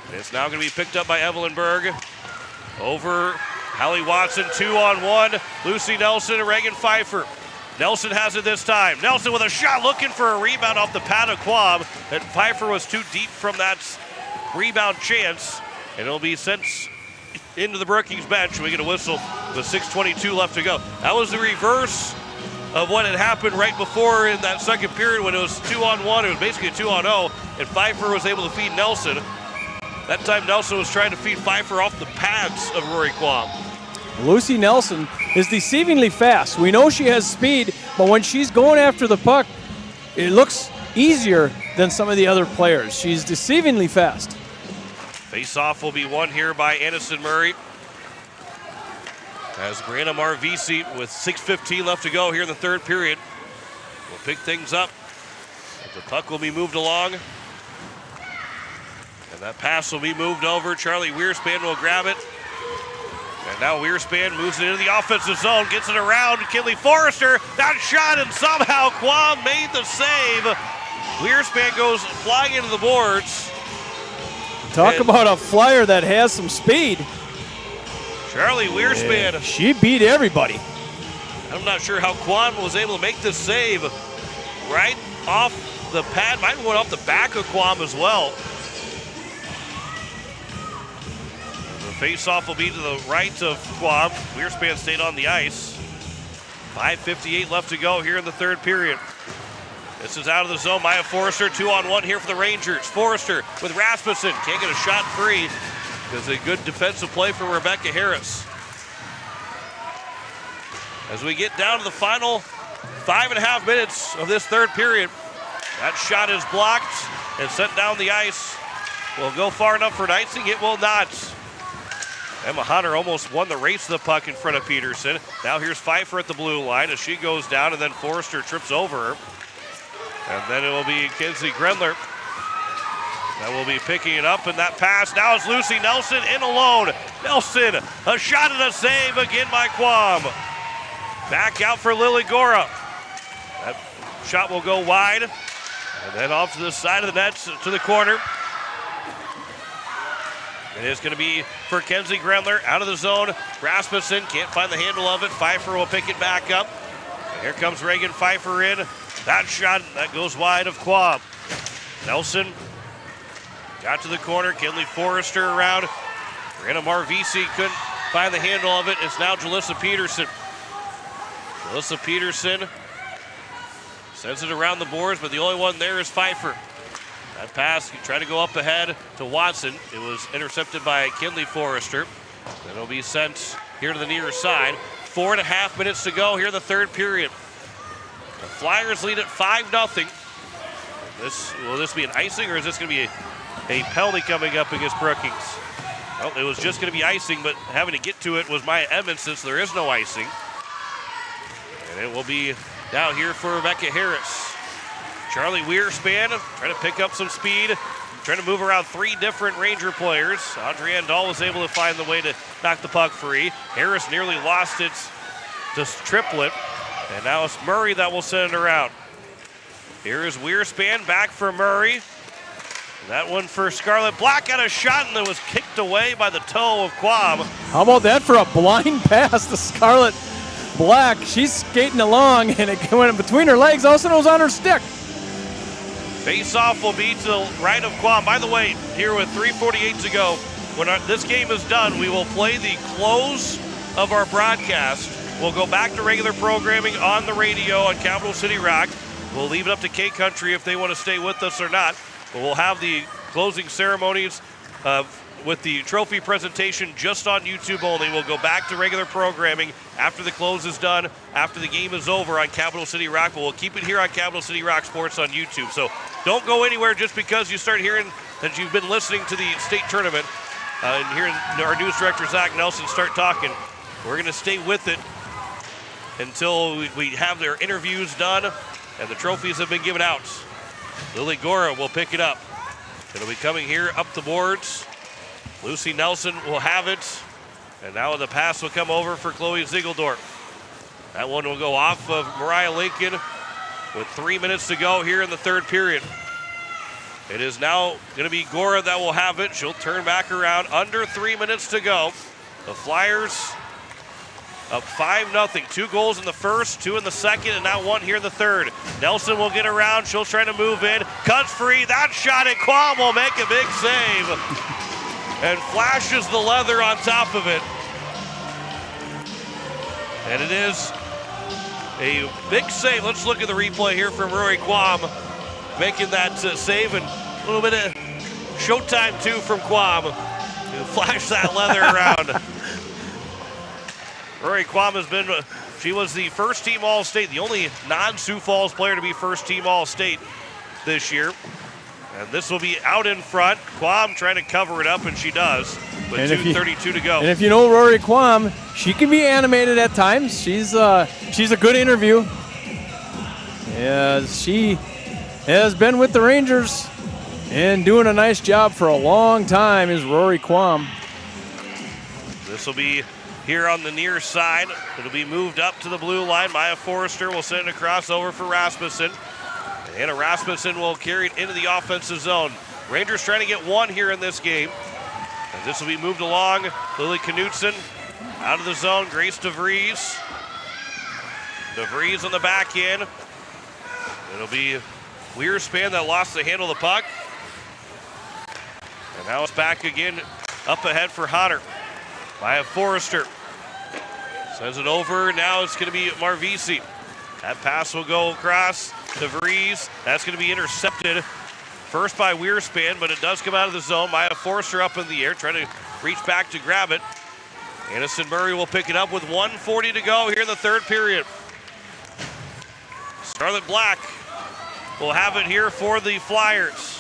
S2: And it's now going to be picked up by Evelyn Berg. Over Hallie Watson, 2-on-1. Lucy Nelson and Reagan Pfeiffer. Nelson has it this time. Nelson with a shot looking for a rebound off the pad of Quam. And Pfeiffer was too deep from that rebound chance. And it'll be sent into the Brookings bench. We get a whistle with 6:22 left to go. That was the reverse of what had happened right before in that second period when it was 2-on-1. It was basically a 2-on-0. And Pfeiffer was able to feed Nelson. That time Nelson was trying to feed Pfeiffer off the pads of Rory Quam.
S3: Lucy Nelson is deceivingly fast. We know she has speed, but when she's going after the puck, it looks easier than some of the other players. She's deceivingly fast.
S2: Face-off will be won here by Anderson Murray. As Brianna Marvisi, with 6:15 left to go here in the third period, will pick things up. The puck will be moved along. And that pass will be moved over. Charlie Weerspan will grab it. And now Weerspan moves it into the offensive zone, gets it around Kinley Forrester. That shot, and somehow Quam made the save. Weerspan goes flying into the boards.
S3: Talk about a flyer that has some speed.
S2: Charlie Weerspan.
S3: Yeah, she beat everybody.
S2: I'm not sure how Quam was able to make this save right off the pad. Might have went off the back of Quam as well. Face-off will be to the right of Quam. Weerspan stayed on the ice. 5:58 left to go here in the third period. This is out of the zone. Maya Forrester, 2-on-1 here for the Rangers. Forrester with Rasmussen. Can't get a shot free because a good defensive play from Rebecca Harris. As we get down to the final 5.5 minutes of this third period, that shot is blocked and sent down the ice. Will go far enough for an icing? It will not. Emma Hunter almost won the race to the puck in front of Peterson. Now here's Pfeiffer at the blue line as she goes down, and then Forrester trips over her. And then it will be Kinsey Grendler that will be picking it up, and that pass now is Lucy Nelson in alone. Nelson, a shot and a save again by Quam. Back out for Lily Gora. That shot will go wide, and then off to the side of the net to the corner. It is going to be for Kenzie Grendler out of the zone. Rasmussen can't find the handle of it. Pfeiffer will pick it back up. And here comes Reagan Pfeiffer in. That shot, that goes wide of Quam. Nelson got to the corner. Kinley Forrester around. Brianna Marvisi couldn't find the handle of it. It's now Jalissa Peterson. Jalissa Peterson sends it around the boards, but the only one there is Pfeiffer. That pass, he tried to go up ahead to Watson. It was intercepted by Kinley Forrester. Then it'll be sent here to the near side. 4.5 minutes to go here in the third period. The Flyers lead at 5-0. Will this be an icing, or is this going to be a penalty coming up against Brookings? Well, it was just going to be icing, but having to get to it was Maya Edmonds since there is no icing. And it will be down here for Rebecca Harris. Charlie Weerspan trying to pick up some speed, trying to move around 3 different Ranger players. Andrea Dahl was able to find the way to knock the puck free. Harris nearly lost it to Triplett, and now it's Murray that will send it around. Here is Weerspan back for Murray. That one for Scarlett Black, got a shot and then was kicked away by the toe of Quam.
S3: How about that for a blind pass to Scarlett Black? She's skating along and it went between her legs. All of a sudden it was on her stick.
S2: Face-off will be to the right of Quam. By the way, here with 3:48 to go, when this game is done, we will play the close of our broadcast. We'll go back to regular programming on the radio on Capital City Rock. We'll leave it up to K-Country if they want to stay with us or not. But we'll have the closing ceremonies of with the trophy presentation just on YouTube only. We'll go back to regular programming after the close is done, after the game is over on Capital City Rock, but we'll keep it here on Capital City Rock Sports on YouTube. So don't go anywhere just because you start hearing that you've been listening to the state tournament and hearing our news director, Zach Nelson, start talking. We're going to stay with it until we have their interviews done and the trophies have been given out. Lily Gora will pick it up. It'll be coming here up the boards. Lucy Nelson will have it. And now the pass will come over for Chloe Ziegeldorf. That one will go off of Mariah Lincoln with 3 minutes to go here in the third period. It is now going to be Gora that will have it. She'll turn back around. Under 3 minutes to go. The Flyers up 5-0. 2 goals in the first, 2 in the second, and now 1 here in the third. Nelson will get around. She'll try to move in. Cuts free. That shot at Quam will make a big save. And flashes the leather on top of it. And it is a big save. Let's look at the replay here from Rory Quam making that save, and a little bit of showtime too from Quam. Flash that leather around. Rory Quam has been, she was the first team All-State, the only non-Sioux Falls player to be first team All-State this year. And this will be out in front. Quam trying to cover it up, and she does, with 2:32 to go.
S3: And if you know Rory Quam, she can be animated at times. She's a good interview. Yeah, she has been with the Rangers and doing a nice job for a long time is Rory Quam.
S2: This will be here on the near side. It'll be moved up to the blue line. Maya Forrester will send it across over for Rasmussen. And Rasmussen will carry it into the offensive zone. Rangers trying to get 1 here in this game. And this will be moved along. Lily Knutson out of the zone. Grace DeVries. DeVries on the back end. It'll be Weerspan that lost the handle of the puck. And now it's back again up ahead for Hodder. Maya Forrester sends it over. Now it's going to be Marvisi. That pass will go across to Vries. That's going to be intercepted first by Weerspan, but it does come out of the zone. Maya Forrester up in the air, trying to reach back to grab it. Addison Murray will pick it up with 1:40 to go here in the third period. Scarlett Black will have it here for the Flyers.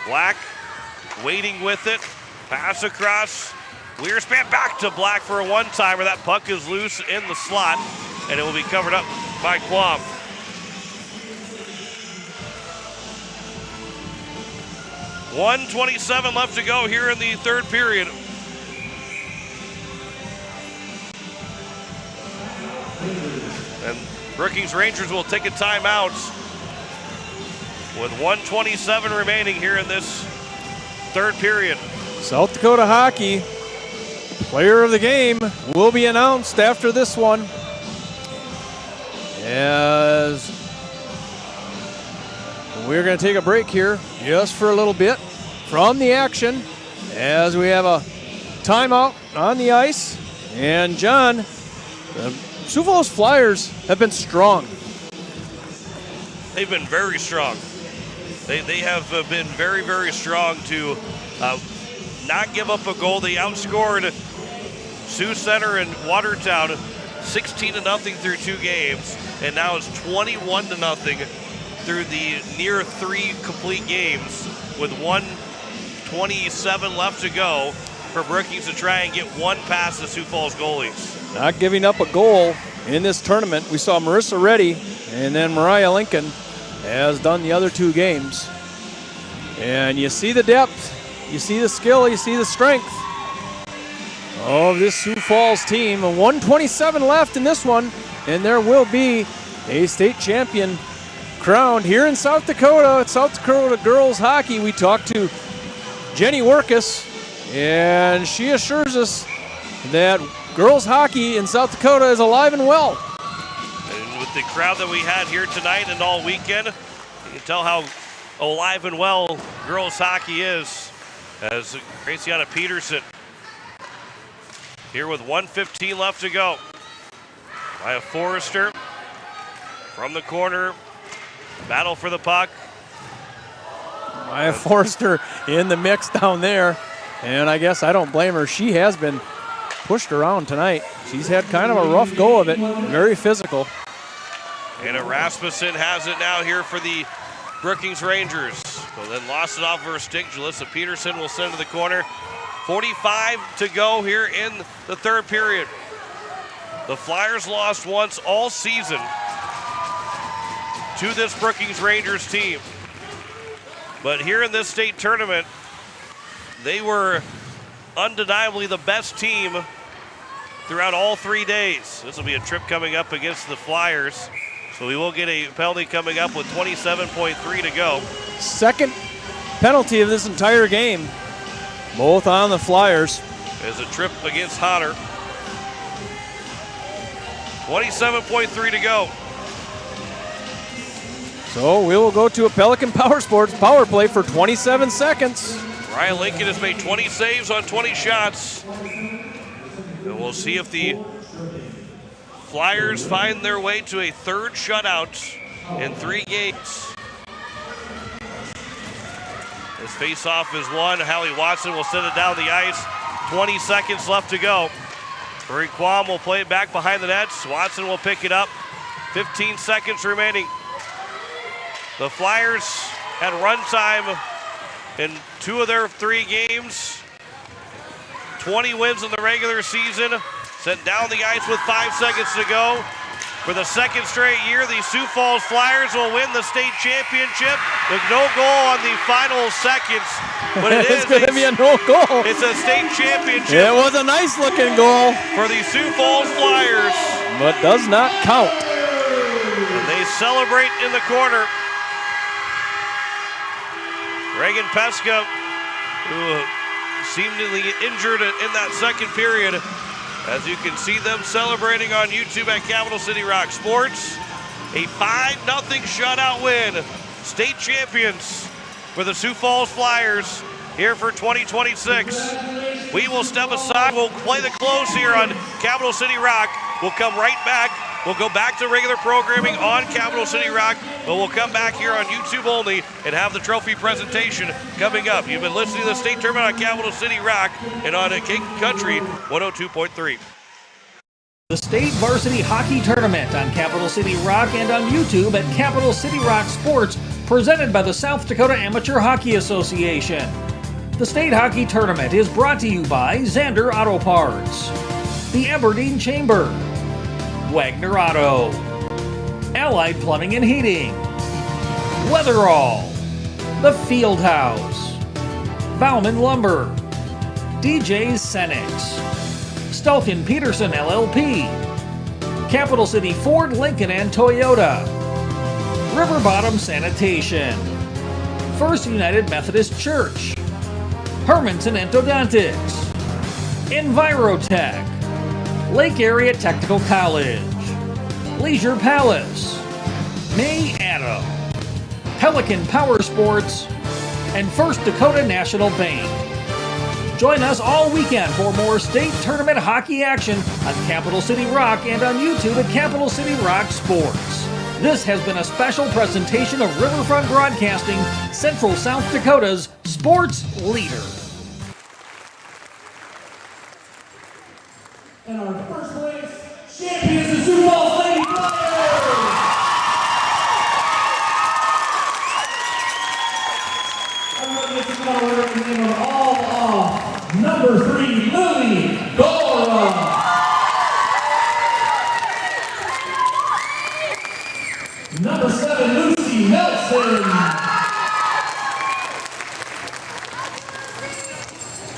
S2: Black waiting with it. Pass across. Weerspan back to Black for a one-timer. That puck is loose in the slot, and it will be covered up by Quam. .127 left to go here in the third period. And Brookings Rangers will take a timeout with 1:27 remaining here in this third period.
S3: South Dakota Hockey player of the game will be announced after this one, as we're going to take a break here just for a little bit from the action as we have a timeout on the ice. And John, the Sioux Falls Flyers have been strong.
S2: They've been very strong. They have been very, very strong to not give up a goal. They outscored Sioux Center and Watertown 16-0 through 2 games, and now it's 21-0 through the near 3 complete games with 1:27 left to go for Brookings to try and get 1 past the Sioux Falls goalies.
S3: Not giving up a goal in this tournament. We saw Marissa Reddy and then Mariah Lincoln has done the other 2 games. And you see the depth, you see the skill, you see the strength of this Sioux Falls team. 1:27 left in this one, and there will be a state champion crowned here in South Dakota at South Dakota Girls Hockey. We talked to Jenny Workus, and she assures us that girls hockey in South Dakota is alive and well.
S2: And with the crowd that we had here tonight and all weekend, you can tell how alive and well girls hockey is, as Graciana Peterson here with 1:15 left to go. Maya Forrester from the corner, battle for the puck.
S3: I have forced her in the mix down there, and I guess I don't blame her. She has been pushed around tonight. She's had kind of a rough go of it, very physical.
S2: And Rasmussen has it now here for the Brookings Rangers. So then lost it off of her stick. Jalissa Peterson will send to the corner. 45 to go here in the third period. The Flyers lost once all season to this Brookings Rangers team. But here in this state tournament, they were undeniably the best team throughout all 3 days. This will be a trip coming up against the Flyers. So we will get a penalty coming up with 27.3 to go.
S3: Second penalty of this entire game, both on the Flyers.
S2: As a trip against Hodder. 27.3 to go.
S3: So we will go to a Pelican Power Sports power play for 27 seconds.
S2: Ryan Lincoln has made 20 saves on 20 shots. And we'll see if the Flyers find their way to a third shutout in 3 games. This faceoff is won. Hallie Watson will send it down the ice. 20 seconds left to go. Marie Quam will play it back behind the nets. Watson will pick it up. 15 seconds remaining. The Flyers had run time in 2 of their 3 games. 20 wins in the regular season. Sent down the ice with 5 seconds to go. For the second straight year, the Sioux Falls Flyers will win the state championship with no goal on the final seconds. But
S3: it's going to be a no goal.
S2: It's a state championship.
S3: It was a nice looking goal
S2: for the Sioux Falls Flyers.
S3: But does not count.
S2: And they celebrate in the corner. Reagan Pesca, who seemingly injured in that second period. As you can see them celebrating on YouTube at Capital City Rock Sports. A 5-0 shutout win. State champions for the Sioux Falls Flyers here for 2026. We will step aside. We'll play the close here on Capital City Rock. We'll come right back. We'll go back to regular programming on Capital City Rock, but we'll come back here on YouTube only and have the trophy presentation coming up. You've been listening to the state tournament on Capital City Rock and on King Country 102.3.
S1: The state varsity hockey tournament on Capital City Rock and on YouTube at Capital City Rock Sports, presented by the South Dakota Amateur Hockey Association. The state hockey tournament is brought to you by Zander Auto Parts, the Aberdeen Chamber, Wagner Auto, Allied Plumbing and Heating, Weatherall, The Field House, Bauman Lumber, DJ's Cenex, Stulkin Peterson LLP, Capital City Ford, Lincoln and Toyota, River Bottom Sanitation, First United Methodist Church, Hermanson Endodontics, Envirotech, Lake Area Technical College, Leisure Palace, May Adam, Pelican Power Sports, and First Dakota National Bank. Join us all weekend for more state tournament hockey action on Capital City Rock and on YouTube at Capital City Rock Sports. This has been a special presentation of Riverfront Broadcasting, Central South Dakota's sports leader.
S7: And our first place champions, the Sioux Falls Lady Flyers! Everyone gets to know her in the name of all of number 3, Lily Gora. Number 7, Lucy Nelson.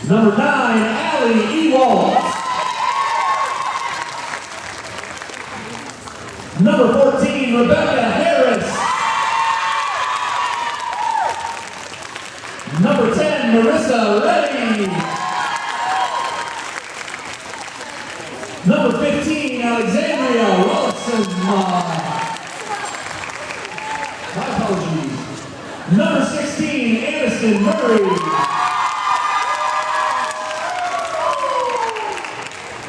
S7: Number 9, Allie Ewald. Number 14, Rebecca Harris. Number 10, Marissa Reddy. Number 15, Alexandria Wilson. My apologies. Number 16, Aniston Murray.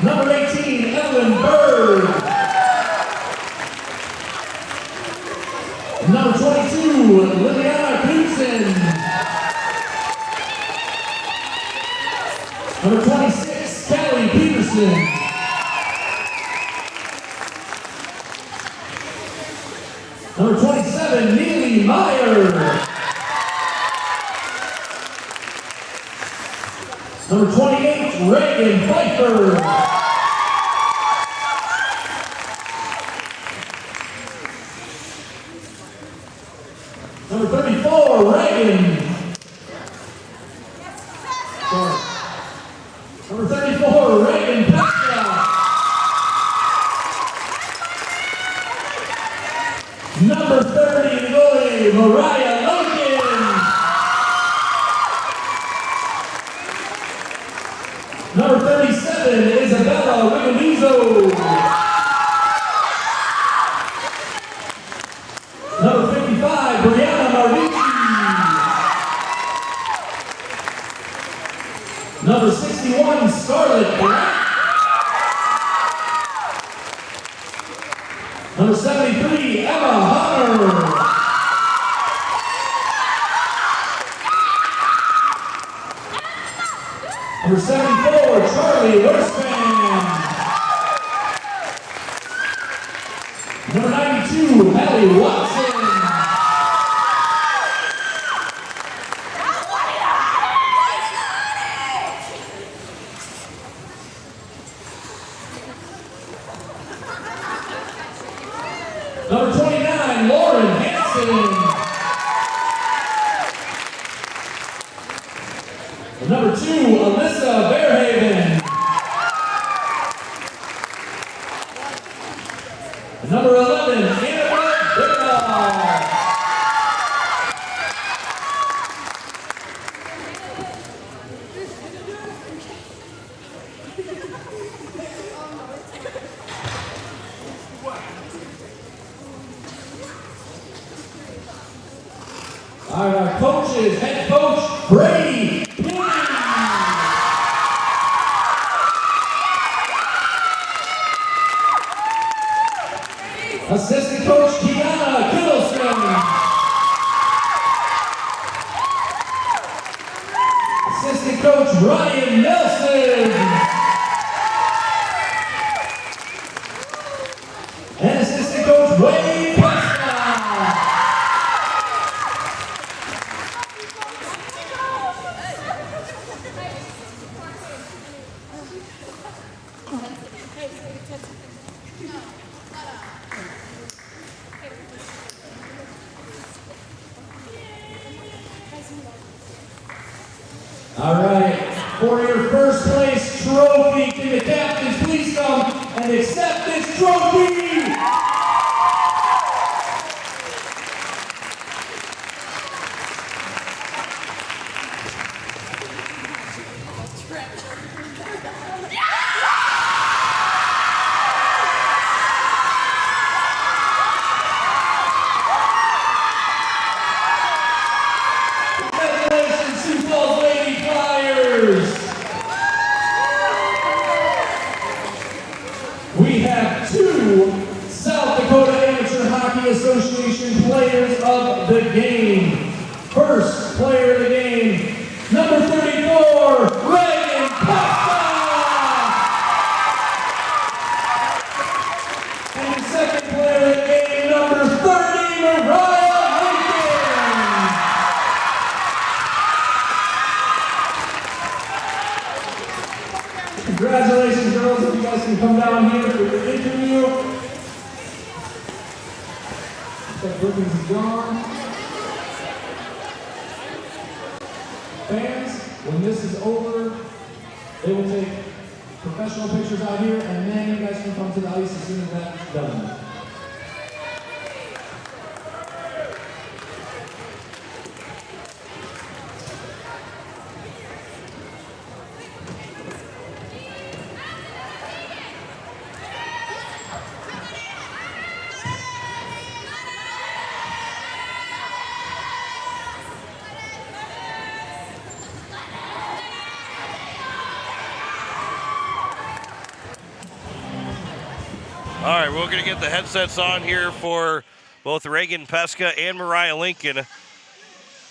S7: Number 18, Evelyn Bird. Number 22, Liliana Knudsen. Number 26, Callie Peterson. Number 27, Neely Meyer. Number 28, Reagan Pfeiffer. Number 34, Reagan. Sorry. Number 34, Reagan Pesca. Number 30, goalie, Mariah Lincoln. Number 37, Isabella Wigalizo. Number 55, Brianna Marici. Number 61, Scarlett Black. Number 73, Emma Hunter. Number 74, Charlie Wurspan. Number 92, Hallie Watson. Number 29, Lauren Hansen. Number 2, Alyssa Bearhaven. Number 11, Annabelle Birdall. All right, our coaches, head coach Brady. Assistant coach Kiana Kittleson. Assistant coach Ryan Nelson. And assistant coach Wayne Pesca. All right, for your first place trophy, can the captains please come and accept this trophy? Congratulations, Sioux Falls Lady Flyers! We have 2 South Dakota Amateur Hockey Association players of the game. First player of the game, number 34, Reagan Costa! And the second player of the game, number 30, Mariah Lincoln! Congratulations, girls, if you guys can come down here for the interview. Brookings is gone. Fans, when this is over, they will take professional pictures out here, and then you guys can come to the ice as soon as that's done.
S2: All right, we're going to get the headsets on here for both Reagan Pesca and Mariah Lincoln,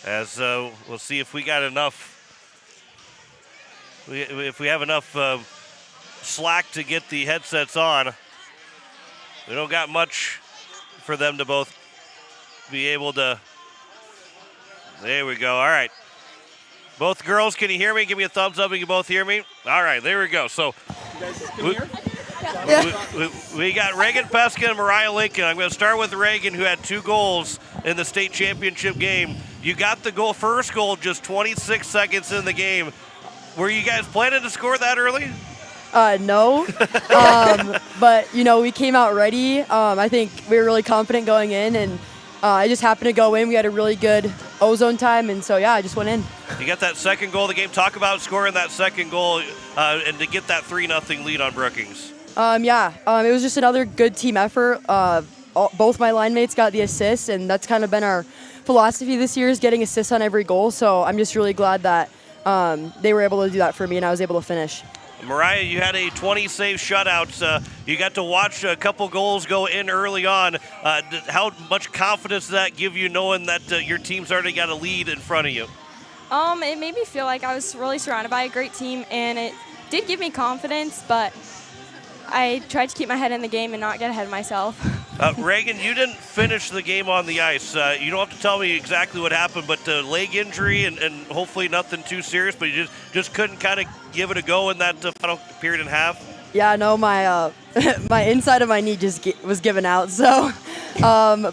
S2: as we'll see if we got enough if we have enough slack to get the headsets on. We don't got much for them to both be able to. There we go. All right. Both girls, can you hear me? Give me a thumbs up if you can both hear me. All right, there we go. So we got Reagan Pesca and Mariah Lincoln. I'm going to start with Reagan, who had 2 goals in the state championship game. You got the first goal just 26 seconds in the game. Were you guys planning to score that early?
S18: No, but we came out ready. I think we were really confident going in, and I just happened to go in. We had a really good ozone time, and so I just went in.
S2: You got that second goal of the game. Talk about scoring that second goal and to get that 3-0 lead on Brookings.
S18: It was just another good team effort. Both my line mates got the assists, and that's kind of been our philosophy this year, is getting assists on every goal. So I'm just really glad that they were able to do that for me, and I was able to finish.
S2: Mariah, you had a 20-save shutout. You got to watch a couple goals go in early on. How much confidence does that give you, knowing that your team's already got a lead in front of you?
S19: It made me feel like I was really surrounded by a great team, and it did give me confidence, but I tried to keep my head in the game and not get ahead of myself.
S2: Reagan, you didn't finish the game on the ice. You don't have to tell me exactly what happened, but leg injury and hopefully nothing too serious, but you just couldn't kind of give it a go in that final period and a half?
S18: Yeah, no, my my inside of my knee just was given out. So, I'm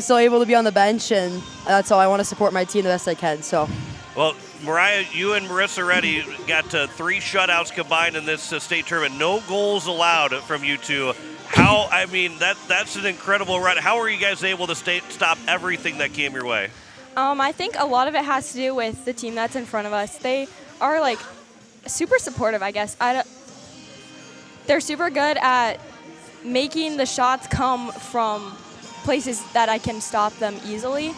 S18: still able to be on the bench, and that's all. I want to support my team the best I can. So. Well,
S2: Mariah, you and Marissa Reddy got 3 shutouts combined in this state tournament. No goals allowed from you two. That's an incredible run. How are you guys able to stop everything that came your way?
S19: I think a lot of it has to do with the team that's in front of us. They are super supportive, I guess. They're super good at making the shots come from places that I can stop them easily.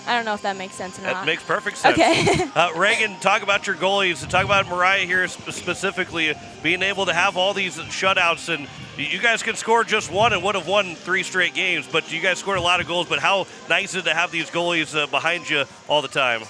S19: I don't know if that makes sense or not.
S2: That makes perfect sense.
S19: Okay.
S2: Reagan, talk about your goalies. Talk about Mariah here specifically, being able to have all these shutouts. And you guys can score just one and would have won 3 straight games, but you guys scored a lot of goals. But how nice is it to have these goalies behind you all the time?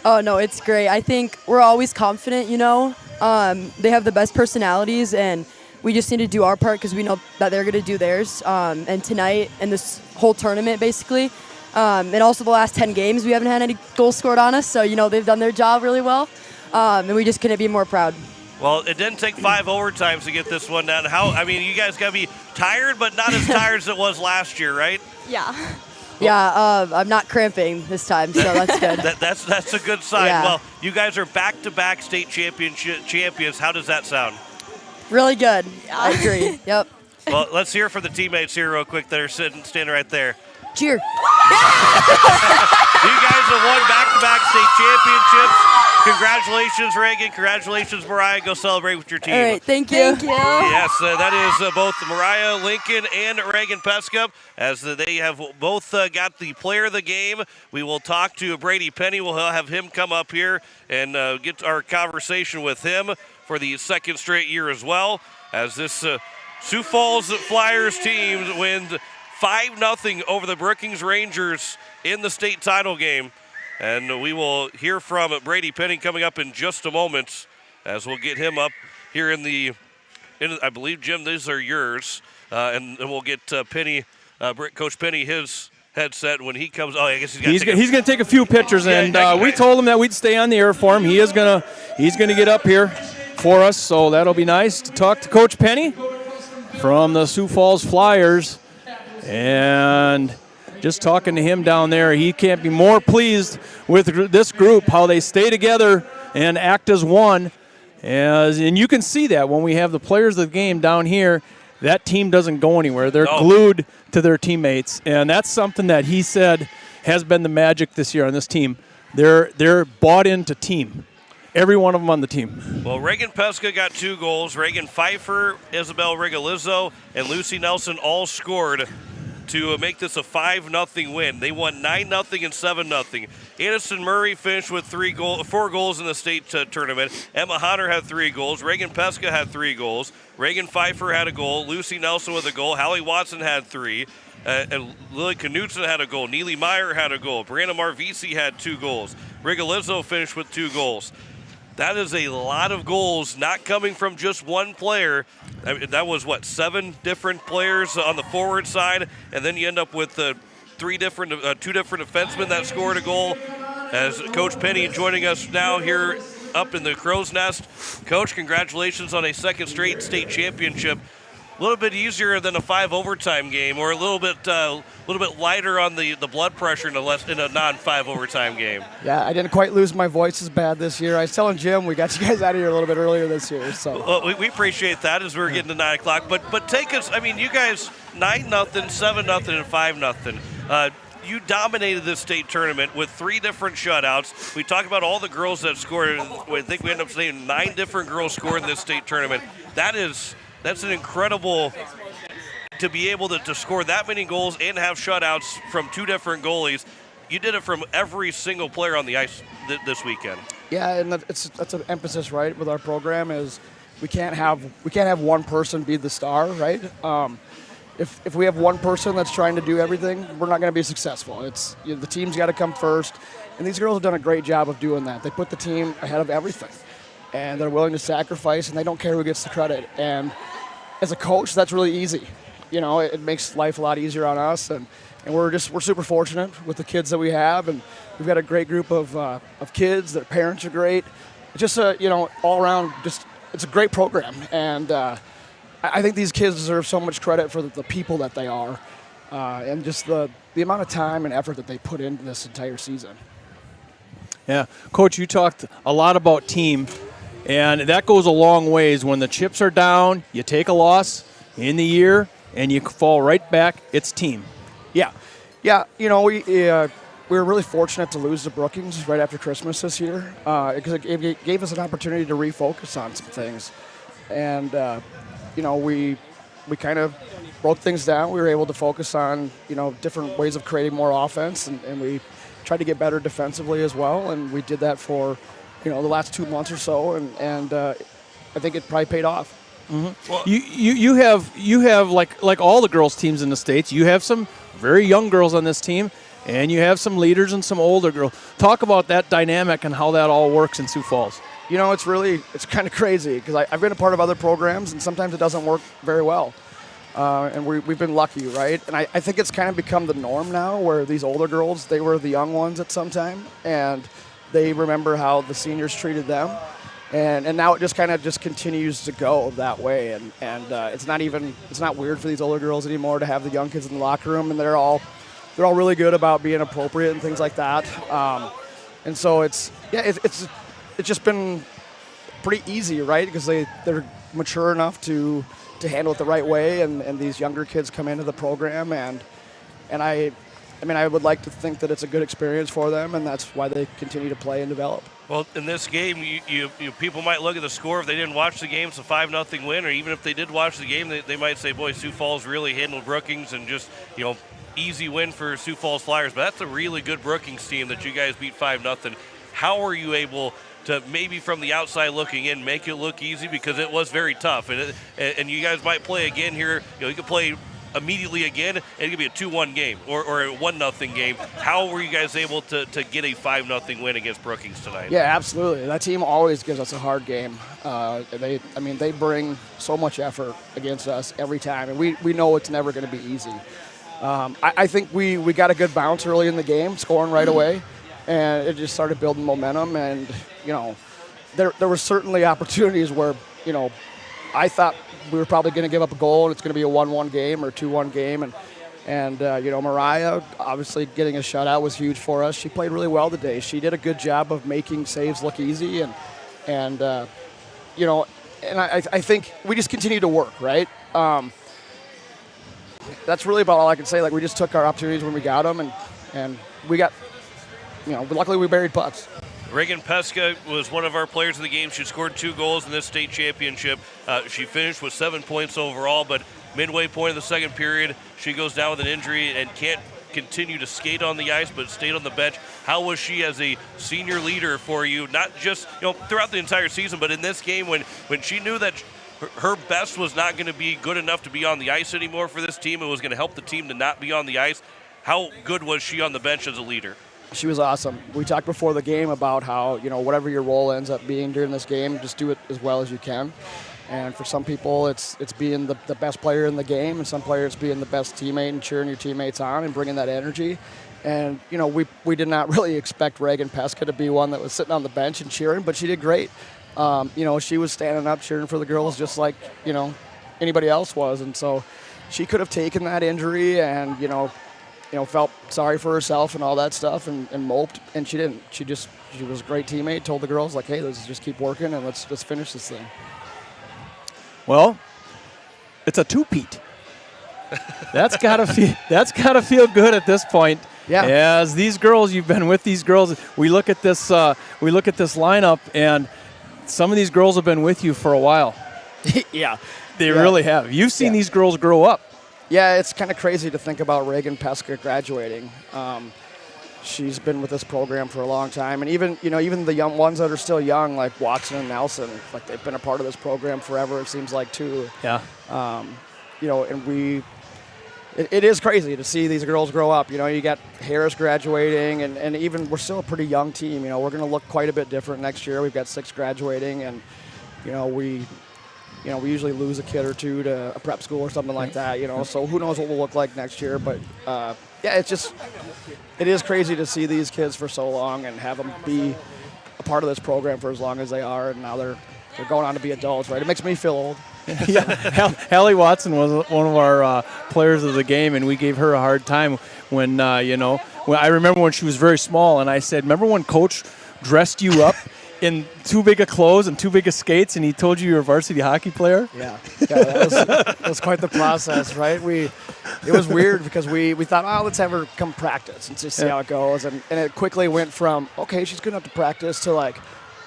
S18: Oh, no, it's great. I think we're always confident, They have the best personalities, and we just need to do our part because we know that they're going to do theirs. And tonight and this whole tournament, basically, and also the last 10 games, we haven't had any goals scored on us. So, they've done their job really well. And we just couldn't be more proud.
S2: Well, it didn't take 5 overtimes to get this one down. You guys got to be tired, but not as tired as it was last year, right?
S19: Yeah.
S18: Yeah, I'm not cramping this time, so that's good.
S2: That's a good sign.
S18: Yeah.
S2: Well, you guys are back-to-back state champions. How does that sound?
S18: Really good. I agree. Yep.
S2: Well, let's hear from the teammates here real quick that are standing right there.
S18: Cheer.
S2: You guys have won back-to-back state championships. Congratulations, Reagan. Congratulations, Mariah. Go celebrate with your team.
S18: All right, thank you.
S19: Thank you.
S2: Yes, that is both Mariah Lincoln and Reagan Pesca, as they have both got the player of the game. We will talk to Brady Penny. We'll have him come up here and get our conversation with him for the second straight year as well, as this Sioux Falls Flyers team wins 5-0 over the Brookings Rangers in the state title game. And we will hear from Brady Penny coming up in just a moment, as we'll get him up here in I believe, Jim, these are yours. And we'll get Penny, Coach Penny, his headset when he comes. Oh, I guess he's going
S3: to take a few pictures, and we told him that we'd stay on the air for him. He's gonna get up here for us, so that'll be nice to talk to Coach Penny from the Sioux Falls Flyers. And just talking to him down there, he can't be more pleased with this group, how they stay together and act as one. And you can see that when we have the players of the game down here, that team doesn't go anywhere. They're glued to their teammates. And that's something that he said has been the magic this year on this team. They're bought into team. Every one of them on the team.
S2: Well, Reagan Pesca got 2 goals. Reagan Pfeiffer, Isabel Rigalizzo, and Lucy Nelson all scored to make this a 5-0 win. They won 9-0 and 7-0. Addison Murray finished with 4 goals in the state tournament. Emma Hunter had 3 goals. Reagan Pesca had 3 goals. Reagan Pfeiffer had a goal. Lucy Nelson with a goal. Hallie Watson had 3. And Lily Knutson had a goal. Neely Meyer had a goal. Brianna Marvisi had 2 goals. Rigalizzo finished with 2 goals. That is a lot of goals, not coming from just one player. I mean, that was, 7 different players on the forward side, and then you end up with two different defensemen that scored a goal. As Coach Penny joining us now here up in the Crow's Nest. Coach, congratulations on a second straight state championship. A little bit easier than a 5 overtime game, or a little bit lighter on the blood pressure in a non-5 overtime game.
S20: Yeah, I didn't quite lose my voice as bad this year. I was telling Jim we got you guys out of here a little bit earlier this year. So
S2: well, we appreciate that as we're getting to 9 o'clock. But take us. I mean, you guys 9-0, 7-0, and 5-0. You dominated this state tournament with 3 different shutouts. We talk about all the girls that scored. I think we end up saying 9 different girls scored in this state tournament. That's an incredible to be able to score that many goals and have shutouts from 2 different goalies. You did it from every single player on the ice this weekend.
S20: Yeah, and that's an emphasis, right, with our program is we can't have one person be the star, right? If we have one person that's trying to do everything, we're not going to be successful. The team's got to come first, and these girls have done a great job of doing that. They put the team ahead of everything, and they're willing to sacrifice, and they don't care who gets the credit. And as a coach, that's really easy. It makes life a lot easier on us, and we're super fortunate with the kids that we have, and we've got a great group of kids. Their parents are great. It's just all around, it's a great program, and I think these kids deserve so much credit for the people that they are, and just the amount of time and effort that they put into this entire season.
S3: Yeah, Coach, you talked a lot about team, and that goes a long ways. When the chips are down, you take a loss in the year, and you fall right back. It's team.
S20: Yeah. We were really fortunate to lose to Brookings right after Christmas this year because it gave us an opportunity to refocus on some things, and we kind of broke things down. We were able to focus on different ways of creating more offense, and we tried to get better defensively as well. And we did that for the last 2 months or so, and I think it probably paid off.
S3: Mm-hmm. Well, you have like all the girls teams in the States, you have some very young girls on this team, and you have some leaders and some older girls. Talk about that dynamic and how that all works in Sioux Falls.
S20: It's kind of crazy because I've been a part of other programs, and sometimes it doesn't work very well. And we've been lucky, right? And I think it's kind of become the norm now where these older girls, they were the young ones at some time, and they remember how the seniors treated them. And now it just kind of continues to go that way. And it's not weird for these older girls anymore to have the young kids in the locker room, and they're all really good about being appropriate and things like that. And so it's just been pretty easy, right? Because they're mature enough to handle it the right way, and these younger kids come into the program, and I would like to think that it's a good experience for them, and that's why they continue to play and develop.
S2: Well, in this game, you people might look at the score if they didn't watch the game. It's a 5-0 win, or even if they did watch the game, they might say, "Boy, Sioux Falls really handled Brookings," and just easy win for Sioux Falls Flyers. But that's a really good Brookings team that you guys beat 5-0. How are you able to maybe from the outside looking in make it look easy, because it was very tough, and you guys might play again here. You could play immediately again, and it could be a 2-1 game or a 1-0 game. How were you guys able to get a 5-0 win against Brookings tonight?
S20: Yeah, absolutely. That team always gives us a hard game. They bring so much effort against us every time, and we know it's never going to be easy. I think we got a good bounce early in the game, scoring right away, and it just started building momentum. And there were certainly opportunities where I thought we were probably going to give up a goal, and it's going to be a 1-1 game or 2-1 game. And Mariah, obviously getting a shutout was huge for us. She played really well today. She did a good job of making saves look easy, and I think we just continue to work, right? That's really about all I can say. We just took our opportunities when we got them, and we got, luckily we buried pucks.
S2: Reagan Pesca was one of our players of the game. She scored 2 goals in this state championship. She finished with 7 points overall, but midway point of the second period, she goes down with an injury and can't continue to skate on the ice, but stayed on the bench. How was she as a senior leader for you, not just throughout the entire season, but in this game when she knew that her best was not going to be good enough to be on the ice anymore for this team, it was going to help the team to not be on the ice? How good was she on the bench as a leader?
S20: She was awesome. We talked before the game about how, whatever your role ends up being during this game, just do it as well as you can. And for some people, it's being the best player in the game, and some players being the best teammate and cheering your teammates on and bringing that energy. And, we did not really expect Reagan Pesca to be one that was sitting on the bench and cheering, but she did great. She was standing up cheering for the girls just like, anybody else was. And so she could have taken that injury and, felt sorry for herself and all that stuff and moped, and she didn't. She was a great teammate, told the girls, like, hey, let's just keep working and let's finish this thing.
S3: Well, it's a two-peat. That's gotta feel good at this point.
S20: Yeah.
S3: As these girls, you've been with these girls. We look at this lineup, and some of these girls have been with you for a while.
S20: Yeah.
S3: They really have. You've seen these girls grow up.
S20: Yeah, it's kind of crazy to think about Reagan Pesca graduating. She's been with this program for a long time, and even the young ones that are still young, like Watson and Nelson, like they've been a part of this program forever. It seems like too.
S3: Yeah.
S20: And it is crazy to see these girls grow up. You got Harris graduating, and even we're still a pretty young team. We're going to look quite a bit different next year. We've got 6 graduating, and we usually lose a kid or two to a prep school or something like that, so who knows what we'll look like next year. But, it is crazy to see these kids for so long and have them be a part of this program for as long as they are, and now they're going on to be adults, right? It makes me feel old.
S3: Yeah, Hallie Watson was one of our players of the game, and we gave her a hard time when, when I remember when she was very small, and I said, remember when Coach dressed you up in too big of clothes and too big of skates, and he told you you're a varsity hockey player?
S20: Yeah, that was quite the process, right? It was weird because we thought, let's have her come practice and just see how it goes, and it quickly went from, okay, she's going to have to practice to like,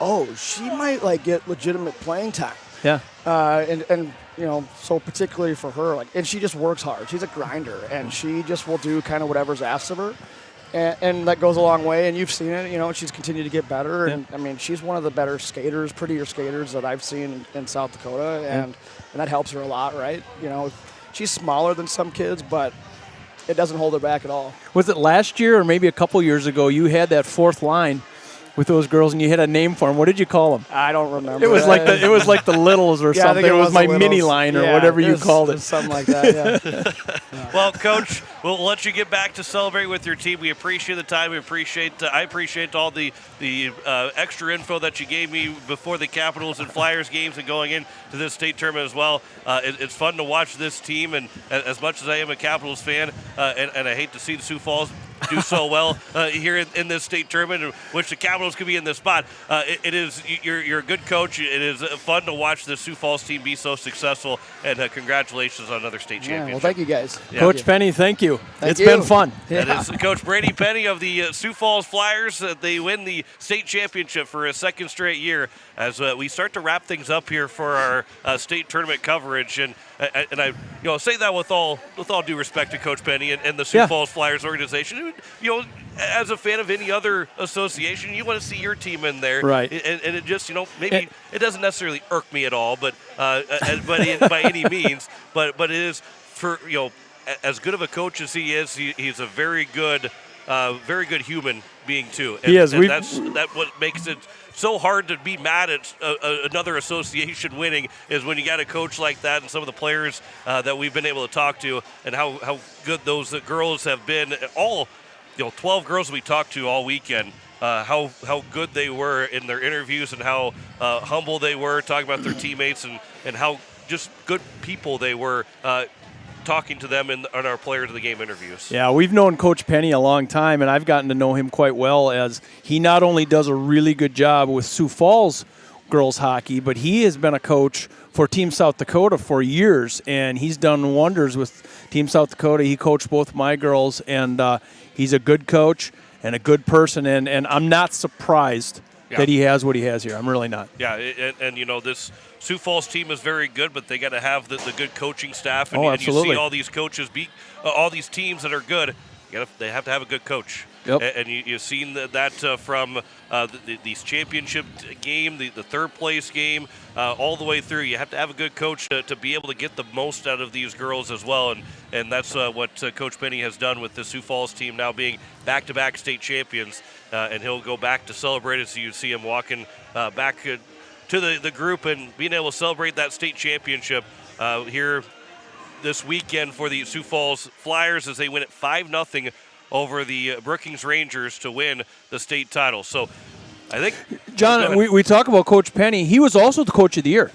S20: oh, she might like get legitimate playing time.
S3: Yeah.
S20: So particularly for her, and she just works hard. She's a grinder, and she just will do kind of whatever's asked of her. And that goes a long way, and you've seen it, she's continued to get better.
S3: Yeah.
S20: And, she's one of the better skaters, prettier skaters that I've seen in South Dakota, and that helps her a lot, right? She's smaller than some kids, but it doesn't hold her back at all.
S3: Was it last year or maybe a couple years ago you had that fourth line with those girls, and you had a name for them? What did you call them?
S20: I don't remember.
S3: It was like the Littles or something. It was my mini line or whatever you called it.
S20: Something like that. Yeah.
S2: Well, Coach, we'll let you get back to celebrate with your team. We appreciate the time. I appreciate all the extra info that you gave me before the Capitals and Flyers games and going into this state tournament as well. It's fun to watch this team, and as much as I am a Capitals fan, and I hate to see the Sioux Falls do so well here in this state tournament, in which the Capitals could be in this spot. You're a good coach. It is fun to watch the Sioux Falls team be so successful, and congratulations on another state championship.
S20: Well, thank you guys.
S2: Yeah.
S3: Coach Penny, thank you.
S20: Thank
S3: It's
S20: you.
S3: been fun.
S2: That is Coach Brady Penny of the Sioux Falls Flyers. They win the state championship for a second straight year as we start to wrap things up here for our state tournament coverage. And I say that with all due respect to Coach Penny and the Sioux Falls Flyers organization. As a fan of any other association, you want to see your team in there,
S3: right?
S2: And it just maybe it doesn't necessarily irk me at all, but by any means, but it is for as good of a coach as he is, he's a very good human being too. And,
S3: he is.
S2: And that's what makes it so hard to be mad at another association winning, is when you got a coach like that, and some of the players that we've been able to talk to, and how good those girls have been. All 12 girls we talked to all weekend. How good they were in their interviews, and how humble they were talking about their teammates, and how just good people they were talking to them in our players of the game interviews.
S3: Yeah, we've known Coach Penny a long time, and I've gotten to know him quite well, as he not only does a really good job with Sioux Falls girls hockey, but he has been a coach for Team South Dakota for years, and he's done wonders with Team South Dakota. He coached both my girls, and he's a good coach and a good person, and I'm not surprised that he has what he has here. I'm really not.
S2: Yeah, and this Sioux Falls team is very good, but they got to have the good coaching staff. And,
S3: Oh,
S2: and you
S3: absolutely.
S2: see all these coaches beat all these teams that are good. They have to have a good coach.
S3: Yep.
S2: And you've seen that from these championship game, the third place game, all the way through. You have to have a good coach to be able to get the most out of these girls as well. And that's what Coach Penny has done with the Sioux Falls team now being back-to-back state champions. And he'll go back to celebrate it. So you see him walking back to the group and being able to celebrate that state championship here this weekend for the Sioux Falls Flyers as they win at 5-0 over the Brookings Rangers to win the state title. So I think,
S3: John, we talk about Coach Penny. He was also the coach of the year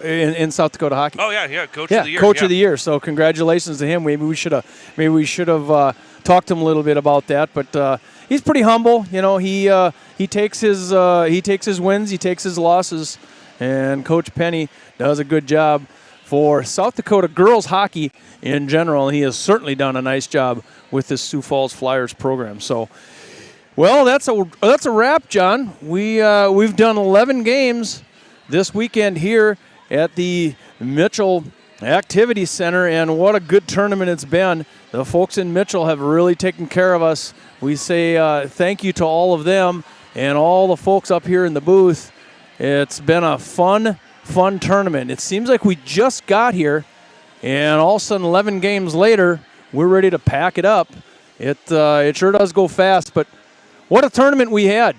S3: in South Dakota hockey.
S2: Oh yeah, coach of the year.
S3: Coach of the year. So congratulations to him. Maybe we should have talked to him a little bit about that. But he's pretty humble. You know, he takes his wins, he takes his losses, and Coach Penny does a good job for South Dakota girls hockey in general. He has certainly done a nice job with this Sioux Falls Flyers program. So, well, that's a wrap, John. We've done 11 games this weekend here at the Mitchell Activity Center, and what a good tournament it's been. The folks in Mitchell have really taken care of us. We say thank you to all of them and all the folks up here in the booth. It's been a fun tournament. It seems like we just got here, and all of a sudden 11 games later, we're ready to pack it up. It sure does go fast, but what a tournament we had.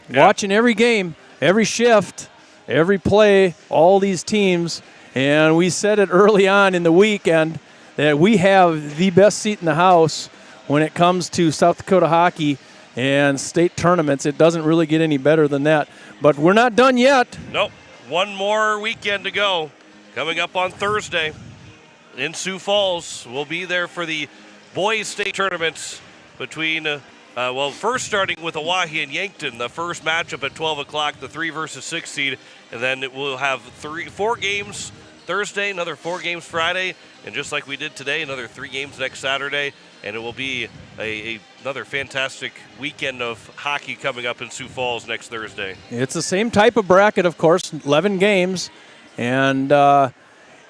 S3: Yeah. Watching every game, every shift, every play, all these teams, and we said it early on in the weekend that we have the best seat in the house when it comes to South Dakota hockey and state tournaments. It doesn't really get any better than that, but we're not done yet.
S2: Nope. One more weekend to go. Coming up on Thursday in Sioux Falls. We'll be there for the boys state tournaments between, first starting with Owyhee and Yankton, the first matchup at 12 o'clock, the 3 versus 6 seed. And then we'll have 4 games Thursday, another 4 games Friday, and just like we did today, another 3 games next Saturday. And it will be another fantastic weekend of hockey coming up in Sioux Falls next Thursday.
S3: It's the same type of bracket, of course, 11 games. And a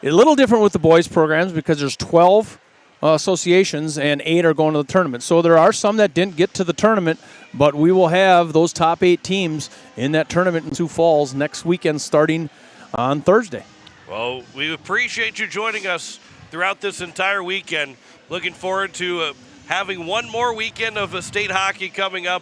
S3: little different with the boys programs because there's 12 associations and 8 are going to the tournament. So there are some that didn't get to the tournament, but we will have those top 8 teams in that tournament in Sioux Falls next weekend starting on Thursday.
S2: Well, we appreciate you joining us throughout this entire weekend. Looking forward to having one more weekend of state hockey coming up,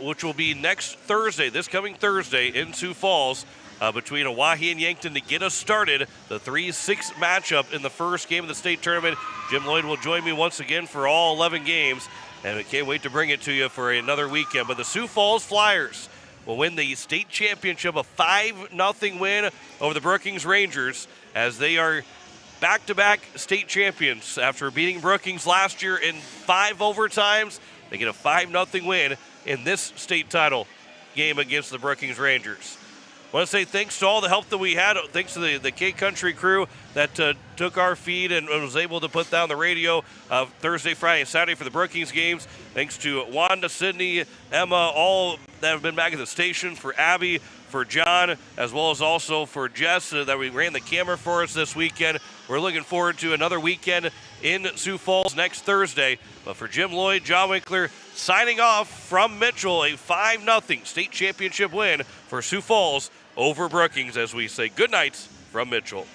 S2: which will be next Thursday, this coming Thursday in Sioux Falls, between Owyhee and Yankton to get us started. The 3-6 matchup in the first game of the state tournament. Jim Lloyd will join me once again for all 11 games, and I can't wait to bring it to you for another weekend. But the Sioux Falls Flyers will win the state championship, a 5-0 win over the Brookings Rangers, as they are back-to-back state champions. After beating Brookings last year in 5 overtimes, they get a 5-0 win in this state title game against the Brookings Rangers. I want to say thanks to all the help that we had. Thanks to the K-Country crew that took our feed and was able to put down the radio Thursday, Friday, and Saturday for the Brookings games. Thanks to Wanda, Sydney, Emma, all that have been back at the station, for Abby, for John, as well as also for Jess that we ran the camera for us this weekend. We're looking forward to another weekend in Sioux Falls next Thursday. But for Jim Lloyd, John Winkler, signing off from Mitchell, a 5-0 state championship win for Sioux Falls over Brookings, as we say good night from Mitchell.